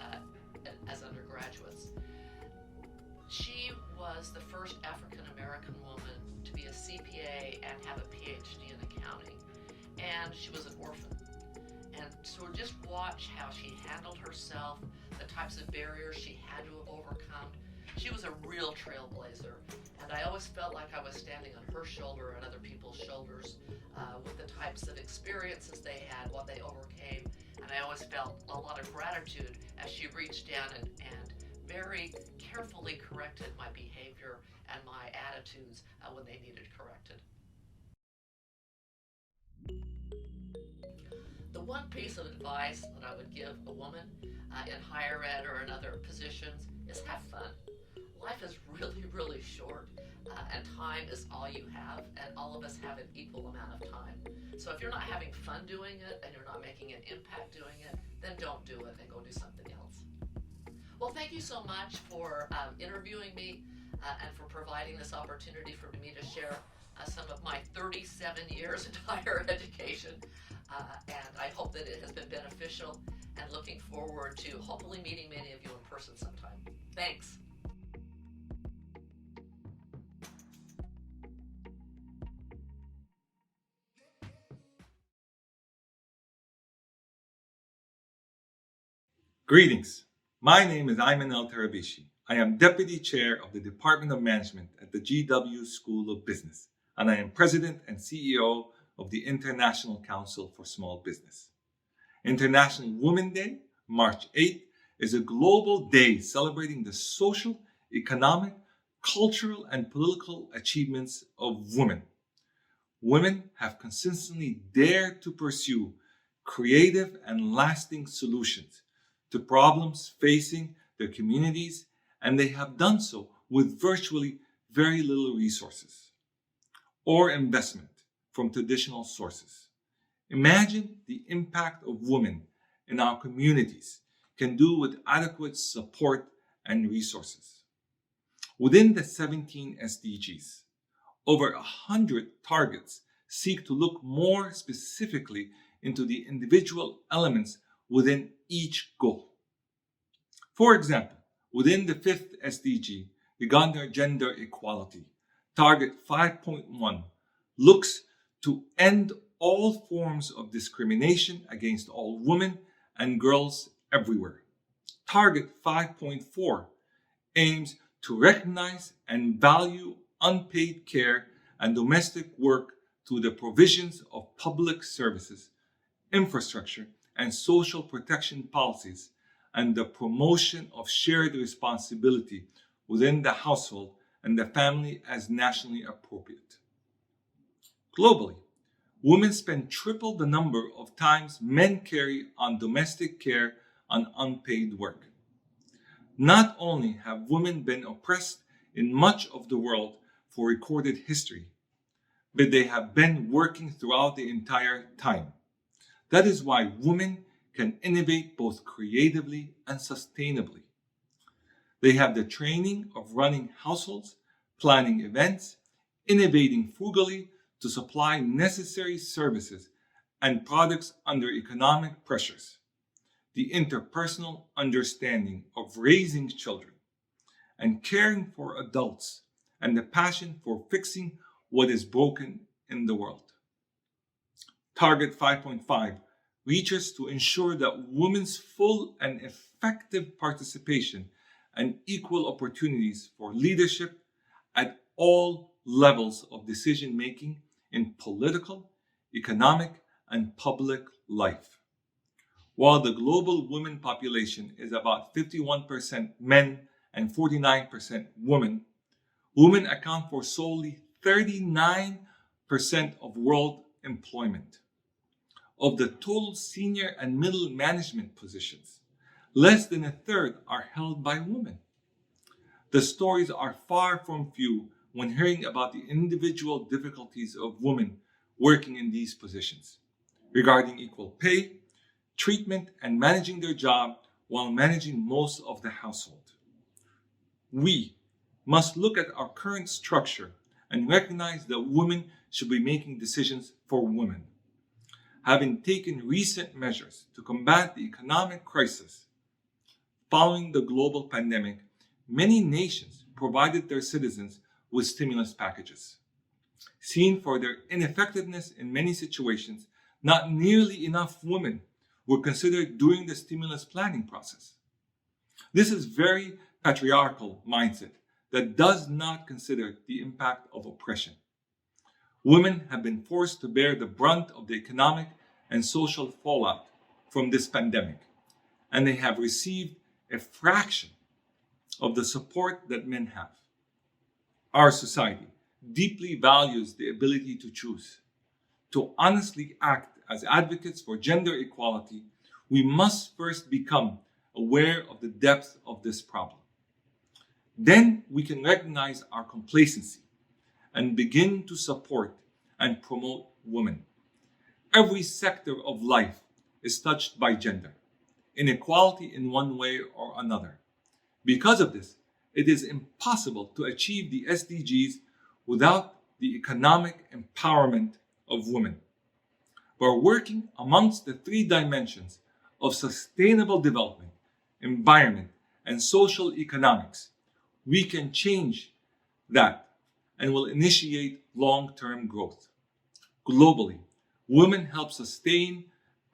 as undergraduates. She was the first African-American woman to be a CPA and have a PhD in accounting, and she was an orphan. And so just watch how she handled herself, the types of barriers she had to have overcome. She was a real trailblazer, and I always felt like I was standing on her shoulder and other people's shoulders with the types of experiences they had, what they overcame, and I always felt a lot of gratitude as she reached down and very carefully corrected my behavior and my attitudes when they needed corrected. The one piece of advice that I would give a woman in higher ed or in other positions is have fun. Life is really, really short, and time is all you have, and all of us have an equal amount of time. So if you're not having fun doing it and you're not making an impact doing it, then don't do it and go do something else. Well, thank you so much for interviewing me and for providing this opportunity for me to share some of my 37 years in higher education. And I hope that it has been beneficial, and looking forward to hopefully meeting many of you in person sometime. Thanks. Greetings. My name is Ayman El-Tarabishi. I am Deputy Chair of the Department of Management at the GW School of Business, and I am President and CEO of the International Council for Small Business. International Women's Day, March 8th, is a global day celebrating the social, economic, cultural, and political achievements of women. Women have consistently dared to pursue creative and lasting solutions to problems facing their communities, and they have done so with virtually very little resources or investment from traditional sources. Imagine the impact of women in our communities can do with adequate support and resources. Within the 17 SDGs, over 100 targets seek to look more specifically into the individual elements within each goal. For example, within the 5th SDG, regarding gender equality, Target 5.1 looks to end all forms of discrimination against all women and girls everywhere. Target 5.4 aims to recognize and value unpaid care and domestic work through the provisions of public services, infrastructure, and social protection policies, and the promotion of shared responsibility within the household and the family as nationally appropriate. Globally, women spend triple the number of times men carry on domestic care and unpaid work. Not only have women been oppressed in much of the world for recorded history, but they have been working throughout the entire time. That is why women can innovate both creatively and sustainably. They have the training of running households, planning events, innovating frugally to supply necessary services and products under economic pressures, the interpersonal understanding of raising children, and caring for adults, and the passion for fixing what is broken in the world. Target 5.5 reaches to ensure that women's full and effective participation and equal opportunities for leadership at all levels of decision-making in political, economic, and public life. While the global women population is about 51% men and 49% women, women account for solely 39% of world employment. Of the total senior and middle management positions, less than a third are held by women. The stories are far from few when hearing about the individual difficulties of women working in these positions, regarding equal pay, treatment, and managing their job while managing most of the household. We must look at our current structure and recognize that women should be making decisions for women. Having taken recent measures to combat the economic crisis following the global pandemic, many nations provided their citizens with stimulus packages. Seen for their ineffectiveness in many situations, not nearly enough women were considered during the stimulus planning process. This is very patriarchal mindset that does not consider the impact of oppression. Women have been forced to bear the brunt of the economic and social fallout from this pandemic, and they have received a fraction of the support that men have. Our society deeply values the ability to choose. To honestly act as advocates for gender equality, we must first become aware of the depth of this problem. Then we can recognize our complacency and begin to support and promote women. Every sector of life is touched by gender inequality in one way or another. Because of this, it is impossible to achieve the SDGs without the economic empowerment of women. By working amongst the three dimensions of sustainable development, environment, and social economics, we can change that and will initiate long-term growth. Globally, women help sustain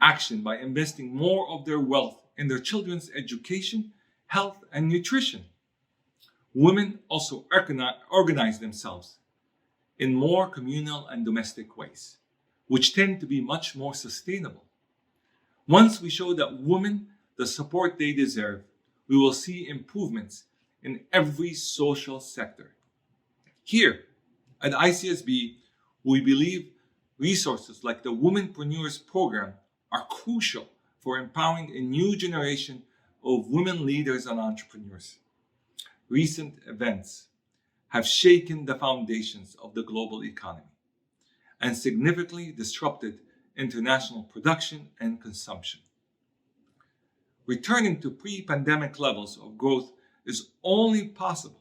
action by investing more of their wealth in their children's education, health, and nutrition. Women also organize themselves in more communal and domestic ways, which tend to be much more sustainable. Once we show that women the support they deserve, we will see improvements in every social sector. Here at ICSB, we believe resources like the Womenpreneurs Program are crucial for empowering a new generation of women leaders and entrepreneurs. Recent events have shaken the foundations of the global economy and significantly disrupted international production and consumption. Returning to pre-pandemic levels of growth is only possible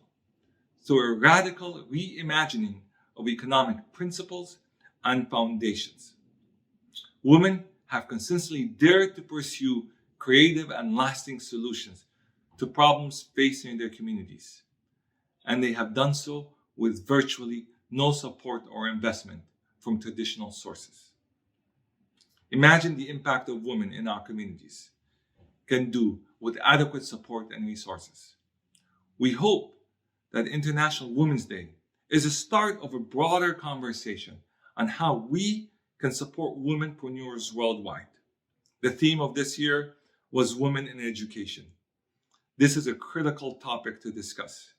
through a radical reimagining of economic principles and foundations. Women have consistently dared to pursue creative and lasting solutions to problems facing their communities, and they have done so with virtually no support or investment from traditional sources. Imagine the impact of women in our communities can do with adequate support and resources. We hope that International Women's Day is the start of a broader conversation on how we can support womenpreneurs worldwide. The theme of this year was Women in Education. This is a critical topic to discuss.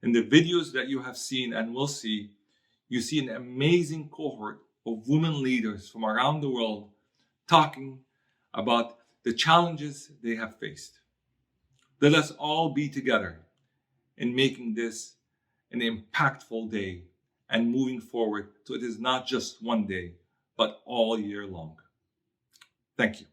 In the videos that you have seen and will see, you see an amazing cohort of women leaders from around the world talking about the challenges they have faced. Let us all be together in making this an impactful day and moving forward so it is not just one day, but all year long. Thank you.